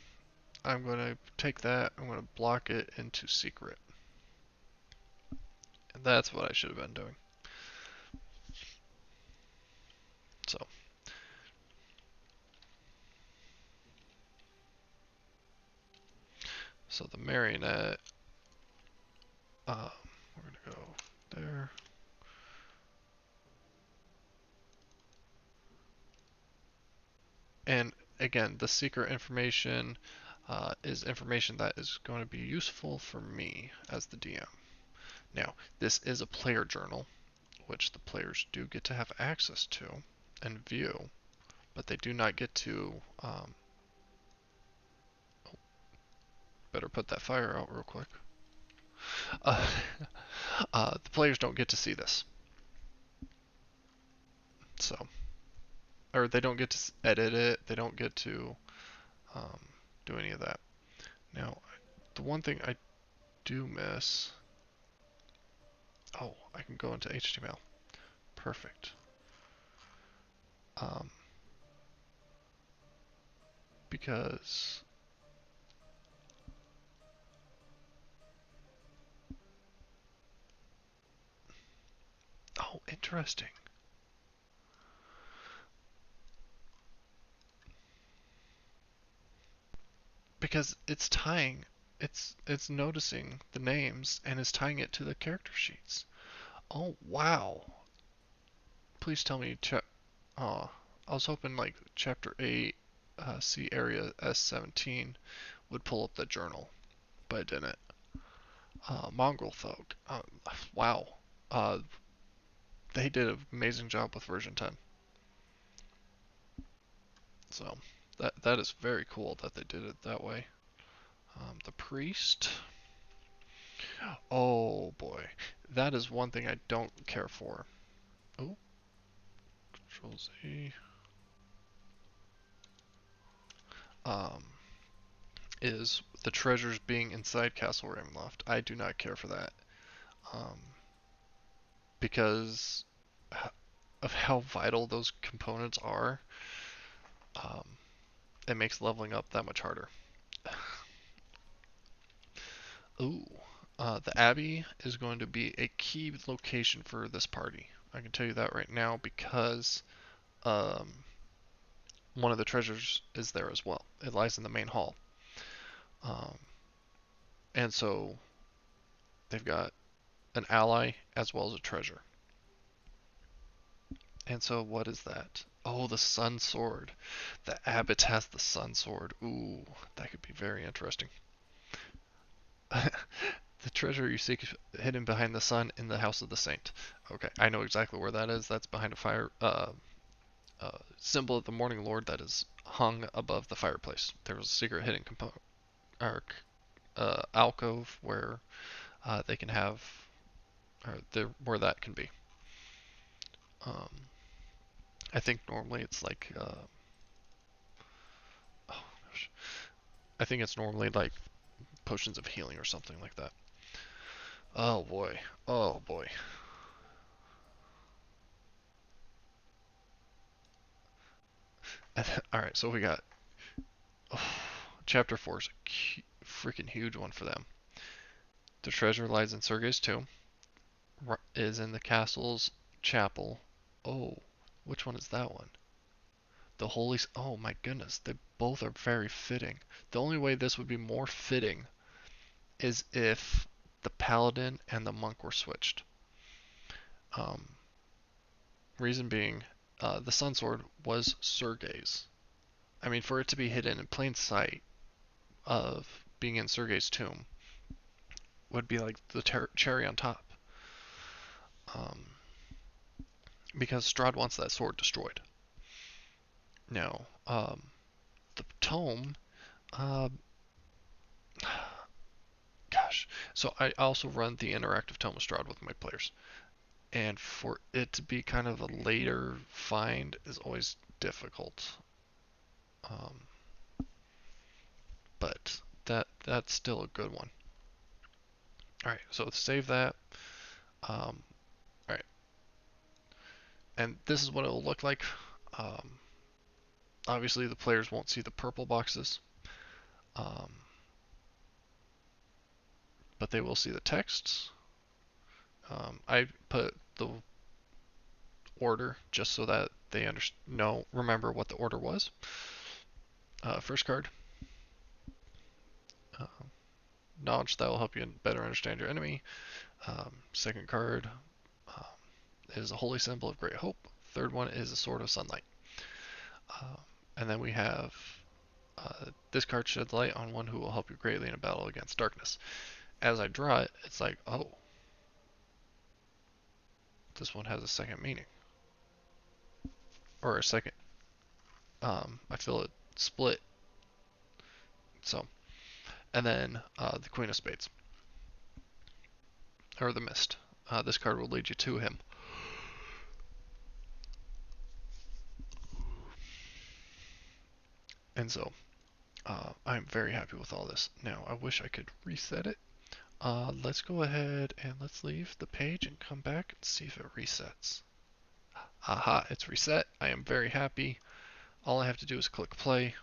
Speaker 1: I'm going to take that, I'm going to block it into secret. And that's what I should have been doing. So, so the marionette, we're going to go there. And again, the secret information is information that is going to be useful for me as the DM. Now, this is a player journal, which the players do get to have access to and view, but they do not get to. Better put that fire out real quick. Uh, the players don't get to see this, so, or they don't get to edit it. They don't get to um, do any of that. Now, the one thing I do miss. Oh, I can go into HTML. Perfect. Um, because oh, interesting. Because it's noticing the names and is tying it to the character sheets. Oh wow! Please tell me. Oh, I was hoping like Chapter 8, C Area S17 would pull up the journal, but it didn't. Mongrel Folk. Wow. Uh, they did an amazing job with version 10. So that is very cool that they did it that way. The priest. Oh boy, that is one thing I don't care for. Oh, Control Z. Um, is the treasures being inside Castle Ravenloft. I do not care for that. Um, because of how vital those components are. Um, it makes leveling up that much harder. Ooh, the Abbey is going to be a key location for this party. I can tell you that right now because um, one of the treasures is there as well. It lies in the main hall. Um, and so they've got an ally as well as a treasure. And so what is that? Oh, the Sun Sword. The Abbot has the Sun Sword. Ooh, that could be very interesting. The treasure you seek is hidden behind the sun in the house of the saint. Okay, I know exactly where that is. That's behind a fire symbol of the Morning Lord that is hung above the fireplace. There was a secret hidden or alcove where they can have, or where that can be. Um, I think normally it's like, oh gosh, I think it's normally like potions of healing or something like that. Oh boy, oh boy. All right, so we got oh, chapter 4 is a freaking huge one for them. The treasure lies in Sergei's tomb. Is in the castle's chapel. Oh, which one is that one? The Holy. Oh my goodness, they both are very fitting. The only way this would be more fitting is if the paladin and the monk were switched. Um, reason being, the Sun Sword was Sergei's. I mean, for it to be hidden in plain sight of being in Sergei's tomb would be like the cherry on top. Um, because Strahd wants that sword destroyed. Now, the tome, uh, gosh. So I also run the interactive tome of Strahd with my players, and for it to be kind of a later find is always difficult. Um, but that's still a good one. All right, so save that. All right, and this is what it will look like. Um, obviously, the players won't see the purple boxes, um, but they will see the texts. I put the order just so that they remember what the order was. First card, uh, knowledge that will help you better understand your enemy. Second card um, is a holy symbol of great hope. Third one is a sword of sunlight. Uh, and then we have this card sheds light on one who will help you greatly in a battle against darkness. As I draw it, it's like, oh, this one has a second meaning. Or a second, I feel it split. So, and then the Queen of Spades, or the Mist. This card will lead you to him. And so, I'm very happy with all this. Now, I wish I could reset it. Let's go ahead and let's leave the page and come back and see if it resets. Aha, it's reset. I am very happy. All I have to do is click play,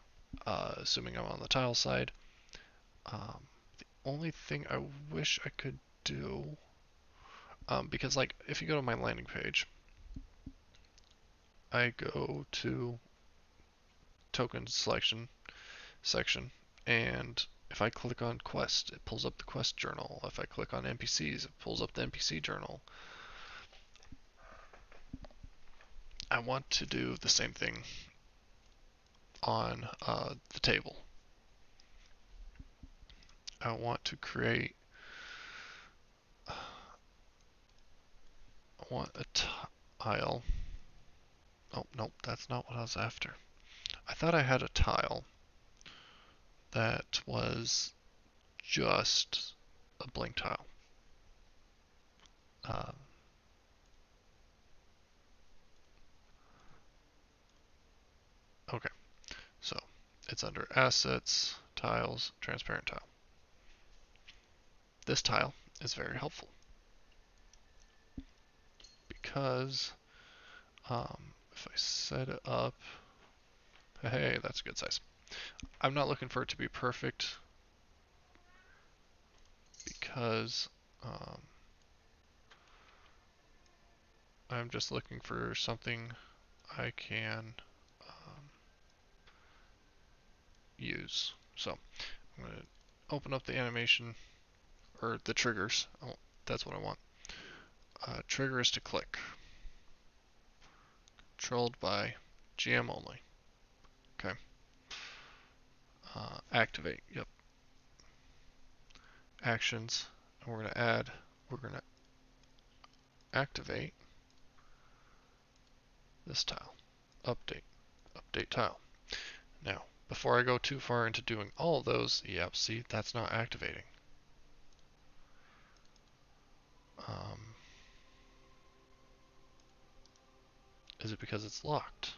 Speaker 1: assuming I'm on the tile side. The only thing I wish I could do, because like if you go to my landing page, I go to token selection section, and if I click on quest, it pulls up the quest journal. If I click on NPCs, it pulls up the NPC journal. I want to do the same thing on the table. I want to create, I want a tile. Oh, nope, that's not what I was after. I thought I had a tile that was just a blank tile. Um, okay, so it's under assets, tiles, transparent tile. This tile is very helpful because if I set it up, hey, that's a good size. I'm not looking for it to be perfect because I'm just looking for something I can use. So I'm going to open up the animation, or the triggers. Oh, that's what I want. trigger is to click. Controlled by GM only. Okay. Activate. Yep. Actions. And we're going to activate this tile. Update. Update tile. Now, before I go too far into doing all of those, yep, see, that's not activating. Is it because it's locked?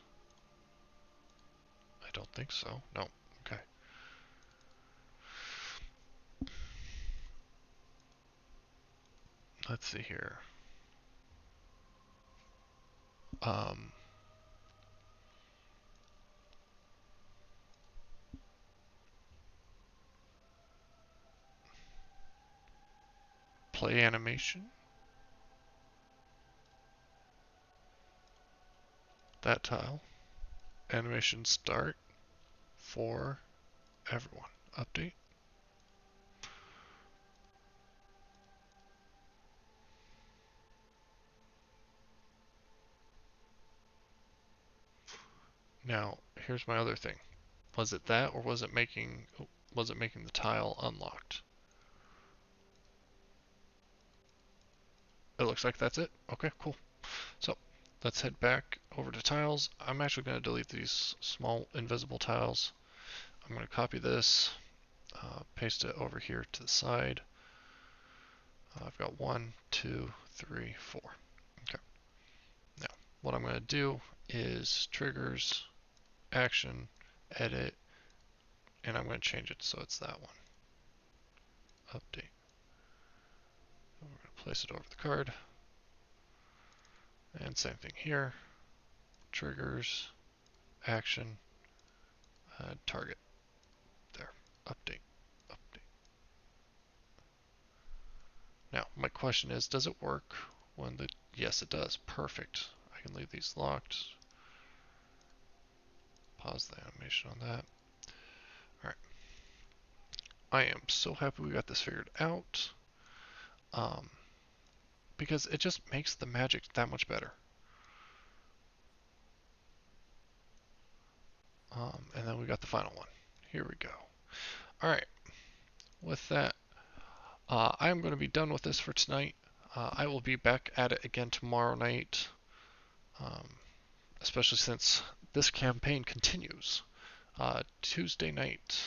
Speaker 1: I don't think so. No. Okay. Let's see here. Play animation. That tile. Animation start for everyone. Update. Now, here's my other thing. Was it that, or was it making the tile unlocked? It looks like that's it. Okay, cool. So, let's head back over to tiles. I'm actually going to delete these small invisible tiles. I'm going to copy this, paste it over here to the side. I've got 1, 2, 3, 4. Okay. Now, what I'm going to do is triggers, action, edit, and I'm going to change it so it's that one. Update. We're going to place it over the card. And same thing here. Triggers, action, target. There. Update. Update. Now, my question is, does it work when the... Yes, it does. Perfect. I can leave these locked. Pause the animation on that. Alright. I am so happy we got this figured out. Because it just makes the magic that much better. And then we got the final one. Here we go. Alright. With that, I am going to be done with this for tonight. I will be back at it again tomorrow night, especially since this campaign continues. Tuesday night,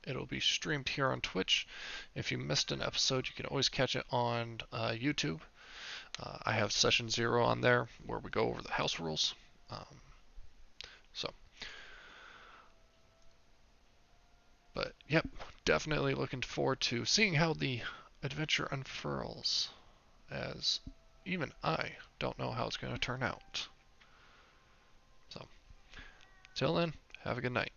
Speaker 1: it'll be streamed here on Twitch. If you missed an episode, you can always catch it on YouTube. I have session 0 on there where we go over the house rules. But yep, definitely looking forward to seeing how the adventure unfurls, as even I don't know how it's going to turn out. So, till then, have a good night.